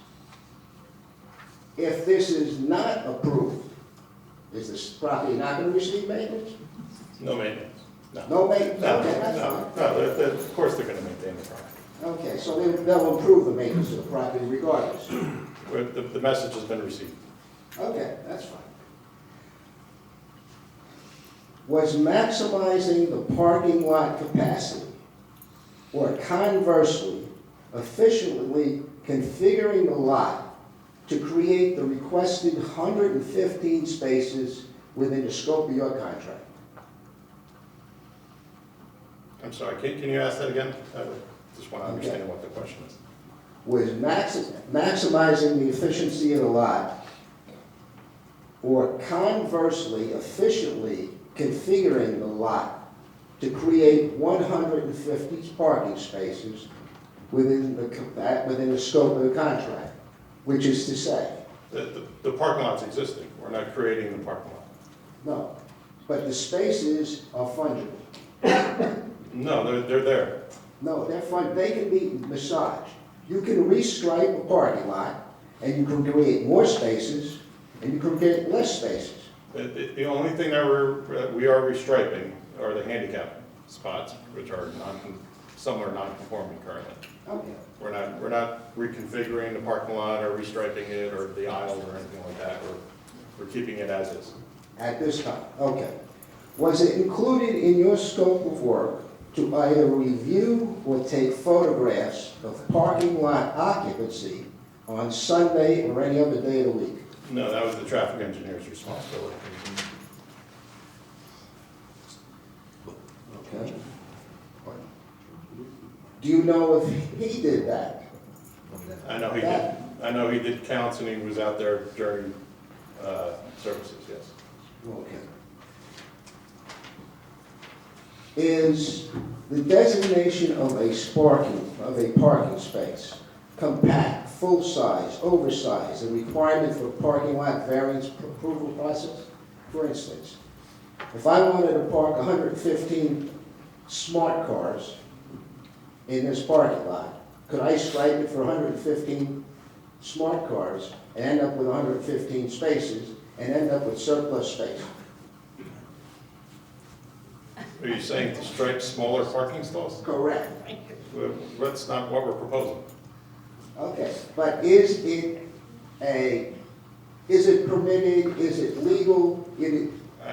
Speaker 12: If this is not approved, is this property not going to receive maintenance?
Speaker 1: No maintenance.
Speaker 12: No maintenance?
Speaker 1: No,
Speaker 12: Okay, that's
Speaker 1: no,
Speaker 12: fine.
Speaker 1: no, of course they're gonna maintain the property.
Speaker 12: Okay, so they'll improve the maintenance of the property regardless.
Speaker 1: But the message has been received.
Speaker 12: Okay, that's fine. Was maximizing the parking lot capacity, or conversely, efficiently configuring the lot to create the requested 115 spaces within the scope of your contract?
Speaker 1: I'm sorry, can you ask that again? I just want to understand what the question is.
Speaker 12: Was maximizing the efficiency of the lot, or conversely, efficiently configuring the lot to create 150 parking spaces within the scope of the contract, which is to say,
Speaker 1: The parking lot's existing. We're not creating the parking lot.
Speaker 12: no, but the spaces are fungible.
Speaker 1: No, they're there.
Speaker 12: No, they're fun, they can be massaged. You can restripe a parking lot, and you can create more spaces, and you can create less spaces.
Speaker 1: The only thing that we are restriping are the handicap spots, which are some are non-conforming currently.
Speaker 12: Okay.
Speaker 1: We're not reconfiguring the parking lot or restriping it or the aisles or anything like that. We're keeping it as is.
Speaker 12: At this time, okay. Was it included in your scope of work to either review or take photographs of parking lot occupancy on Sunday or any other day of the week?
Speaker 1: No, that was the traffic engineer's responsibility.
Speaker 12: Okay. Do you know if he did that?
Speaker 1: I know he did. I know he did counts and he was out there during services, yes.
Speaker 12: Okay. Is the designation of a parking space compact, full-size, oversized, a requirement for parking lot variance approval process? For instance, if I wanted to park 115 smart cars in this parking lot, could I stripe it for 115 smart cars and end up with 115 spaces and end up with surplus space?
Speaker 1: Are you saying to stripe smaller parking stalls?
Speaker 12: Correct.
Speaker 1: Well, that's not what we're proposing.
Speaker 12: Okay, but is it permitted, is it legal?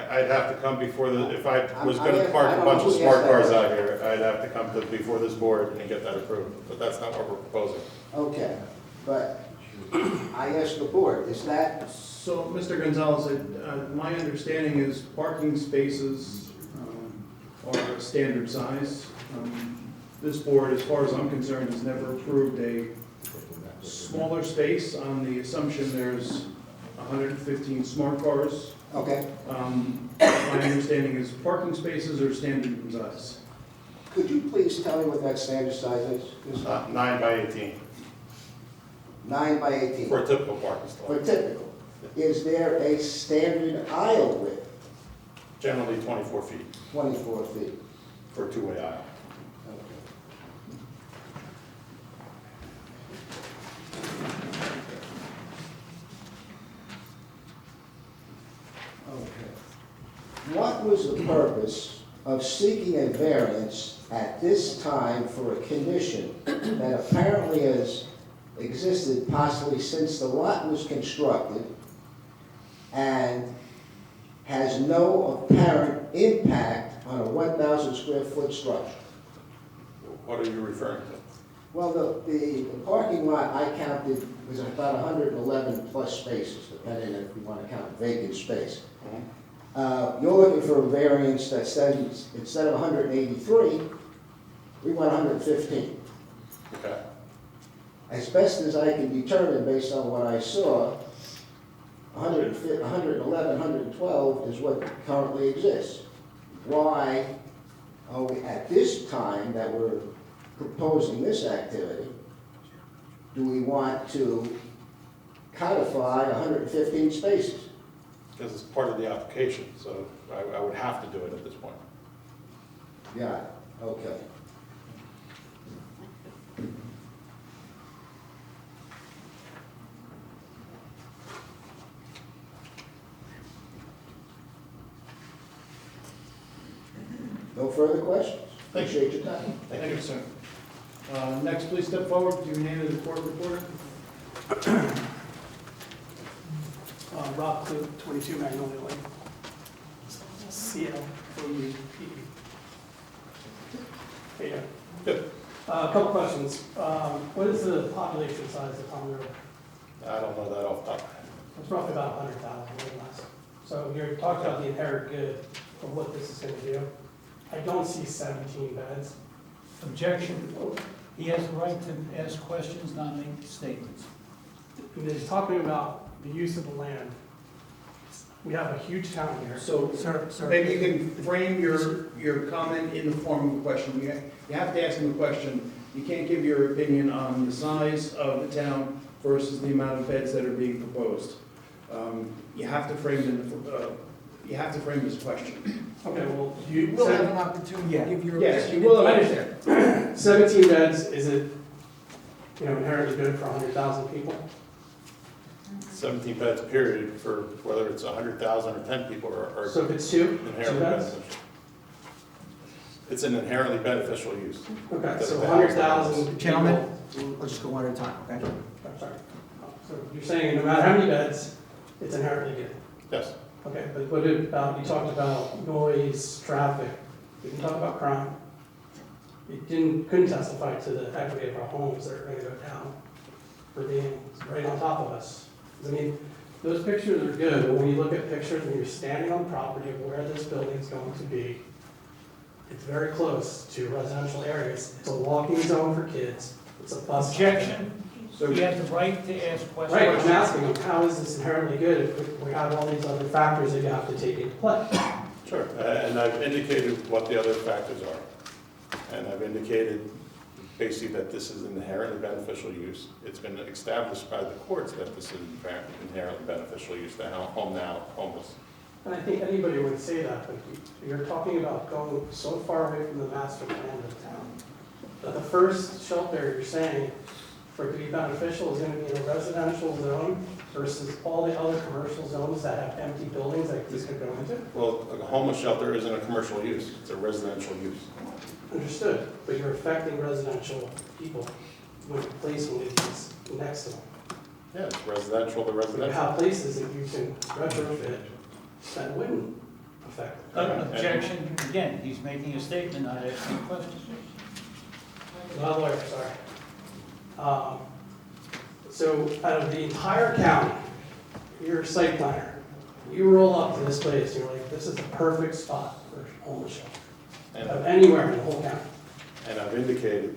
Speaker 1: I'd have to come before if I was
Speaker 12: I
Speaker 1: going to park a
Speaker 12: don't
Speaker 1: bunch
Speaker 12: know
Speaker 1: of
Speaker 12: who
Speaker 1: smart
Speaker 12: asked
Speaker 1: cars
Speaker 12: that.
Speaker 1: out here, I'd have to come before this board and get that approved. But that's not what we're proposing.
Speaker 12: Okay, but I asked the board, is that,
Speaker 6: So, Mr. Gonzalez, my understanding is parking spaces are standard size. This board, as far as I'm concerned, has never approved a smaller space on the assumption there's 115 smart cars.
Speaker 12: okay,
Speaker 6: My understanding is parking spaces are standard in size.
Speaker 12: could you please tell me what that standard size is?
Speaker 1: 9 by 18
Speaker 12: 9 by 18.
Speaker 1: for a typical parking stall.
Speaker 12: For typical. Is there a standard aisle width?
Speaker 1: Generally 24 feet
Speaker 12: 24 feet.
Speaker 1: for a two-way aisle.
Speaker 12: Okay. What was the purpose of seeking a variance at this time for a condition that apparently has existed possibly since the lot was constructed and has no apparent impact on a 1,000 square foot structure?
Speaker 1: What are you referring to?
Speaker 12: Well, the parking lot I counted was about 111 plus spaces, depending if you want to count vacant space. You're looking for a variance that says instead of 183, we want 115.
Speaker 1: Okay.
Speaker 12: As best as I can determine based on what I saw, 111, 112 is what currently exists. Why are we, at this time that we're proposing this activity, do we want to codify 115 spaces?
Speaker 1: Because it's part of the application, so I would have to do it at this point.
Speaker 12: Yeah, okay. No further questions? Appreciate your time.
Speaker 6: Thank you, sir. Next, please step forward, give your name to the court reporter.
Speaker 13: Rob Clue, 22 Magnolia Lane. CLOUPE. Hey,
Speaker 1: Good.
Speaker 13: a couple questions. What is the population size of Tom River?
Speaker 1: I don't know that off the top of my head.
Speaker 13: It's roughly about 100,000, a little less. So you're talking about the inherent good of what this is going to do. I don't see 17 beds.
Speaker 2: Objection. He has the right to ask questions, not make statements.
Speaker 13: And then talking about the use of the land. We have a huge town here.
Speaker 6: So,
Speaker 3: Sir,
Speaker 6: maybe you can frame your comment in the form of a question. You have to ask him a question. You can't give your opinion on the size of the town versus the amount of beds that are being proposed. You have to frame this question.
Speaker 13: Okay, well,
Speaker 3: you will have an opportunity to give your.
Speaker 6: Yes, you will.
Speaker 13: I understand. 17 beds, is it, inherently good for 100,000 people?
Speaker 1: 17 beds period for whether it's 100,000 or 10 people are
Speaker 13: So if it's two
Speaker 1: inherently
Speaker 13: beds?
Speaker 1: beneficial. It's an inherently beneficial use.
Speaker 13: Okay, so 100,000
Speaker 3: Gentlemen, let's just go one at a time, okay?
Speaker 13: I'm sorry. So you're saying no matter how many beds, it's inherently good?
Speaker 1: Yes.
Speaker 13: Okay, but what about, you talked about noise, traffic, you didn't talk about crime. You couldn't testify to the equity of our homes that are going to go down for being right on top of us. I mean, those pictures are good, but when you look at pictures when you're standing on the property of where this building's going to be, it's very close to residential areas. It's a walking zone for kids. It's a bus.
Speaker 2: Objection.
Speaker 6: So
Speaker 2: You have the right to ask questions.
Speaker 13: Right, I'm asking them, how is this inherently good if we have all these other factors that you have to take into play?
Speaker 1: Sure, and I've indicated what the other factors are. And I've indicated basically that this is an inherently beneficial use. It's been established by the courts that this is inherently beneficial use to home now homeless.
Speaker 13: And I think anybody would say that, but you're talking about going so far away from the master plan of the town. That the first shelter you're saying for it to be beneficial is going to be in a residential zone versus all the other commercial zones that have empty buildings that this could go into?
Speaker 1: Well, a homeless shelter isn't a commercial use, it's a residential use.
Speaker 13: Understood, but you're affecting residential people when you're placing these next to them.
Speaker 1: Yeah, it's residential to
Speaker 13: You
Speaker 1: residential.
Speaker 13: have places that you can retrofit that wouldn't affect them.
Speaker 2: Objection. Again, he's making a statement, not asking a question.
Speaker 13: Not a lawyer, sorry. So out of the entire county, you're a site planner, you roll up to this place, and you're like, this is the perfect spot for a homeless shelter. Of anywhere in the whole county.
Speaker 1: And I've indicated,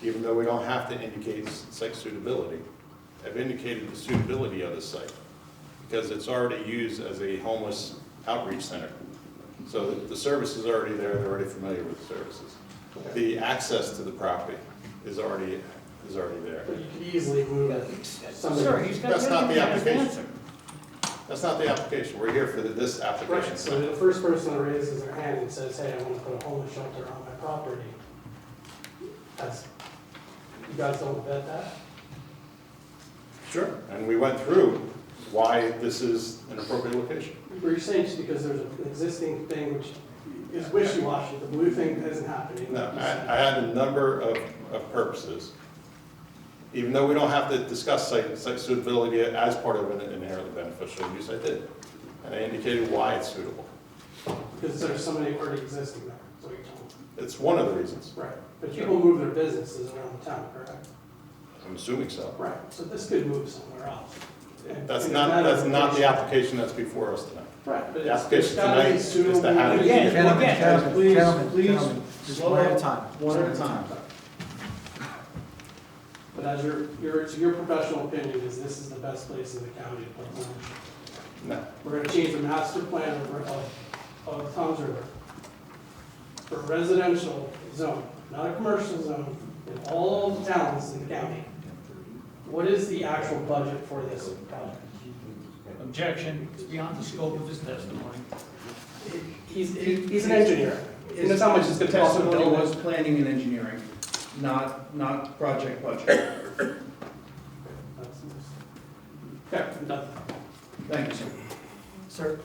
Speaker 1: even though we don't have to indicate site suitability, I've indicated the suitability of the site because it's already used as a homeless outreach center. So the service is already there, they're already familiar with the services. The access to the property is already there.
Speaker 13: But you could easily move somebody.
Speaker 2: Sir, he's got.
Speaker 1: That's not the
Speaker 2: everything to
Speaker 1: application. That's not the application. We're here for this application.
Speaker 13: Right, so the first person that raises their hand and says, hey, I want to put a homeless shelter on my property, you guys don't vet that?
Speaker 1: Sure. And we went through why this is an appropriate location.
Speaker 13: You're saying just because there's an existing thing which is wishy-washy, the blue thing isn't happening.
Speaker 1: No, I had a number of purposes. Even though we don't have to discuss site suitability as part of an inherently beneficial use, I did. And I indicated why it's suitable.
Speaker 13: Because there's somebody already existing there, so you're telling me.
Speaker 1: It's one of the reasons.
Speaker 13: Right, but people move their businesses around the town, correct?
Speaker 1: I'm assuming so.
Speaker 13: Right, so this could move somewhere else. And-
Speaker 1: That's
Speaker 13: and
Speaker 1: not
Speaker 13: it's
Speaker 1: the application that's before us tonight.
Speaker 13: Right, but
Speaker 1: The
Speaker 13: it's
Speaker 1: application
Speaker 13: gotta be
Speaker 1: tonight is to
Speaker 13: suitable.
Speaker 1: have it.
Speaker 2: Again,
Speaker 3: Gentlemen, just
Speaker 6: slow
Speaker 3: one at a
Speaker 6: up.
Speaker 3: time.
Speaker 6: One at a time.
Speaker 13: But as your professional opinion is this is the best place in the county to put a homeless shelter.
Speaker 1: No.
Speaker 13: We're gonna change the master plan of Tom's River for a residential zone, not a commercial zone, in all the towns in the county. What is the actual budget for this project?
Speaker 2: Objection. It's beyond the scope of his testimony.
Speaker 13: He's an engineer. He knows how much it's
Speaker 6: The
Speaker 13: gonna cost to
Speaker 6: testimony
Speaker 13: build
Speaker 6: was
Speaker 13: it.
Speaker 6: planning and engineering, not project budget.
Speaker 13: Okay, I'm done.
Speaker 6: Thank you, sir.
Speaker 3: Sir,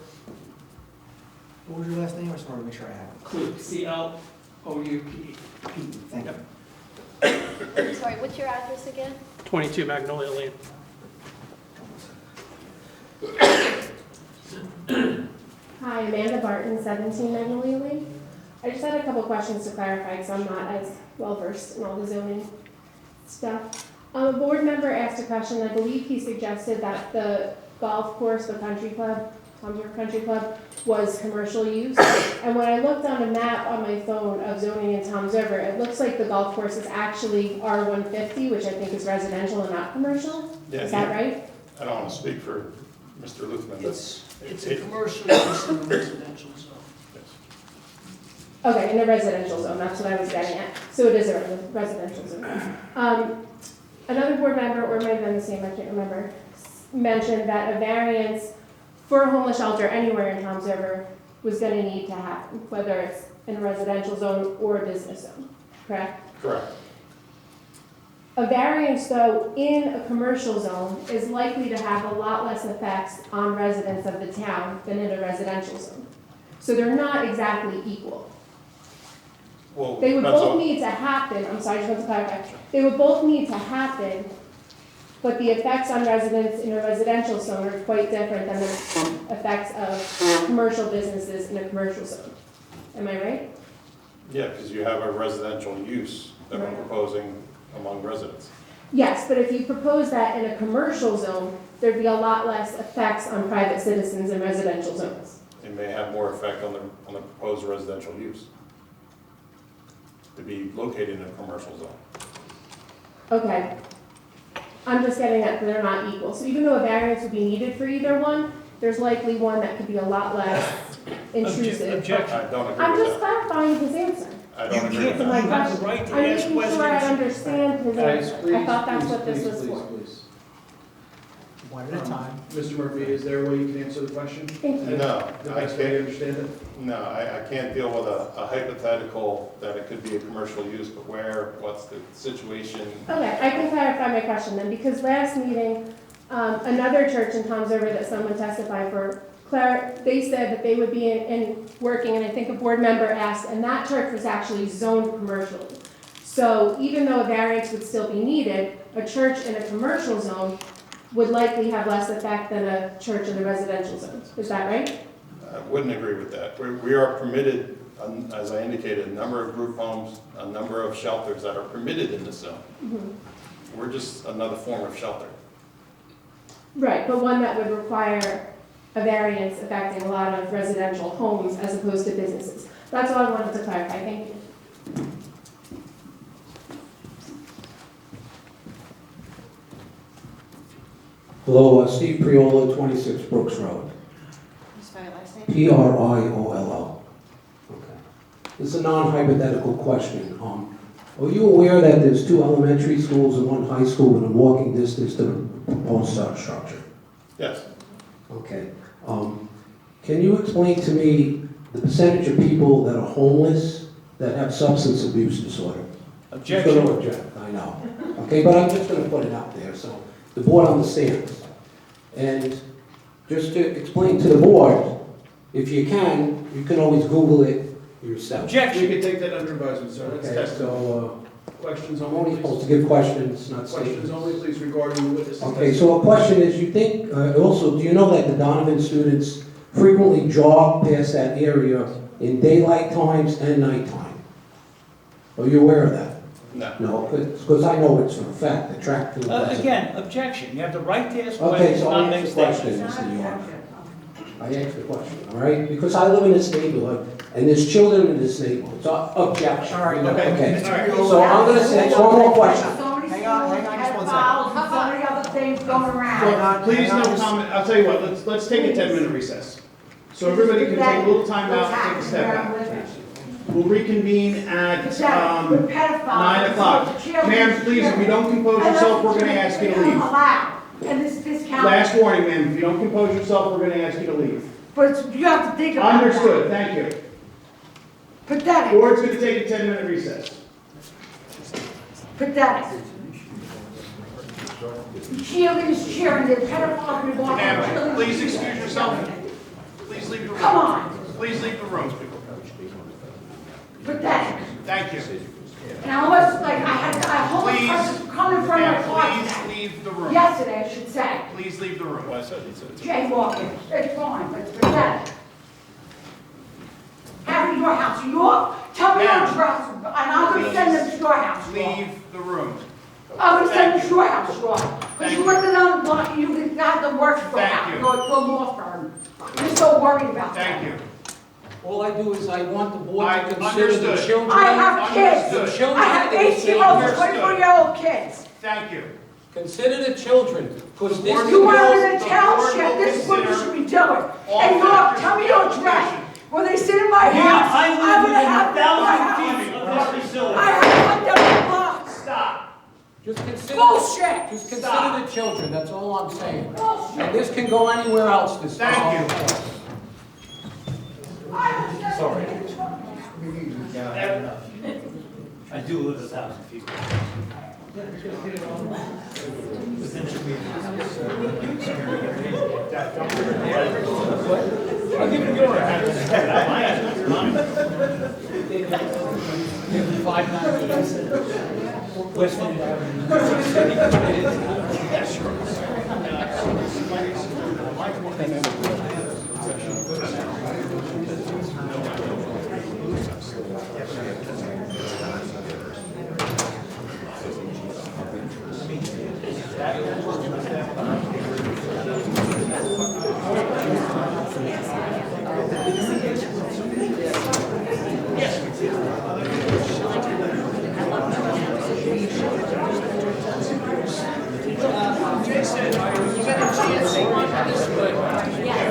Speaker 3: what was your last name? I just want to make sure I have it.
Speaker 13: Clue, CLOUPE. O-U-P-E.
Speaker 3: Thank you.
Speaker 4: I'm sorry, what's your address again?
Speaker 13: 22 Magnolia Lane.
Speaker 14: Hi, Amanda Barton, 17 Magnolia Lane. I just had a couple questions to clarify because I'm not as well versed in all the zoning stuff. A board member asked a question. I believe he suggested that the golf course, the country club, Tom's River Country Club, was commercial use. And when I looked on a map on my phone of zoning in Tom's River, it looks like the golf course is actually R150, which I think is residential and not commercial.
Speaker 1: Yeah,
Speaker 14: Is that right?
Speaker 1: I don't want to speak for Mr. Luthman, but
Speaker 7: It's a commercial use in a residential zone.
Speaker 14: Okay, in a residential zone, that's what I was getting at. So it is a residential zone. Another board member, or it might have been the same, I can't remember, mentioned that a variance for a homeless shelter anywhere in Tom's River was gonna need to happen, whether it's in a residential zone or a business zone, correct?
Speaker 1: correct.
Speaker 14: A variance, though, in a commercial zone is likely to have a lot less effects on residents of the town than in a residential zone. So they're not exactly equal.
Speaker 1: Well,
Speaker 14: They would
Speaker 1: that's
Speaker 14: both
Speaker 1: all.
Speaker 14: need to happen, I'm sorry, I just want to clarify. They would both need to happen, but the effects on residents in a residential zone are quite different than the effects of commercial businesses in a commercial zone. Am I right?
Speaker 1: Yeah, because you have a residential use that we're
Speaker 14: Right.
Speaker 1: proposing among residents.
Speaker 14: Yes, but if you propose that in a commercial zone, there'd be a lot less effects on private citizens in residential zones.
Speaker 1: It may have more effect on the proposed residential use to be located in a commercial zone.
Speaker 14: Okay. I'm just getting at they're not equal. So even though a variance would be needed for either one, there's likely one that could be a lot less intrusive.
Speaker 2: Objection.
Speaker 1: I don't agree
Speaker 14: I'm
Speaker 1: with
Speaker 14: just
Speaker 1: that.
Speaker 14: clarifying his answer.
Speaker 1: I
Speaker 2: You
Speaker 1: don't agree with
Speaker 2: can't, you
Speaker 14: My
Speaker 1: that.
Speaker 2: have the
Speaker 14: question-
Speaker 2: right to
Speaker 14: I'm
Speaker 2: ask
Speaker 14: making sure I
Speaker 2: questions.
Speaker 14: understand his
Speaker 6: Guys,
Speaker 14: answer.
Speaker 6: please,
Speaker 14: I thought that's what this
Speaker 6: please,
Speaker 14: was
Speaker 6: please,
Speaker 14: for.
Speaker 6: please.
Speaker 3: One at a time.
Speaker 6: Mr. Murphy, is there a way you can answer the question?
Speaker 14: Thank you.
Speaker 1: No,
Speaker 6: The
Speaker 1: I
Speaker 6: best way to
Speaker 1: can't,
Speaker 6: understand it?
Speaker 1: no, I can't deal with a hypothetical that it could be a commercial use, but where, what's the situation?
Speaker 14: Okay, I can clarify my question then, because last meeting, another church in Tom's River that someone testified for, they said that they would be in working, and I think a board member asked, and that church was actually zoned commercially. So even though a variance would still be needed, a church in a commercial zone would likely have less effect than a church in a residential zone. Is that right?
Speaker 1: I wouldn't agree with that. We are permitted, as I indicated, a number of group homes, a number of shelters that are permitted in this zone. We're just another form of shelter.
Speaker 14: Right, but one that would require a variance affecting a lot of residential homes as opposed to businesses. That's all I wanted to clarify. Thank you.
Speaker 15: Hello, Steve Priola, 26 Brooks Road.
Speaker 4: Spell your last name?
Speaker 15: Priollo. Okay. This is a non-hypothetical question. Are you aware that there's 2 elementary schools and 1 high school within walking distance to the proposed structure?
Speaker 1: Yes.
Speaker 15: Okay. Can you explain to me the percentage of people that are homeless that have substance abuse disorder?
Speaker 2: Objection.
Speaker 15: You're gonna object, I know. Okay, but I'm just gonna put it out there, so the board understands. And just to explain to the board, if you can always Google it yourself.
Speaker 6: We
Speaker 2: Objection.
Speaker 6: can take that under advisement, sir. That's
Speaker 15: Okay,
Speaker 6: testimony.
Speaker 15: so,
Speaker 6: Questions
Speaker 15: I'm only
Speaker 6: only,
Speaker 15: supposed
Speaker 6: please.
Speaker 15: to give questions, not
Speaker 6: Questions
Speaker 15: statements.
Speaker 6: only, please, regarding the witness's
Speaker 15: Okay,
Speaker 6: testimony.
Speaker 15: so a question is, you think, also, do you know that the Donovan students frequently jog past that area in daylight times and nighttime? Are you aware of that?
Speaker 1: No.
Speaker 15: No, because I know it's for a fact, the track field. doesn't-
Speaker 2: Again, objection. You have the right to ask
Speaker 15: Okay,
Speaker 2: questions,
Speaker 15: so
Speaker 2: not
Speaker 15: I
Speaker 2: make
Speaker 15: asked the
Speaker 2: statements.
Speaker 15: question, Mr. York. I asked the question, all right? Because I live in this neighborhood, and there's children in this neighborhood, so objection.
Speaker 3: All right,
Speaker 15: Okay.
Speaker 6: All right.
Speaker 15: So I'm gonna say, one more question.
Speaker 3: Hang on just 1 second.
Speaker 9: So many other things going around.
Speaker 6: Please, no comment. I'll tell you what, let's take a 10-minute recess. So everybody can take a little time out and take a step back. We'll reconvene at 9 o'clock. Ma'am, please, if you don't compose yourself, we're gonna ask you to leave.
Speaker 9: And this discount.
Speaker 6: Last warning, ma'am, if you don't compose yourself, we're gonna ask you to leave.
Speaker 9: But you have to think about that.
Speaker 6: Understood, thank you.
Speaker 9: Pathetic,
Speaker 6: Board's gonna take a 10-minute recess.
Speaker 9: pathetic. Cheerleaders cheering, they're pedophiles, we want
Speaker 6: Ma'am,
Speaker 9: cheerleaders
Speaker 6: please excuse
Speaker 9: cheering.
Speaker 6: yourself. Please leave the room.
Speaker 9: Come on,
Speaker 6: Please leave the room.
Speaker 9: pathetic.
Speaker 16: Thank you.
Speaker 17: Now, let's, like, I had a homeless
Speaker 16: Please,
Speaker 17: person come in front of my car
Speaker 16: please
Speaker 17: today.
Speaker 16: leave the room.
Speaker 17: Yesterday, I should say.
Speaker 16: Please leave the room.
Speaker 17: Jaywalking. It's fine, but it's pathetic. Have it in your house. Tell me your
Speaker 16: Ma'am.
Speaker 17: address, and I'm gonna send them to your house.
Speaker 16: Leave the room.
Speaker 17: I'm gonna send them
Speaker 16: Thank
Speaker 17: to your house, Because
Speaker 16: Thank
Speaker 17: you
Speaker 16: you.
Speaker 17: looked it on, you got them working for
Speaker 16: Thank you.
Speaker 17: a law firm. You're so worried about that.
Speaker 16: Thank you.
Speaker 15: All I do is I want the board
Speaker 16: I
Speaker 15: to consider the
Speaker 16: understood.
Speaker 15: children.
Speaker 17: I have kids.
Speaker 16: Understood.
Speaker 15: Children
Speaker 17: I have
Speaker 15: in the
Speaker 17: 18-year-old,
Speaker 16: Understood.
Speaker 17: 24-year-old kids.
Speaker 16: Thank you.
Speaker 15: Consider the children, because this
Speaker 16: board
Speaker 15: is
Speaker 17: You
Speaker 16: will-
Speaker 17: are in
Speaker 15: built-
Speaker 17: a
Speaker 16: the
Speaker 17: township,
Speaker 16: board will
Speaker 17: this is what you
Speaker 16: consider
Speaker 17: should be doing.
Speaker 16: all
Speaker 17: And
Speaker 16: factors
Speaker 17: tell me
Speaker 16: of
Speaker 17: your
Speaker 16: the
Speaker 17: address.
Speaker 16: application.
Speaker 17: When they sit in my house, I'm gonna have them in my house. I have them in the box.
Speaker 16: Stop.
Speaker 15: Just consider,
Speaker 17: Bullshit.
Speaker 15: just consider
Speaker 16: Stop.
Speaker 15: the children, that's all I'm saying.
Speaker 17: Bullshit.
Speaker 15: And this can go anywhere else, this.
Speaker 16: Thank you.
Speaker 2: Sorry. I do live 1,000 feet. I'll give you your address. 590 West End Avenue.
Speaker 7: Jason, are you getting a chance to watch this?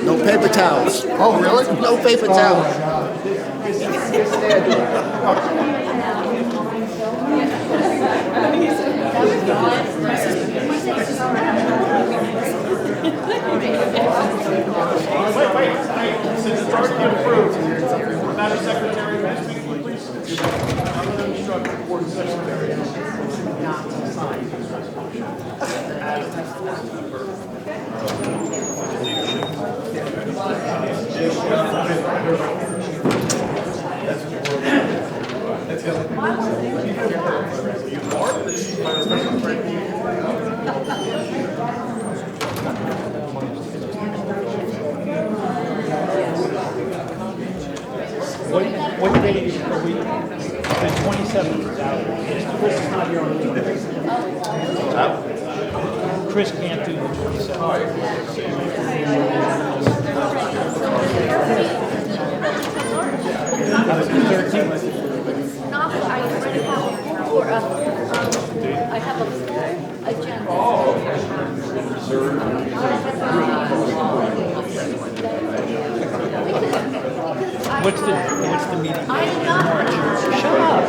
Speaker 12: No paper towels. Oh, really? No paper towels.
Speaker 16: Since it's already approved, Madam Secretary, may I speak, please? I'm going to instruct the board secretary not to sign
Speaker 2: What day are we? The 27th is out. Chris is not here on the 27th. Chris can't do the 27th.
Speaker 4: I have a full agenda.
Speaker 2: What's the meeting?
Speaker 4: I'm not.
Speaker 2: Shut up.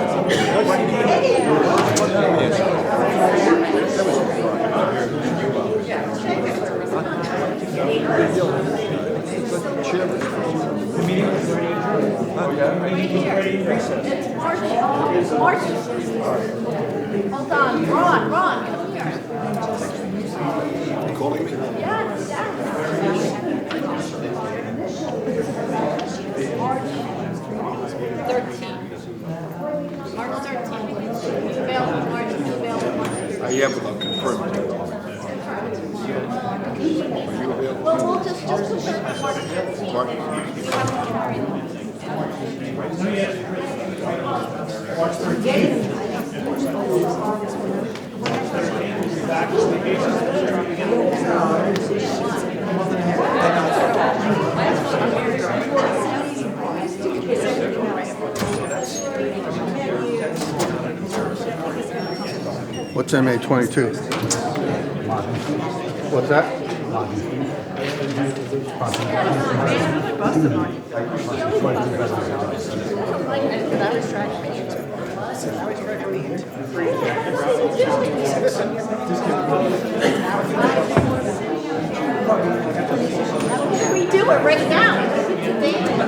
Speaker 2: The meeting is already adjourned. The meeting is already in recess.
Speaker 4: It's March. Hold on, Ron, come here.
Speaker 5: Calling me?
Speaker 4: Yes, March 13th. Available March, available March.
Speaker 5: I am confirmed.
Speaker 4: Well, we'll just confirm March 13th.
Speaker 5: March.
Speaker 4: We haven't carried on.
Speaker 2: March 13th.
Speaker 5: What's MA 22? What's that?
Speaker 4: We do it right now.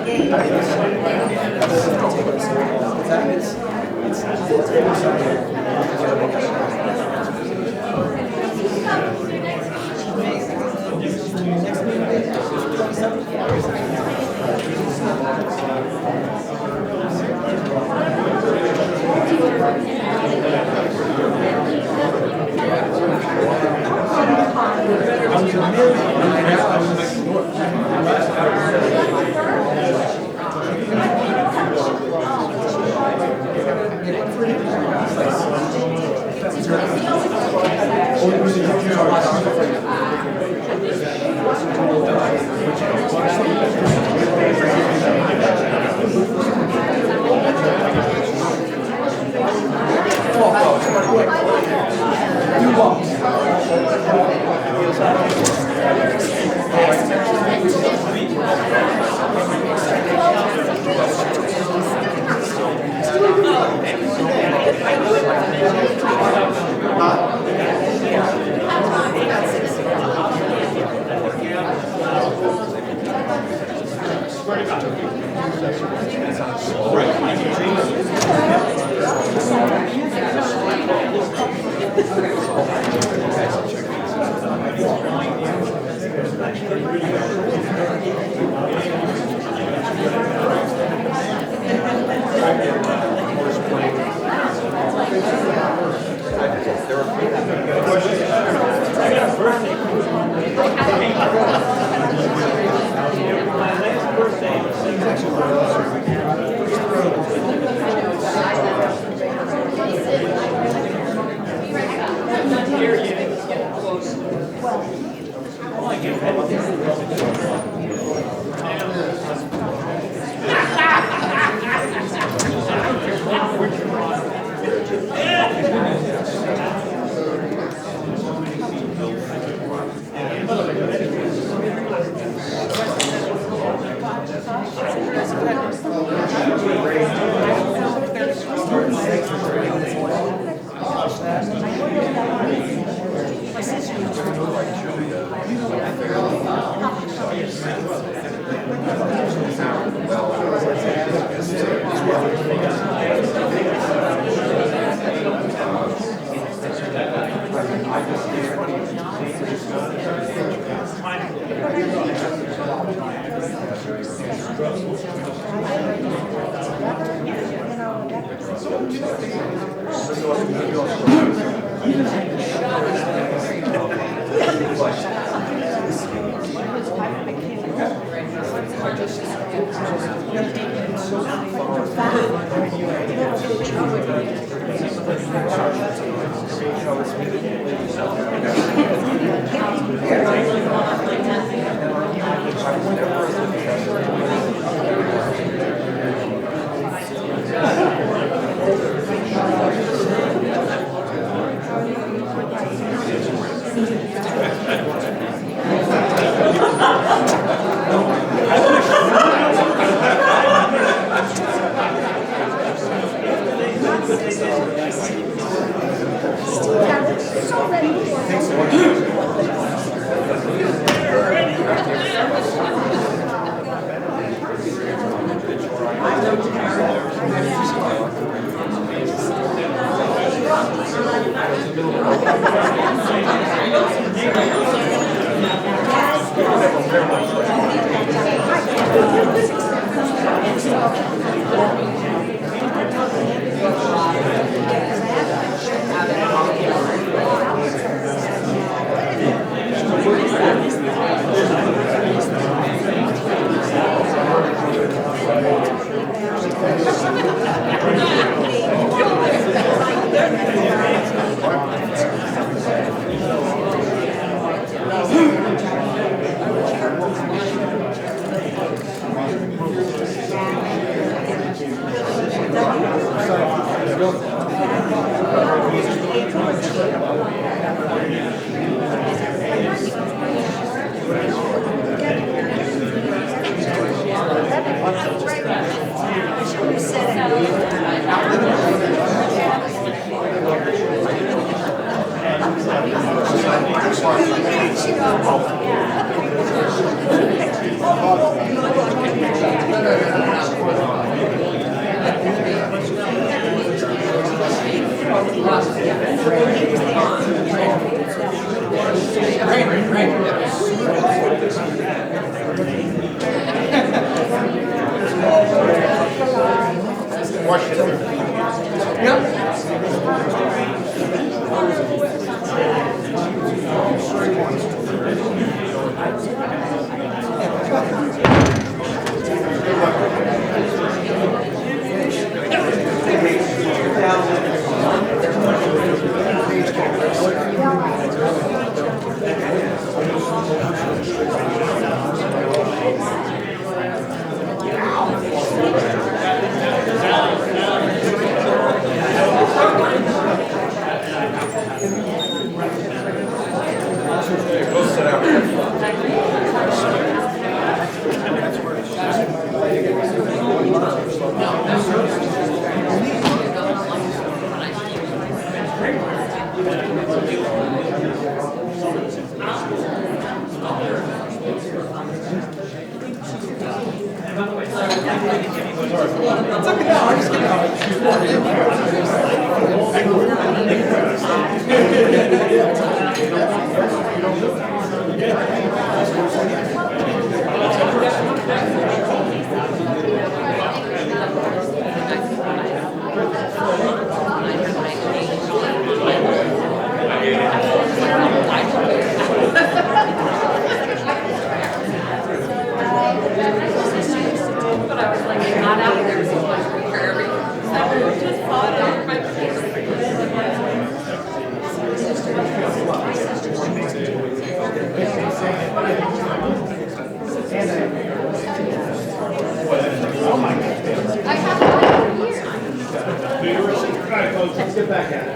Speaker 6: Let's get back at it.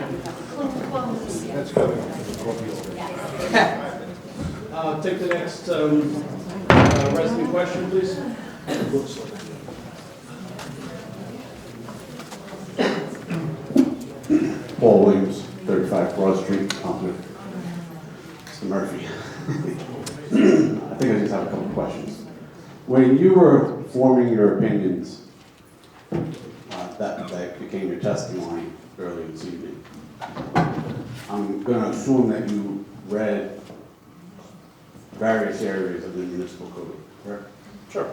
Speaker 5: That's good.
Speaker 6: Take the next resident question, please.
Speaker 18: Paul Williams, 35 Broad Street, Compton. Mr. Murphy. I think I just have a couple of questions. When you were forming your opinions, that became your testimony earlier this evening, I'm going to assume that you read various areas of the municipal code, correct?
Speaker 1: Sure.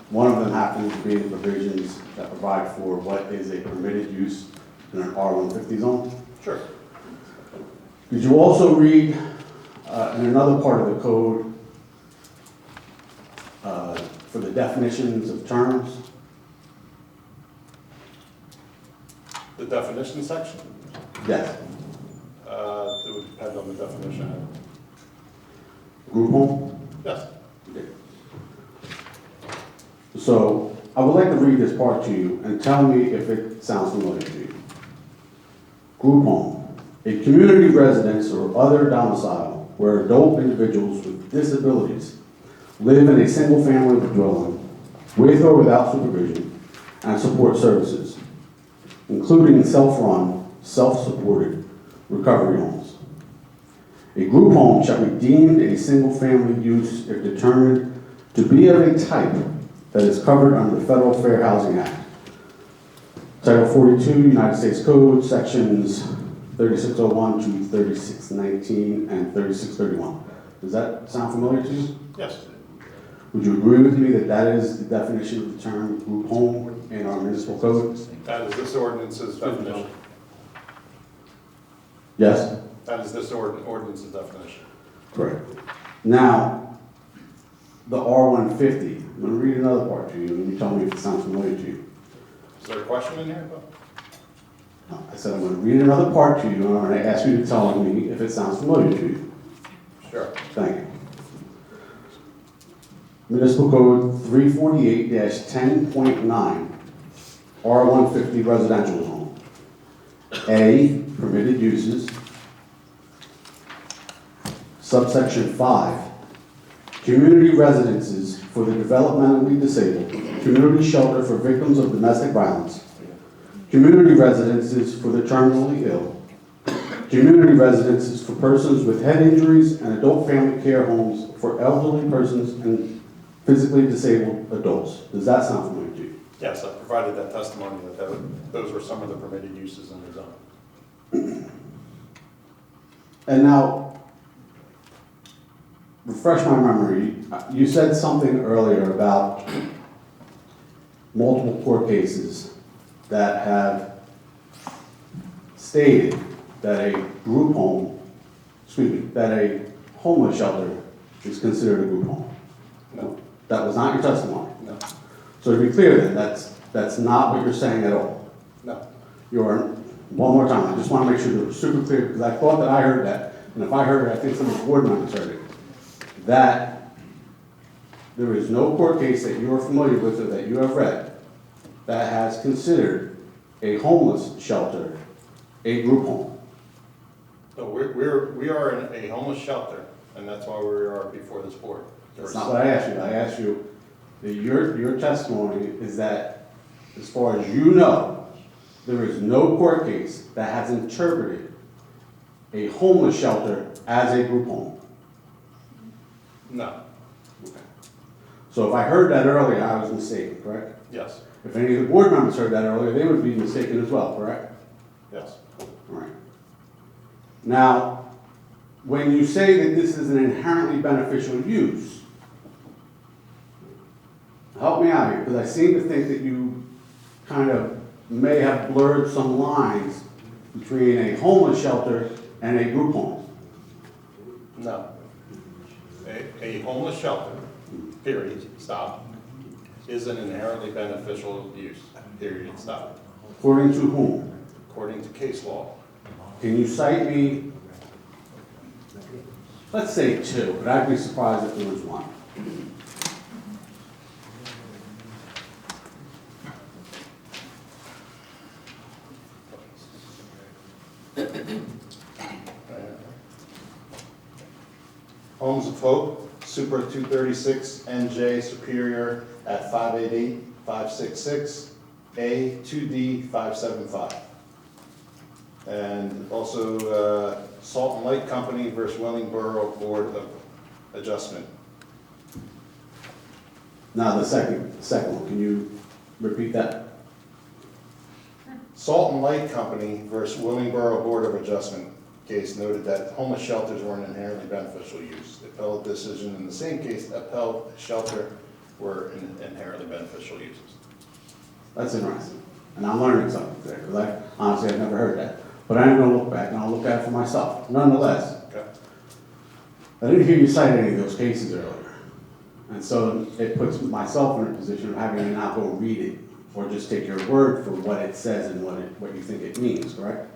Speaker 18: One of them happens to be the provisions that provide for what is a permitted use in an R150 zone.
Speaker 1: Sure.
Speaker 18: Did you also read in another part of the code for the definitions of terms?
Speaker 1: The definition section?
Speaker 18: Yes.
Speaker 1: It would depend on the definition.
Speaker 18: Group home?
Speaker 1: Yes.
Speaker 18: Okay. So I would like to read this part to you and tell me if it sounds familiar to you. Group home, a community residence or other domicile where adult individuals with disabilities live in a single-family dwelling with or without supervision and support services, including self-run, self-supported recovery homes. A group home shall be deemed a single-family use if determined to be of a type that is covered under the Federal Fair Housing Act. Title 42, United States Code, sections 3601 to 3619 and 3631. Does that sound familiar to you?
Speaker 1: Yes.
Speaker 18: Would you agree with me that that is the definition of the term group home in our municipal code?
Speaker 1: That is this ordinance's definition.
Speaker 18: Yes?
Speaker 1: That is this ordinance's definition.
Speaker 18: Correct. Now, the R150, I'm going to read another part to you, and you tell me if it sounds familiar to you.
Speaker 1: Is there a question in here?
Speaker 18: No, I said I'm going to read another part to you, and I'm going to ask you to tell me if it sounds familiar to you.
Speaker 1: Sure.
Speaker 18: Thank you. Municipal Code 348-10.9, R150 residential zone. A, permitted uses. Subsection 5, community residences for the developmentally disabled, community shelter for victims of domestic violence, community residences for the terminally ill, community residences for persons with head injuries, and adult family care homes for elderly persons and physically disabled adults. Does that sound familiar to you?
Speaker 1: Yes, I provided that testimony that those were some of the permitted uses in the zone.
Speaker 18: And now, refresh my memory, you said something earlier about multiple court cases that have stated that a group home, that a homeless shelter is considered a group home.
Speaker 1: No.
Speaker 18: That was not your testimony.
Speaker 1: No.
Speaker 18: So to be clear then, that's not what you're saying at all.
Speaker 1: No.
Speaker 18: One more time, I just want to make sure that we're super clear, because I thought that I heard that, and if I heard it, I think some of the board members heard it, that there is no court case that you are familiar with or that you have read that has considered a homeless shelter a group home.
Speaker 1: So we are in a homeless shelter, and that's why we are before this board.
Speaker 18: That's not what I asked you. I asked you that your testimony is that, as far as you know, there is no court case that has interpreted a homeless shelter as a group home.
Speaker 1: No.
Speaker 18: Okay. So if I heard that earlier, I was mistaken, correct?
Speaker 1: Yes.
Speaker 18: If any of the board members heard that earlier, they would be mistaken as well, correct?
Speaker 1: Yes.
Speaker 18: All right. Now, when you say that this is an inherently beneficial use, help me out here, because I seem to think that you kind of may have blurred some lines between a homeless shelter and a group home.
Speaker 1: No. A homeless shelter, period, stop, is an inherently beneficial use, period, stop.
Speaker 18: According to whom?
Speaker 1: According to case law.
Speaker 18: Can you cite me, let's say 2, but I'd be surprised if there was 1.
Speaker 1: Homes of Hope, Super 236, N.J.A. Superior at 588, 566, A 2D 575. And also Salt and Light Company versus Wellingborough Board of Adjustment.
Speaker 18: Now the second one, can you repeat that?
Speaker 1: Salt and Light Company versus Wellingborough Board of Adjustment, case noted that homeless shelters were an inherently beneficial use. The appellate decision in the same case upheld shelter were inherently beneficial uses.
Speaker 18: That's interesting. And I'm learning something there, because I honestly have never heard that. But I'm gonna look back and I'll look at it for myself. Nonetheless,
Speaker 1: Okay.
Speaker 18: I didn't hear you cite any of those cases earlier. And so it puts myself in a position of having to now go read it, or just take your word for what it says and what you think it means, correct?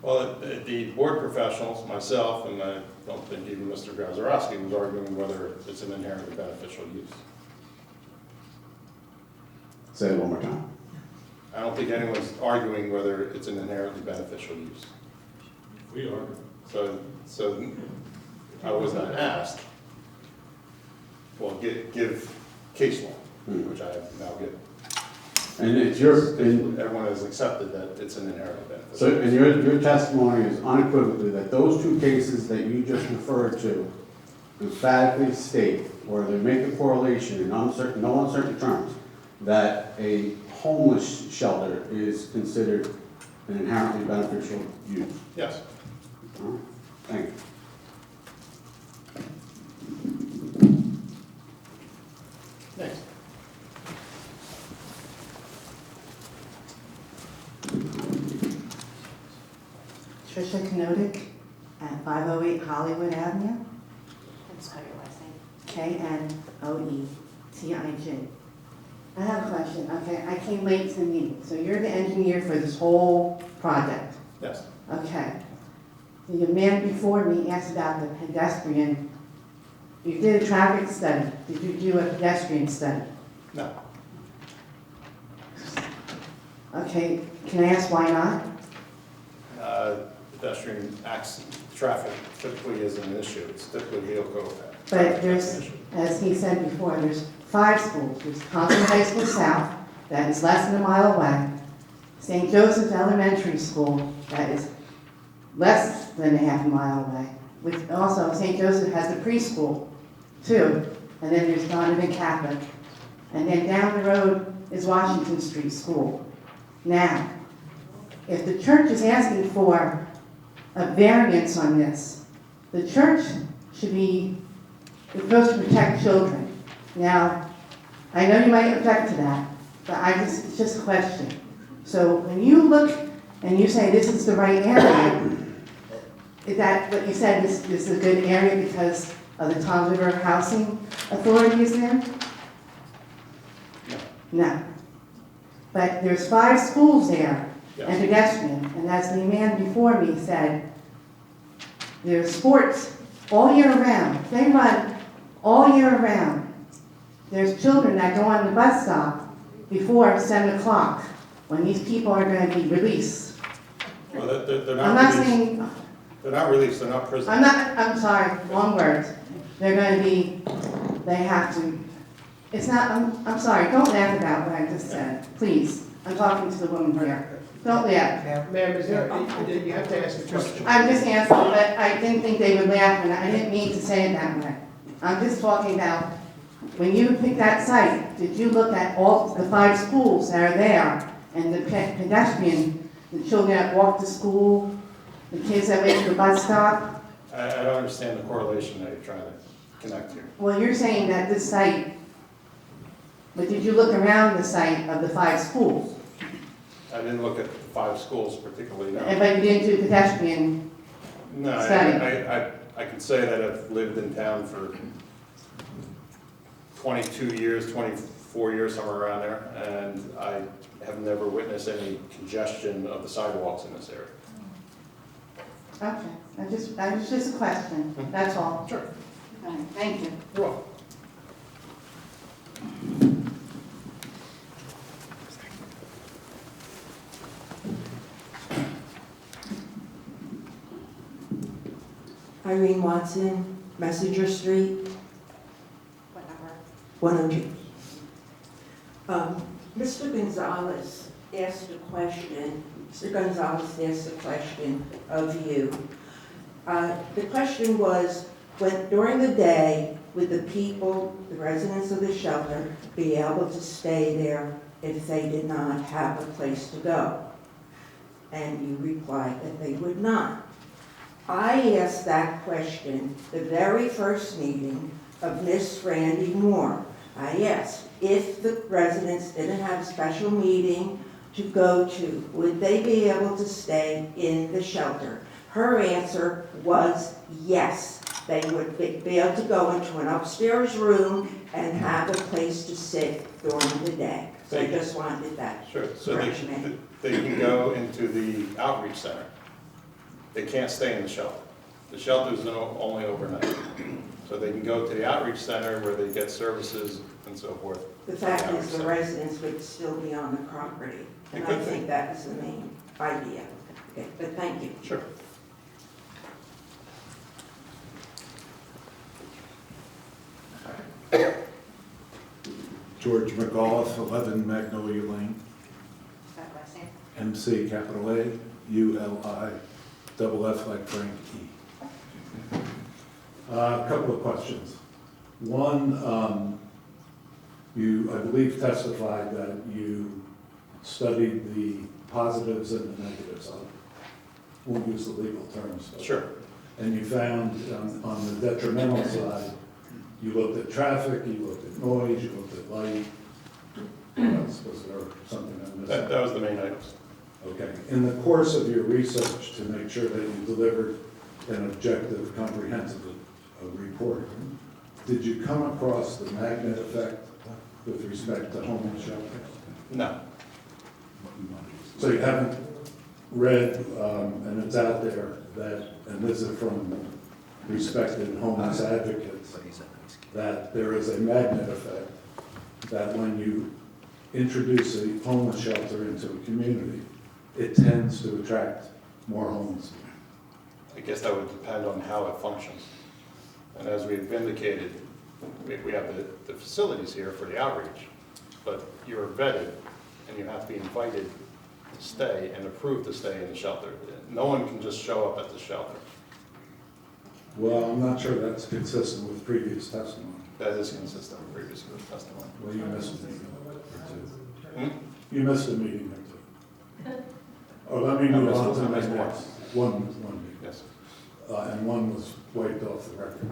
Speaker 1: Well, the board professionals, myself, and I don't think even Mr. Gazarovski was arguing whether it's an inherently beneficial use.
Speaker 18: Say it one more time.
Speaker 1: I don't think anyone's arguing whether it's an inherently beneficial use.
Speaker 16: We are.
Speaker 1: So I was not asked, well, give case law, which I have now given.
Speaker 18: And it's your,
Speaker 1: Everyone has accepted that it's an inherently beneficial
Speaker 18: so,
Speaker 1: use.
Speaker 18: and your testimony is unequivocally that those two cases that you just referred to emphatically state, or they make a correlation in no uncertain terms, that a homeless shelter is considered an inherently beneficial use.
Speaker 1: Yes.
Speaker 18: All right. Thank you.
Speaker 1: Next.
Speaker 19: Tricia Knodik at 508 Hollywood Avenue.
Speaker 4: Let's spell your last name.
Speaker 19: Knoetij. I have a question. Okay, I came late to the meeting. So you're the engineer for this whole project?
Speaker 1: Yes.
Speaker 19: Okay. The man before me asked about the pedestrian. You did a traffic study. Did you do a pedestrian study?
Speaker 1: No.
Speaker 19: Okay, can I ask why not?
Speaker 1: Pedestrian traffic typically isn't an issue. It's typically vehicle.
Speaker 19: But there's, as he said before, there's 5 schools. There's Thompson High School South, that is less than a mile away. St. Joseph's Elementary School, that is less than a half a mile away. With also, St. Joseph has the preschool, too. And then there's Donovan Catholic. And then down the road is Washington Street School. Now, if the church is asking for a variance on this, the church should be supposed to protect children. Now, I know you might object to that, but it's just a question. So when you look and you say this is the right area, is that what you said, this is a good area because of the Tom River Housing Authority is there? No. But there's 5 schools there, and pedestrian, and as the man before me said, there's sports all year round. They run all year round. There's children that go on the bus stop before 7 o'clock when these people are going to be released.
Speaker 1: Well, they're
Speaker 19: I'm
Speaker 1: not
Speaker 19: not
Speaker 1: released.
Speaker 19: saying,
Speaker 1: They're not released, they're not prisoners.
Speaker 19: I'm sorry, wrong words. They're going to be, they have to, it's not, I'm sorry, don't laugh about what I just said, please. I'm talking to the woman here. Don't laugh.
Speaker 9: Ma'am, is there, you have to ask a question.
Speaker 19: I'm just answering, but I didn't think they would laugh, and I didn't mean to say it that way. I'm just talking about, when you picked that site, did you look at all the 5 schools that are there, and the pedestrian, the children that walk to school, the kids that wait for the bus stop?
Speaker 1: I don't understand the correlation that you're trying to connect here.
Speaker 19: Well, you're saying that this site, but did you look around the site of the 5 schools?
Speaker 1: I didn't look at the 5 schools particularly, no.
Speaker 19: But you didn't do pedestrian
Speaker 1: No,
Speaker 19: study?
Speaker 1: I can say that I've lived in town for 22 years, 24 years, somewhere around there, and I have never witnessed any congestion of the sidewalks in this area.
Speaker 19: Okay, that was just a question, that's all.
Speaker 1: Sure.
Speaker 19: All right, thank you.
Speaker 1: You're welcome.
Speaker 20: Irene Watson, Messenger Street.
Speaker 4: What number?
Speaker 20: 100. Mr. Gonzalez asked a question. Mr. Gonzalez asked a question of you. The question was, during the day, would the people, the residents of the shelter, be able to stay there if they did not have a place to go? And you replied that they would not. I asked that question the very first meeting of Miss Randy Moore. I asked if the residents didn't have a special meeting to go to, would they be able to stay in the shelter? Her answer was yes. They would be able to go into an upstairs room and have a place to sit during the day. So I just wanted that.
Speaker 1: Sure, so
Speaker 20: correction.
Speaker 1: they can go into the outreach center. They can't stay in the shelter. The shelter is only overnight. So they can go to the outreach center where they get services and so forth.
Speaker 20: The fact is the residents would still be on the property. And I think that is the main idea. Okay, but thank you.
Speaker 1: Sure.
Speaker 21: George McAuliffe, 11 Magnolia Lane. MC capital A, U-L-I, double F like Frank E. A couple of questions. One, you, I believe, testified that you studied the positives and the negatives of, won't use the legal terms. But,
Speaker 1: sure.
Speaker 21: And you found on the detrimental side, you looked at traffic, you looked at noise, you looked at light. What else? Was there something I missed?
Speaker 1: That was the main items.
Speaker 21: Okay. In the course of your research to make sure that you delivered an objective, comprehensive report, did you come across the magnet effect with respect to homeless shelter?
Speaker 1: No.
Speaker 21: So you haven't read, and it's out there, that, and this is from respected homeless advocates, that there is a magnet effect, that when you introduce a homeless shelter into a community, it tends to attract more homeless people.
Speaker 1: I guess that would depend on how it functions. And as we've indicated, we have the facilities here for the outreach, but you're vetted and you have to be invited to stay and approved to stay in the shelter. No one can just show up at the shelter.
Speaker 21: Well, I'm not sure that's consistent with previous testimony.
Speaker 1: That is consistent with previous testimony.
Speaker 21: Well, you missed a meeting or two.
Speaker 1: Hmm?
Speaker 21: You missed a meeting or two. Oh, let me move on to the next one. One meeting.
Speaker 1: Yes.
Speaker 21: And one was wiped off the record.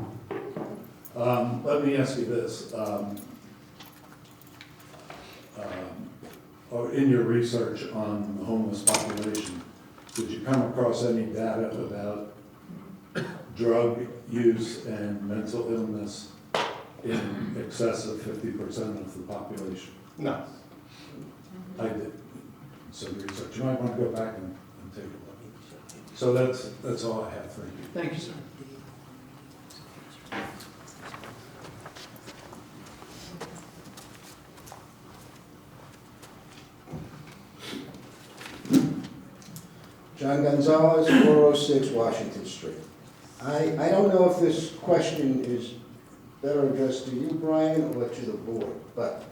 Speaker 21: Let me ask you this. In your research on the homeless population, did you come across any data about drug use and mental illness in excess of 50% of the population?
Speaker 1: No.
Speaker 21: I did some research. You might want to go back and take a look. So that's all I have. Thank you.
Speaker 6: Thank you, sir.
Speaker 12: John Gonzalez, 406 Washington Street. I don't know if this question is better addressed to you, Brian, or to the board, but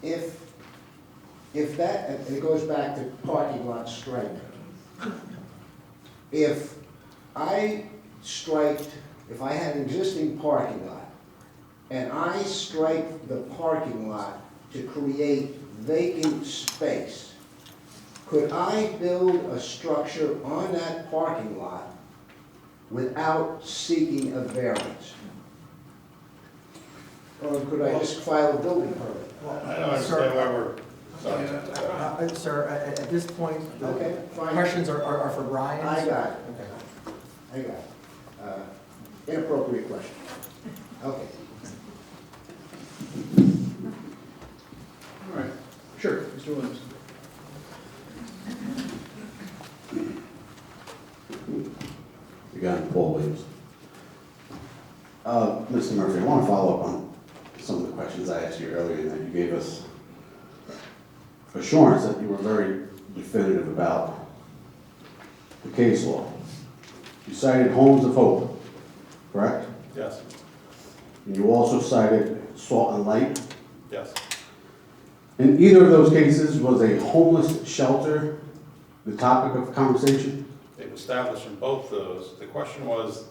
Speaker 12: if that, and it goes back to parking lot striping. If I striped, if I had an existing parking lot, and I striped the parking lot to create vacant space, could I build a structure on that parking lot without seeking a variance? Or could I just file a building permit?
Speaker 1: I don't understand why we're, sorry.
Speaker 3: Sir, at this point,
Speaker 12: Okay,
Speaker 3: the
Speaker 12: fine.
Speaker 3: questions are for Brian.
Speaker 12: I got it.
Speaker 3: Okay.
Speaker 12: I got it. Inappropriate question. Okay.
Speaker 6: All right. Sure, Mr. Williams.
Speaker 18: Again, Paul Williams. Mr. Murphy, I want to follow up on some of the questions I asked you earlier, and that you gave us assurance that you were very definitive about the case law. You cited Homes of Hope, correct?
Speaker 1: Yes.
Speaker 18: And you also cited Salt and Light.
Speaker 1: Yes.
Speaker 18: In either of those cases, was a homeless shelter the topic of conversation?
Speaker 1: They've established in both those. The question was,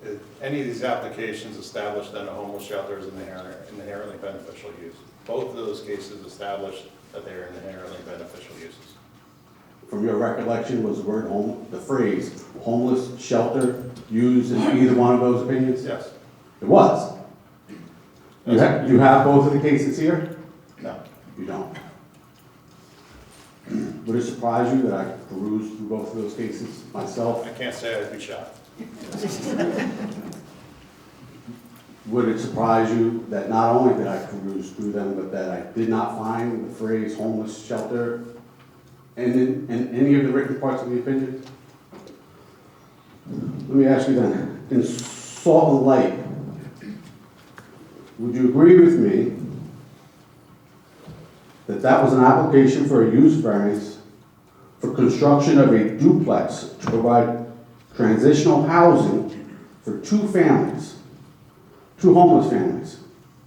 Speaker 1: if any of these applications established that a homeless shelter is an inherently beneficial use. Both of those cases established that they are inherently beneficial uses.
Speaker 18: from your recollection, was the word the phrase homeless shelter used in either one of those opinions?
Speaker 1: Yes.
Speaker 18: It was. You have both of the cases here?
Speaker 1: No.
Speaker 18: You don't. Would it surprise you that I perused through both of those cases myself?
Speaker 1: I can't say I'd be shocked.
Speaker 18: Would it surprise you that not only did I peruse through them, but that I did not find the phrase homeless shelter in any of the written parts of the opinion? Let me ask you then, in Salt and Light, would you agree with me that that was an application for a use variance for construction of a duplex to provide transitional housing for two families, two homeless families,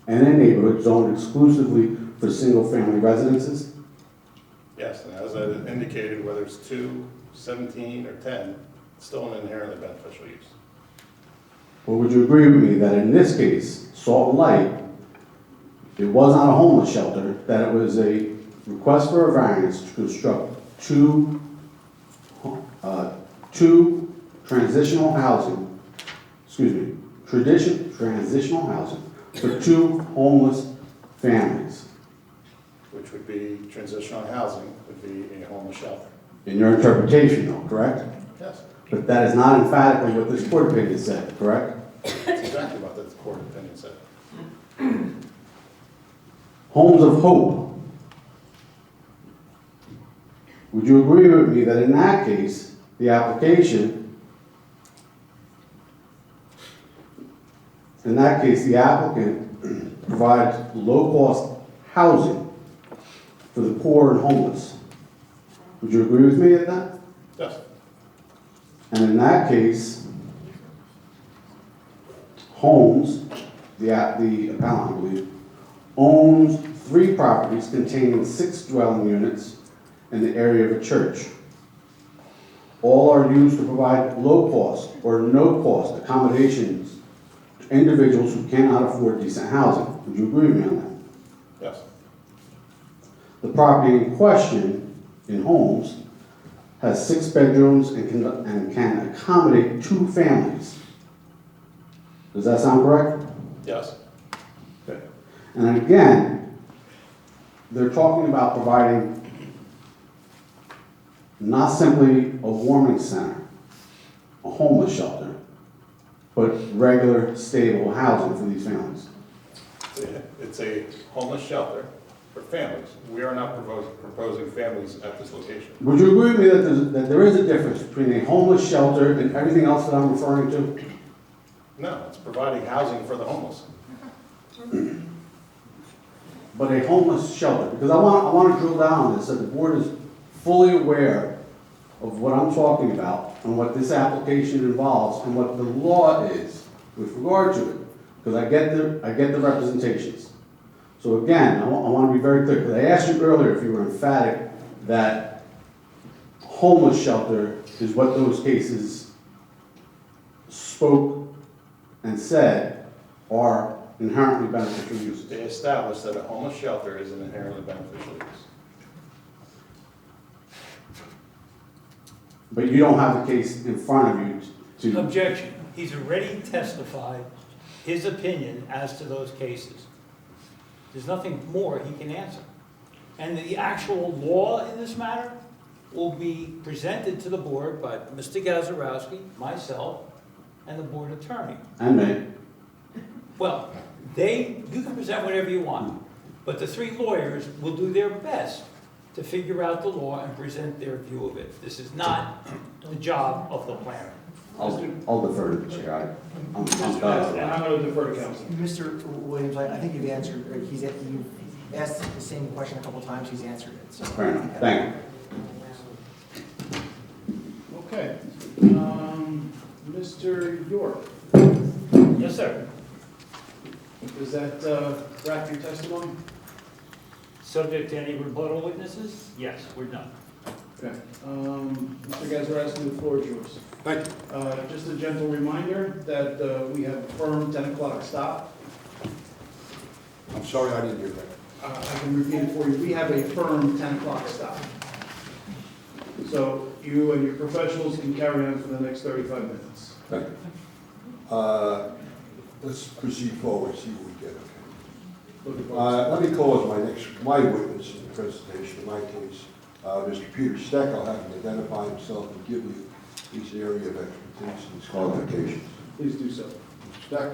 Speaker 18: and a neighborhood zoned exclusively for single-family residences?
Speaker 1: Yes, and as I indicated, whether it's 2, 17, or 10, it's still an inherently beneficial use.
Speaker 18: Or would you agree with me that in this case, Salt and Light, it was not a homeless shelter, that it was a request for a variance to construct two transitional housing, transitional housing for two homeless families?
Speaker 1: Which would be transitional housing, would be a homeless shelter.
Speaker 18: In your interpretation though, correct?
Speaker 1: Yes.
Speaker 18: But that is not emphatically what this court opinion said, correct?
Speaker 1: That's exactly what the court opinion said.
Speaker 18: Homes of Hope. Would you agree with me that in that case, the applicant provides low-cost housing for the poor and homeless? Would you agree with me at that?
Speaker 1: Yes.
Speaker 18: And in that case, Holmes, the appellant, I believe, owns 3 properties containing 6 dwelling units in the area of a church. All are used to provide low-cost or no-cost accommodations to individuals who cannot afford decent housing. Would you agree with me on that?
Speaker 1: Yes.
Speaker 18: The property in question, in Holmes, has 6 bedrooms and can accommodate 2 families. Does that sound correct?
Speaker 1: Yes.
Speaker 18: Okay. And again, they're talking about providing not simply a warming center, a homeless shelter, but regular, stable housing for these families.
Speaker 1: It's a homeless shelter for families. We are not proposing families at this location.
Speaker 18: Would you agree with me that there is a difference between a homeless shelter and everything else that I'm referring to?
Speaker 1: No, it's providing housing for the homeless.
Speaker 18: But a homeless shelter, because I want to drill down on this, so the board is fully aware of what I'm talking about and what this application involves and what the law is with regard to it, because I get the representations. So again, I want to be very clear, because I asked you earlier if you were emphatic that homeless shelter is what those cases spoke and said are inherently beneficial uses.
Speaker 1: They established that a homeless shelter is an inherently beneficial use.
Speaker 18: But you don't have the case in front of you to...
Speaker 2: Objection. He's already testified his opinion as to those cases. There's nothing more he can answer. And the actual law in this matter will be presented to the board by Mr. Gazarovski, myself, and the board attorney.
Speaker 18: And me.
Speaker 2: Well, you can present whatever you want, but the 3 lawyers will do their best to figure out the law and present their view of it. This is not the job of the planner.
Speaker 18: I'll defer to the chair. I'm
Speaker 6: And I'm going to defer to counsel.
Speaker 3: Mr. Williams, I think you've answered, you've asked the same question a couple times, he's answered it, so.
Speaker 18: Fair enough. Thank you.
Speaker 6: Okay. Mr. York,
Speaker 2: Yes, sir.
Speaker 6: does that wrap your testimony?
Speaker 2: Subject to any rebuttal witnesses? Yes, we're done.
Speaker 6: Okay. Mr. Gazarovski, the floor is yours.
Speaker 21: Thank you.
Speaker 6: Just a gentle reminder that we have a firm 10 o'clock stop.
Speaker 5: I'm sorry, I didn't hear that.
Speaker 6: I can repeat it for you. We have a firm 10 o'clock stop. So you and your professionals can carry on for the next 35 minutes.
Speaker 5: Thank you. Let's proceed forward, see what we get, okay?
Speaker 6: Looking forward
Speaker 5: Let me call as my witness in the presentation of my case, Mr. Peter Steck. I'll have him identify himself and give you his area of expertise and his qualifications.
Speaker 6: Please do so.
Speaker 5: Mr. Steck?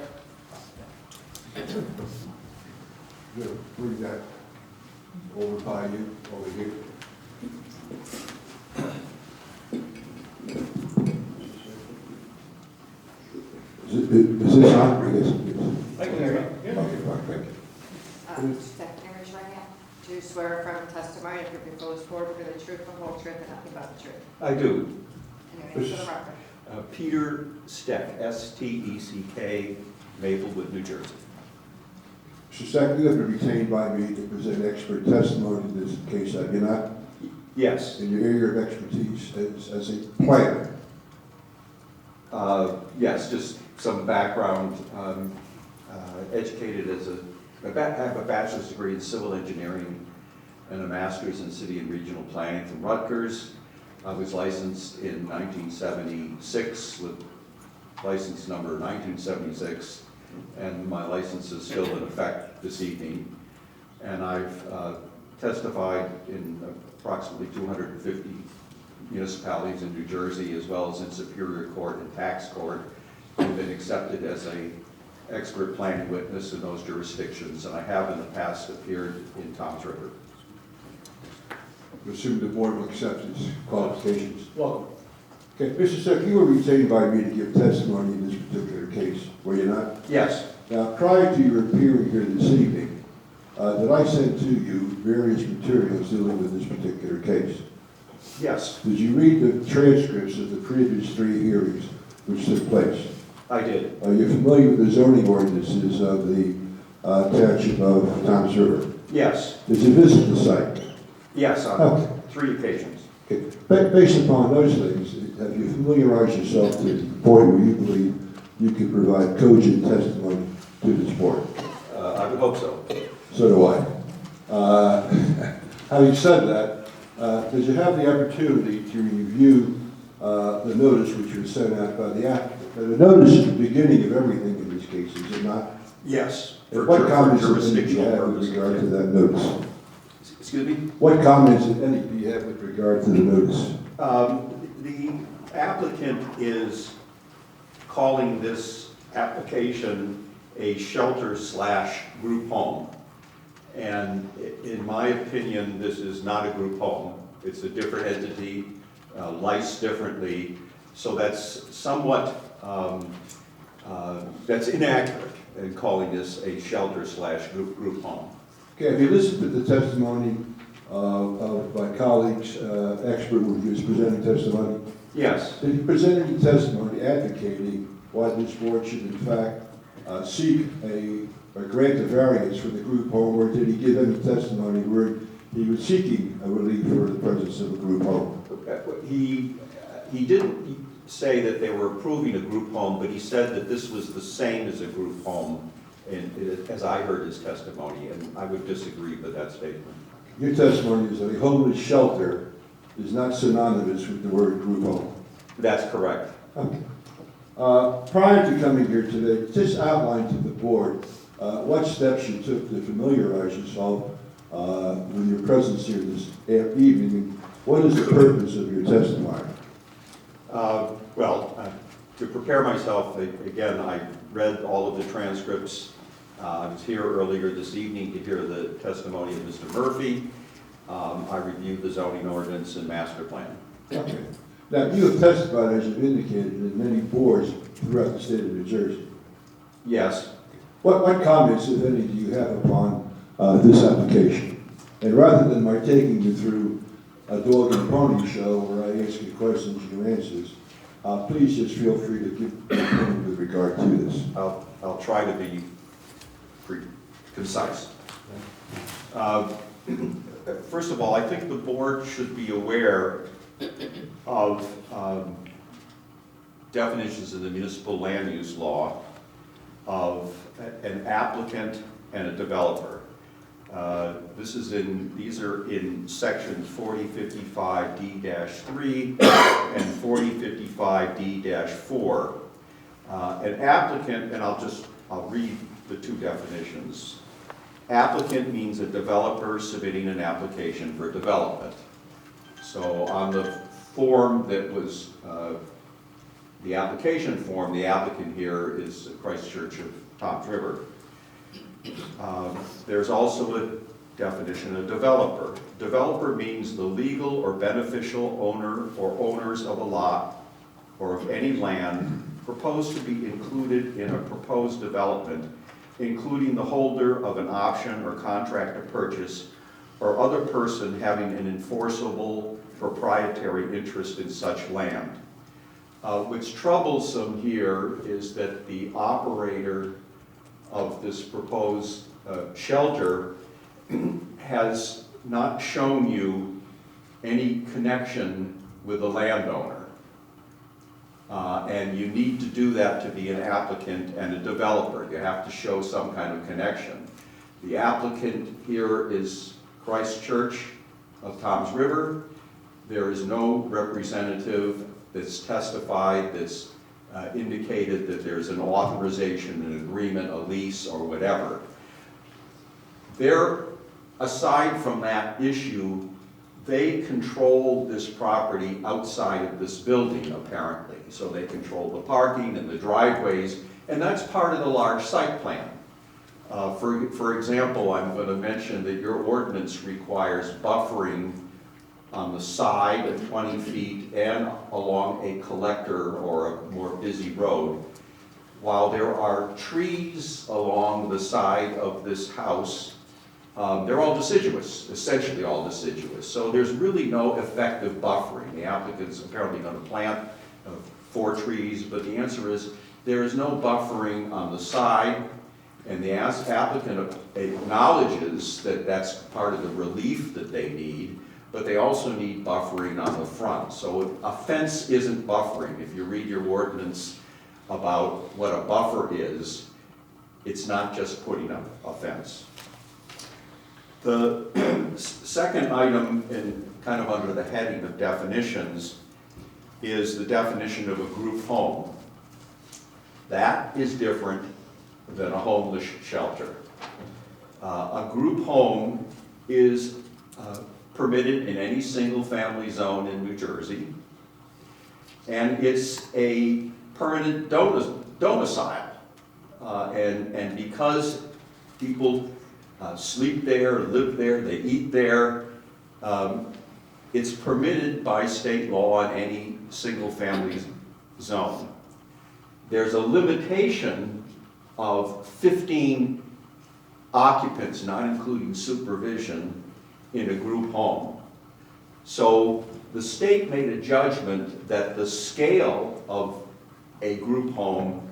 Speaker 5: Good. Bring that over by you, over here. Is this on? I guess it is.
Speaker 6: I can hear you. Yeah.
Speaker 5: Okay, fine, thank you.
Speaker 8: Secretary, raise your right hand. Do you swear affirm testimony if you propose forward will be the truth, the whole truth, and nothing but the truth?
Speaker 22: I do.
Speaker 8: And your name for the record.
Speaker 22: Peter Steck, S-T-E-C-K, Maplewood, New Jersey.
Speaker 5: Mr. Steck, you have been retained by me to present expert testimony in this case, have you not?
Speaker 22: Yes.
Speaker 5: In your area of expertise as a planner?
Speaker 22: Yes, just some background. Educated as I have a bachelor's degree in civil engineering and a master's in city and regional planning from Rutgers. I was licensed in 1976 with license number 1976, and my license is still in effect this evening. And I've testified in approximately 250 municipalities in New Jersey, as well as in Superior Court and Tax Court, and been accepted as an expert planning witness in those jurisdictions, and I have in the past appeared in Tom's River.
Speaker 5: I assume the board will accept his qualifications.
Speaker 6: Welcome.
Speaker 5: Okay, Mr. Steck, you were retained by me to give testimony in this particular case, were you not?
Speaker 22: Yes.
Speaker 5: Now, prior to your appearing here this evening, did I send to you various materials dealing with this particular case?
Speaker 22: Yes.
Speaker 5: Did you read the transcripts of the previous 3 hearings which took place?
Speaker 22: I did.
Speaker 5: Are you familiar with the zoning ordinances of the Township of Toms River?
Speaker 22: Yes.
Speaker 5: Did you visit the site?
Speaker 22: Yes, on
Speaker 5: Okay.
Speaker 22: 3 occasions.
Speaker 5: Okay. Based upon those things, have you familiarized yourself to the point where you believe you can provide cogent testimony to this board?
Speaker 22: I would hope so.
Speaker 5: So do I. Having said that, did you have the opportunity to review the notice which was sent out by the applicant? The notice is the beginning of everything in this case, is it not?
Speaker 22: Yes.
Speaker 5: And what comments do you
Speaker 22: jurisdictional
Speaker 5: have with
Speaker 22: purposes.
Speaker 5: regard to that notice?
Speaker 22: Excuse me?
Speaker 5: What comments, if any, do you have with regard to the notice?
Speaker 22: The applicant is calling this application a shelter/group home. And in my opinion, this is not a group home. It's a different entity, licensed differently. So that's somewhat, that's inaccurate in calling this a shelter/group home.
Speaker 5: Okay, have you listened to the testimony of my colleague's expert who was presenting testimony?
Speaker 22: Yes.
Speaker 5: Did he present any testimony advocating why this board should in fact seek or grant a variance for the group home, or did he give any testimony where he was seeking a relief for the presence of a group home?
Speaker 22: He didn't say that they were approving a group home, but he said that this was the same as a group home, and as I heard his testimony, and I would disagree with that statement.
Speaker 5: Your testimony is that a homeless shelter is not synonymous with the word group home.
Speaker 22: That's correct.
Speaker 5: Okay. Prior to coming here today, just outline to the board what steps you took to familiarize yourself with your presence here this evening. What is the purpose of your testimony?
Speaker 22: To prepare myself, again, I read all of the transcripts. I was here earlier this evening to hear the testimony of Mr. Murphy. I reviewed the zoning ordinance and master plan.
Speaker 5: Okay. Now, you have testified, as you've indicated, in many boards throughout the state of New Jersey.
Speaker 22: Yes.
Speaker 5: What comments, if any, do you have upon this application? And rather than my taking you through a dog and pony show where I ask you questions and you answers, please just feel free to give your opinion with regard to this.
Speaker 22: I'll try to be pretty concise. First of all, I think the board should be aware of definitions in the municipal land use law of an applicant and a developer. These are in sections 4055D-3 and 4055D-4. An applicant, and I'll read the two definitions. Applicant means a developer submitting an application for development. So on the form that was the application form, the applicant here is Christ Church of Toms River. There's also a definition of developer. Developer means the legal or beneficial owner or owners of a lot or of any land proposed to be included in a proposed development, including the holder of an option or contract to purchase or other person having an enforceable proprietary interest in such land. What's troublesome here is that the operator of this proposed shelter has not shown you any connection with the landowner. And you need to do that to be an applicant and a developer. You have to show some kind of connection. The applicant here is Christ Church of Toms River. There is no representative that's testified, that's indicated that there's an authorization, an agreement, a lease, or whatever. Aside from that issue, they control this property outside of this building, apparently. So they control the parking and the driveways, and that's part of the large site plan. For example, I'm going to mention that your ordinance requires buffering on the side of 20 feet and along a collector or a more busy road. While there are trees along the side of this house, they're all deciduous, essentially all deciduous. So there's really no effective buffering. The applicant's apparently going to plant 4 trees, but the answer is there is no buffering on the side, and the applicant acknowledges that that's part of the relief that they need, but they also need buffering on the front. So a fence isn't buffering. If you read your ordinance about what a buffer is, it's not just putting up a fence. The second item, in kind of under the heading of definitions, is the definition of a group home. That is different than a homeless shelter. A group home is permitted in any single-family zone in New Jersey, and it's a permanent domicile. And because people sleep there, live there, they eat there, it's permitted by state law in any single-family zone. There's a limitation of 15 occupants, not including supervision, in a group home. So the state made a judgment that the scale of a group home,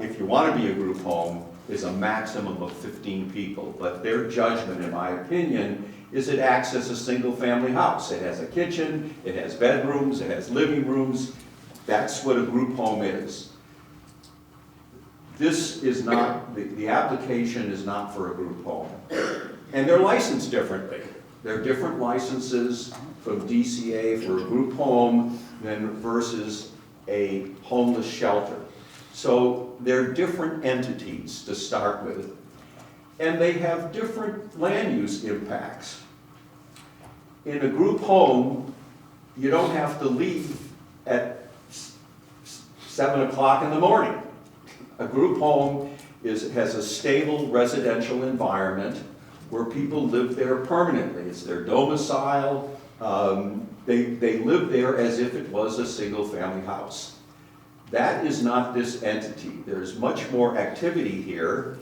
Speaker 22: if you want to be a group home, is a maximum of 15 people. But their judgment, in my opinion, is it acts as a single-family house. It has a kitchen, it has bedrooms, it has living rooms. That's what a group home is. This is not, the application is not for a group home. And they're licensed differently. There are different licenses from DCA for a group home than versus a homeless shelter. So they're different entities to start with. And they have different land use impacts. In a group home, you don't have to leave at 7 o'clock in the morning. A group home has a stable residential environment where people live there permanently. It's their domicile. They live there as if it was a single-family house. That is not this entity. There's much more activity here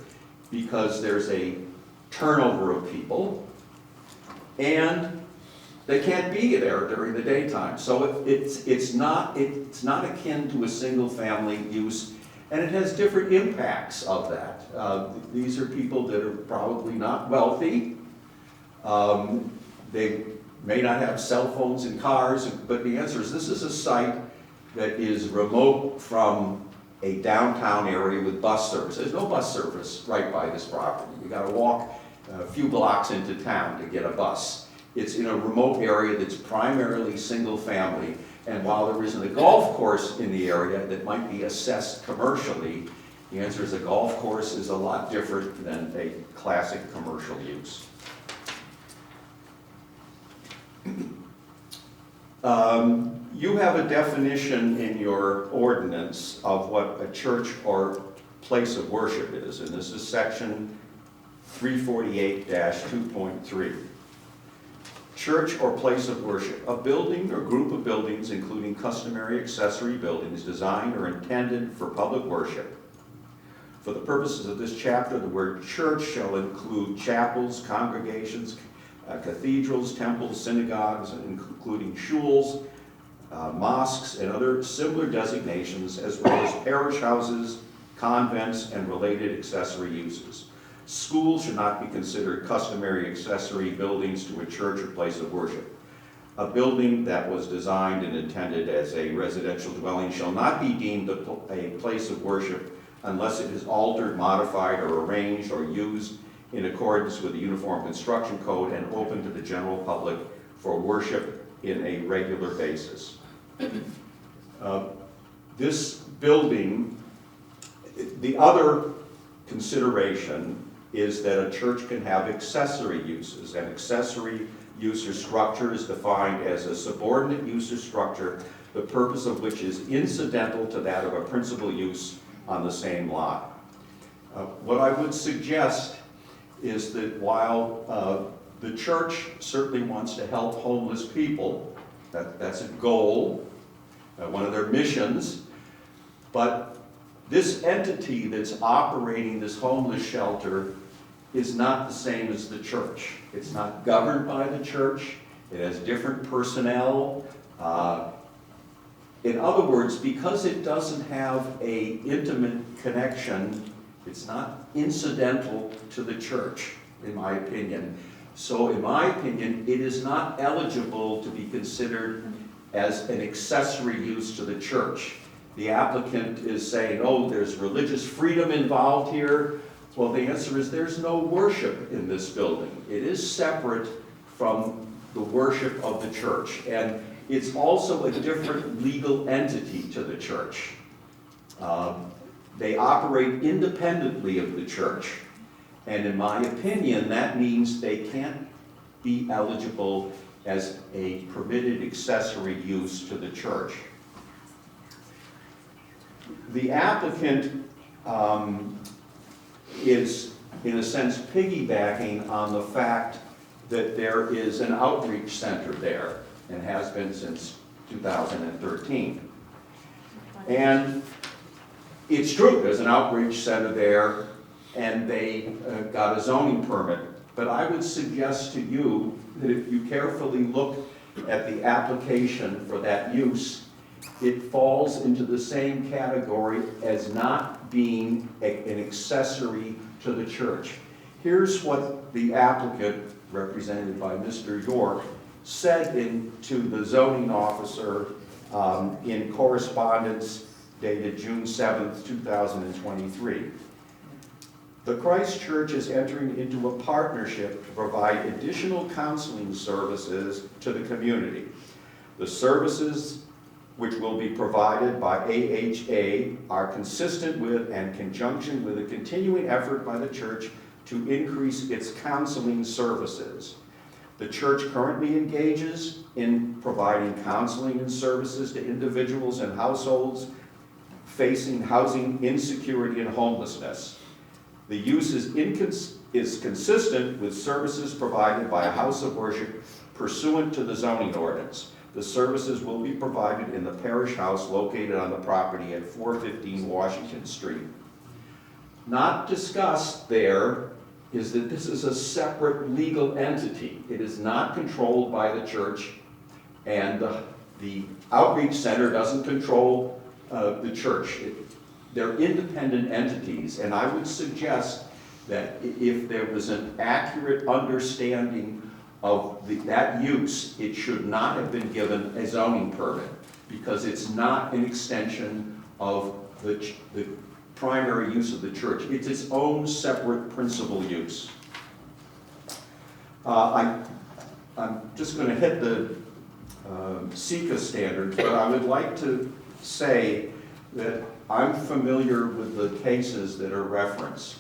Speaker 22: because there's a turnover of people, and they can't be there during the daytime. So it's not akin to a single-family use, and it has different impacts of that. These are people that are probably not wealthy. They may not have cell phones and cars, but the answer is this is a site that is remote from a downtown area with bus service. There's no bus service right by this property. You gotta walk a few blocks into town to get a bus. It's in a remote area that's primarily single family, and while there isn't a golf course in the area that might be assessed commercially, the answer is a golf course is a lot different than a classic commercial use. You have a definition in your ordinance of what a church or place of worship is, and this is section 348-2.3. Church or place of worship, a building or group of buildings, including customary accessory buildings designed or intended for public worship. For the purposes of this chapter, the word church shall include chapels, congregations, cathedrals, temples, synagogues, including shuls, mosques, and other similar designations, as well as parish houses, convents, and related accessory uses. Schools should not be considered customary accessory buildings to a church or place of worship. A building that was designed and intended as a residential dwelling shall not be deemed a place of worship unless it is altered, modified, or arranged or used in accordance with the Uniform Construction Code and open to the general public for worship in a regular basis. This building, the other consideration is that a church can have accessory uses. An accessory use or structure is defined as a subordinate use or structure, the purpose of which is incidental to that of a principal use on the same lot. What I would suggest is that while the church certainly wants to help homeless people, that's a goal, one of their missions, but this entity that's operating this homeless shelter is not the same as the church. It's not governed by the church. It has different personnel. In other words, because it doesn't have an intimate connection, it's not incidental to the church, in my opinion. So in my opinion, it is not eligible to be considered as an accessory use to the church. The applicant is saying, oh, there's religious freedom involved here. Well, the answer is there's no worship in this building. It is separate from the worship of the church. And it's also a different legal entity to the church. They operate independently of the church. And in my opinion, that means they can't be eligible as a permitted accessory use to the church. The applicant is, in a sense, piggybacking on the fact that there is an outreach center there and has been since 2013. And it's true, there's an outreach center there and they got a zoning permit. But I would suggest to you that if you carefully look at the application for that use, it falls into the same category as not being an accessory to the church. Here's what the applicant, represented by Mr. York, said to the zoning officer in correspondence dated June 7th, 2023. The Christ Church is entering into a partnership to provide additional counseling services to the community. The services which will be provided by AHA are consistent with and conjunction with a continuing effort by the church to increase its counseling services. The church currently engages in providing counseling and services to individuals and households facing housing insecurity and homelessness. The use is consistent with services provided by a house of worship pursuant to the zoning ordinance. The services will be provided in the parish house located on the property at 415 Washington Street. Not discussed there is that this is a separate legal entity. It is not controlled by the church, and the outreach center doesn't control the church. They're independent entities, and I would suggest that if there was an accurate understanding of that use, it should not have been given a zoning permit, because it's not an extension of the primary use of the church. It's its own separate principal use. I'm just going to hit the SECA standards, but I would like to say that I'm familiar with the cases that are referenced.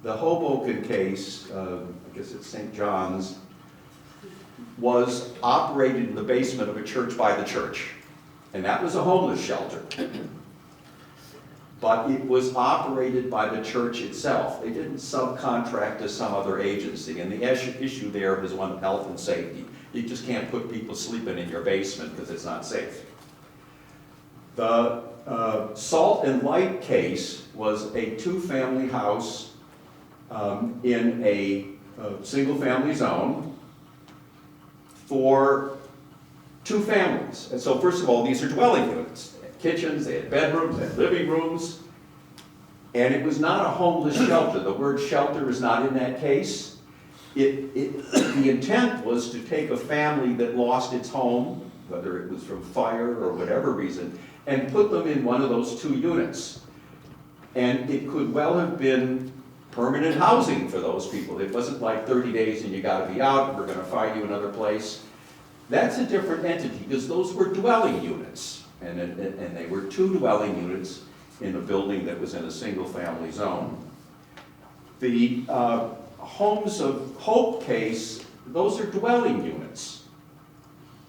Speaker 22: The Hoboken case, I guess it's St. John's, was operated in the basement of a church by the church. And that was a homeless shelter. But it was operated by the church itself. They didn't subcontract to some other agency. And the issue there is one of health and safety. You just can't put people sleeping in your basement because it's not safe. The Salt and Light case was a two-family house in a single-family zone for two families. And so first of all, these are dwelling units. They had kitchens, they had bedrooms, they had living rooms. And it was not a homeless shelter. The word shelter is not in that case. The intent was to take a family that lost its home, whether it was from fire or whatever reason, and put them in one of those two units. And it could well have been permanent housing for those people. It wasn't like 30 days and you gotta be out, we're gonna find you another place. That's a different entity, because those were dwelling units. And they were two dwelling units in a building that was in a single-family zone. The Homes of Hope case, those are dwelling units.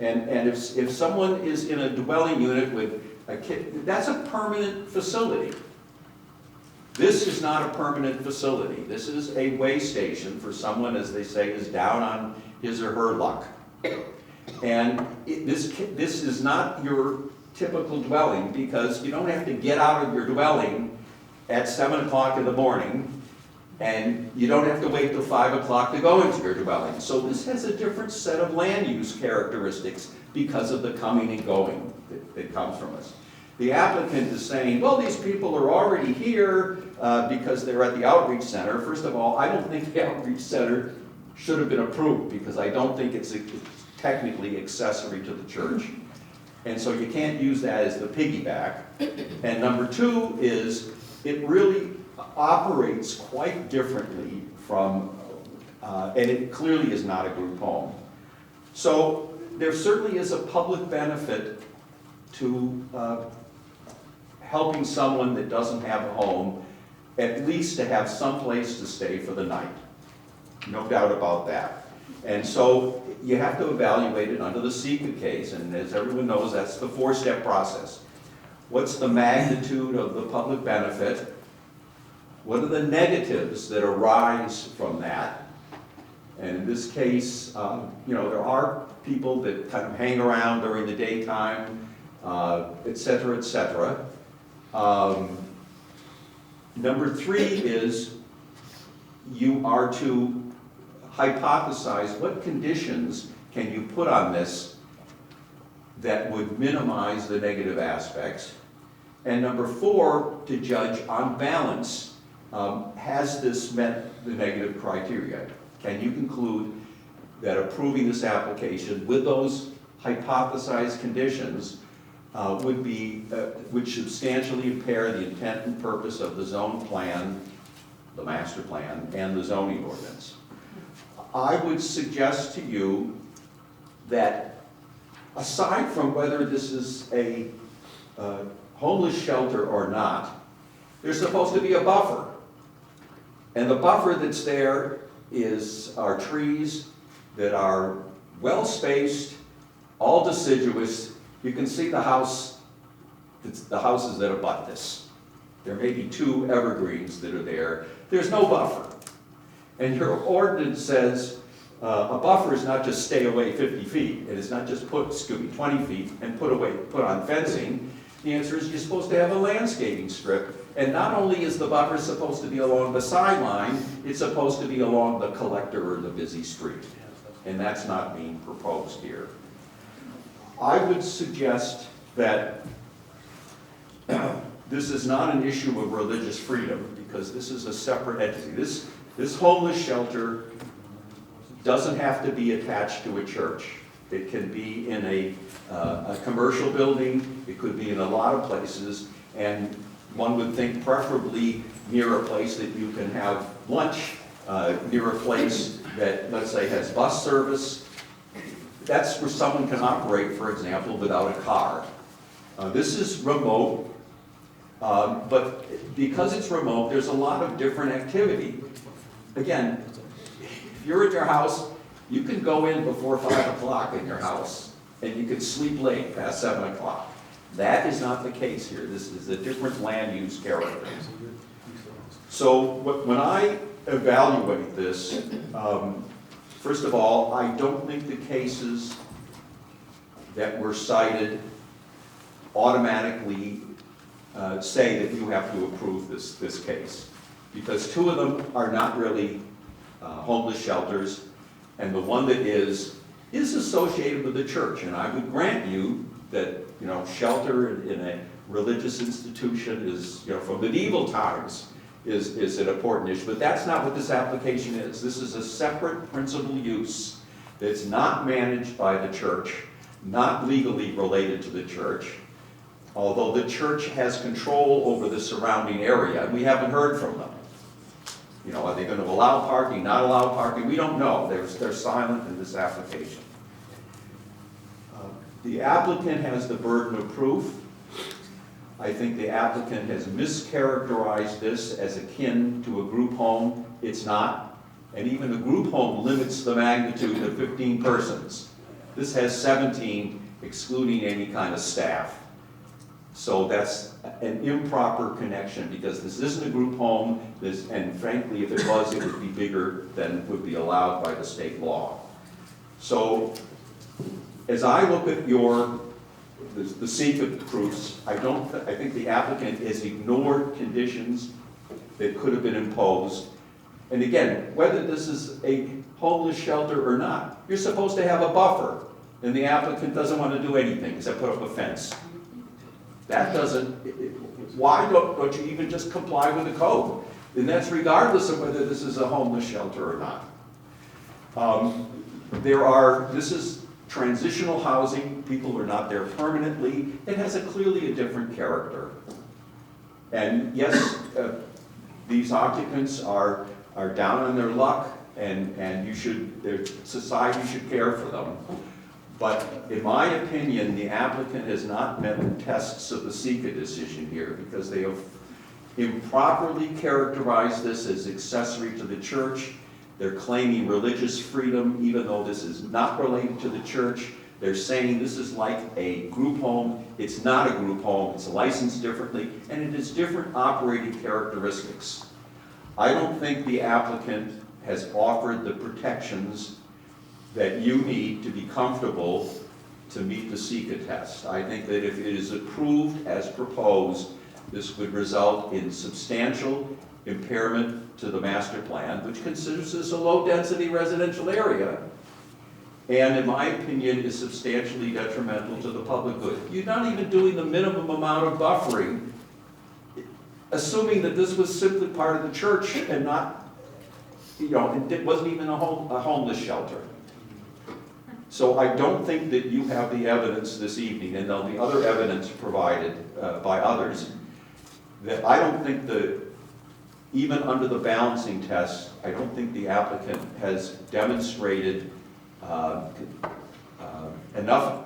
Speaker 22: And if someone is in a dwelling unit with a kid, that's a permanent facility. This is not a permanent facility. This is a way station for someone, as they say, is down on his or her luck. And this is not your typical dwelling, because you don't have to get out of your dwelling at 7 o'clock in the morning, and you don't have to wait till 5 o'clock to go into your dwelling. So this has a different set of land use characteristics because of the coming and going that comes from us. The applicant is saying, well, these people are already here because they're at the outreach center. First of all, I don't think the outreach center should have been approved, because I don't think it's technically accessory to the church. And so you can't use that as the piggyback. And number two is, it really operates quite differently from, and it clearly is not a group home. So there certainly is a public benefit to helping someone that doesn't have a home, at least to have some place to stay for the night. No doubt about that. And so you have to evaluate it under the SECA case, and as everyone knows, that's the four-step process. What's the magnitude of the public benefit? What are the negatives that arise from that? And in this case, there are people that kind of hang around during the daytime, et cetera, et cetera. Number three is, you are to hypothesize what conditions can you put on this that would minimize the negative aspects. And number four, to judge on balance, has this met the negative criteria? Can you conclude that approving this application with those hypothesized conditions would substantially impair the intent and purpose of the zone plan, the master plan, and the zoning ordinance? I would suggest to you that aside from whether this is a homeless shelter or not, there's supposed to be a buffer. And the buffer that's there are trees that are well spaced, all deciduous. You can see the houses that abut this. There may be two evergreens that are there. There's no buffer. And your ordinance says a buffer is not just stay away 50 feet. It is not just put 20 feet and put on fencing. The answer is you're supposed to have a landscaping strip. And not only is the buffer supposed to be along the sideline, it's supposed to be along the collector or the busy street. And that's not being proposed here. I would suggest that this is not an issue of religious freedom, because this is a separate entity. This homeless shelter doesn't have to be attached to a church. It can be in a commercial building. It could be in a lot of places. And one would think preferably near a place that you can have lunch near a place that, let's say, has bus service, that's where someone can operate, for example, without a car. This is remote, but because it's remote, there's a lot of different activity. Again, if you're at your house, you can go in before 5 o'clock in your house, and you can sleep late past 7 o'clock. That is not the case here. This is a different land use character. So when I evaluate this, first of all, I don't think the cases that were cited automatically say that you have to approve this case, because 2 of them are not really homeless shelters, and the one that is associated with the church. And I would grant you that, shelter in a religious institution is, from medieval times, is an important issue. But that's not what this application is. This is a separate principal use that's not managed by the church, not legally related to the church, although the church has control over the surrounding area, and we haven't heard from them. Are they going to allow parking, not allow parking? We don't know. They're silent in this application. The applicant has the burden of proof. I think the applicant has mischaracterized this as akin to a group home. It's not. And even a group home limits the magnitude to 15 persons. This has 17, excluding any kind of staff. So that's an improper connection, because this isn't a group home, and frankly, if it was, it would be bigger than would be allowed by the state law. So as I look at the secret proofs, I think the applicant has ignored conditions that could have been imposed. And again, whether this is a homeless shelter or not, you're supposed to have a buffer, and the applicant doesn't want to do anything except put up a fence. That doesn't, why don't you even just comply with the code? And that's regardless of whether this is a homeless shelter or not. This is transitional housing. People are not there permanently. It has clearly a different character. And yes, these occupants are down on their luck, and society should care for them. But in my opinion, the applicant has not met the tests of the SECA decision here, because they have improperly characterized this as accessory to the church. They're claiming religious freedom, even though this is not related to the church. They're saying this is like a group home. It's not a group home. It's licensed differently, and it has different operating characteristics. I don't think the applicant has offered the protections that you need to be comfortable to meet the SECA test. I think that if it is approved as proposed, this would result in substantial impairment to the master plan, which considers this a low-density residential area, and in my opinion is substantially detrimental to the public good. You're not even doing the minimum amount of buffering, assuming that this was simply part of the church and not, it wasn't even a homeless shelter. So I don't think that you have the evidence this evening, and there'll be other evidence provided by others, that I don't think even under the balancing test, I don't think the applicant has demonstrated enough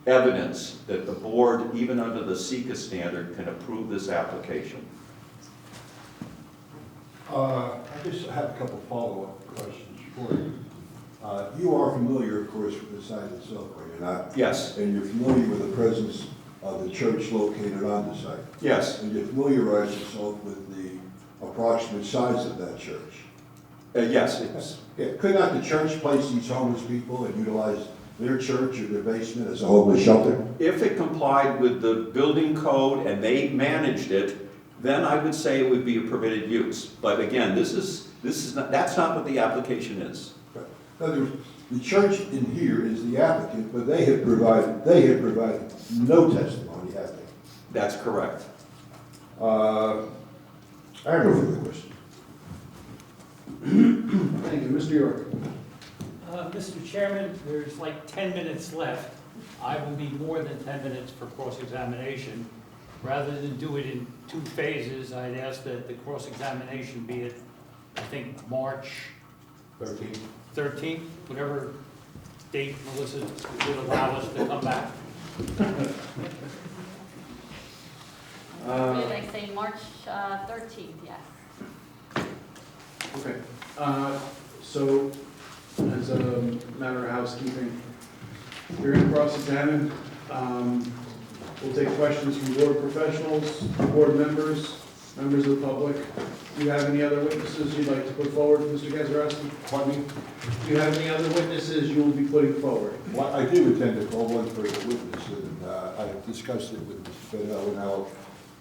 Speaker 22: evidence that the board, even under the SECA standard, can approve this application.
Speaker 5: I just have a couple follow-up questions for you. You are familiar, of course, with the site itself, are you not?
Speaker 22: Yes.
Speaker 5: And you're familiar with the presence of the church located on the site?
Speaker 22: Yes.
Speaker 5: And you familiarize yourself with the approximate size of that church?
Speaker 22: Yes. It is.
Speaker 5: Yeah. Could not the church place these homeless people and utilize their church or their basement as a homeless shelter?
Speaker 22: If it complied with the building code and they managed it, then I would say it would be a permitted use. But again, that's not what the application is.
Speaker 5: Right. In other words, the church in here is the applicant, but they have provided no testimony, have they?
Speaker 22: That's correct.
Speaker 5: I have no further questions.
Speaker 6: Thank you. Mr. York.
Speaker 2: Mr. Chairman, there's like 10 minutes left. I will need more than 10 minutes for cross-examination. Rather than do it in 2 phases, I'd ask that the cross-examination be at, I think, think, March 13th, whatever date Melissa would allow us to come back.
Speaker 4: Did I say March 13th, yes.
Speaker 6: Okay, so as a matter of housekeeping, you're going to cross-examine. We'll take questions from board professionals, board members, members of the public. Do you have any other witnesses you'd like to put forward, Mr. Gazarovski?
Speaker 5: Pardon me?
Speaker 6: Do you have any other witnesses you will be putting forward?
Speaker 5: Well, I do intend to call one further witness, and I discussed it with Ms. Fennell, and now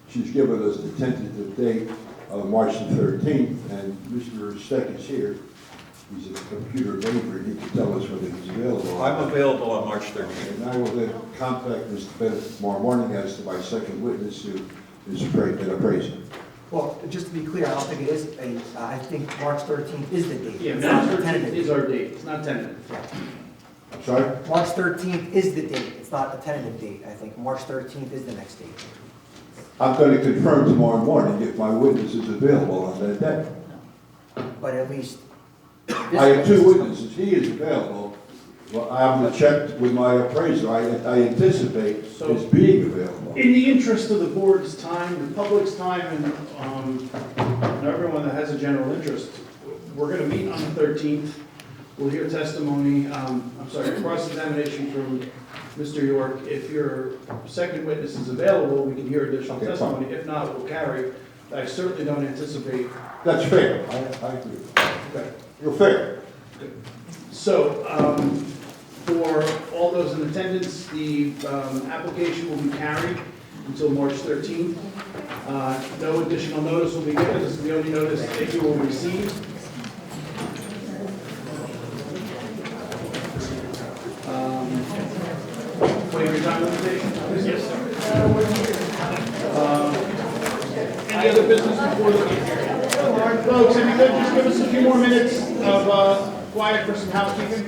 Speaker 5: she's given us the tentative date of March the 13th, and Mr. Steck is here. He's a computer labor, and he can tell us whether he's available.
Speaker 22: I'm available on March 13th.
Speaker 5: And I will then contact Mr. Bennett tomorrow morning as to my second witness, who is an appraiser.
Speaker 3: Well, just to be clear, I don't think it is I think March 13th is the date.
Speaker 6: Yeah,
Speaker 3: It's not
Speaker 6: March 13th
Speaker 3: tentative.
Speaker 6: is our date, it's not tentative.
Speaker 5: I'm sorry?
Speaker 3: March 13th is the date, it's not a tentative date, I think. March 13th is the next date.
Speaker 5: I'm going to confirm tomorrow morning if my witness is available on that day.
Speaker 3: But at least.
Speaker 5: I have two witnesses. He is available. Well, I have to check with my appraiser. I anticipate his being available.
Speaker 6: In the interest of the board's time, the public's time, and everyone that has a general interest, we're going to meet on the 13th. We'll hear testimony, cross-examination from Mr. York. If your second witness is available, we can hear additional testimony. If not, we'll carry. I certainly don't anticipate.
Speaker 5: That's fair. I agree.
Speaker 6: Okay.
Speaker 5: You're fair.
Speaker 6: So, for all those in attendance, the application will be carried until March 13th. No additional notice will be given. This is the only notice that you will receive. Waiver time limitation? Yes, sir. Any other business before the... Folks, if you could just give us a few more minutes of quiet for some housekeeping.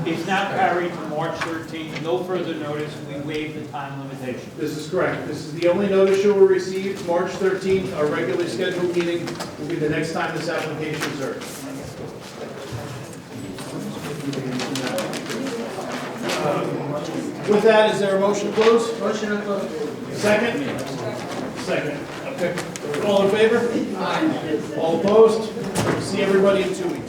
Speaker 2: It's now carried to March 13th, no further notice, we waive the time limitation.
Speaker 6: This is correct. This is the only notice you will receive. March 13th, our regularly scheduled meeting will be the next time this application is heard. With that, is there a motion to close?
Speaker 9: Motion to close.
Speaker 6: Second? Second. Okay. All in favor? Aye. All opposed? See everybody in 2 weeks.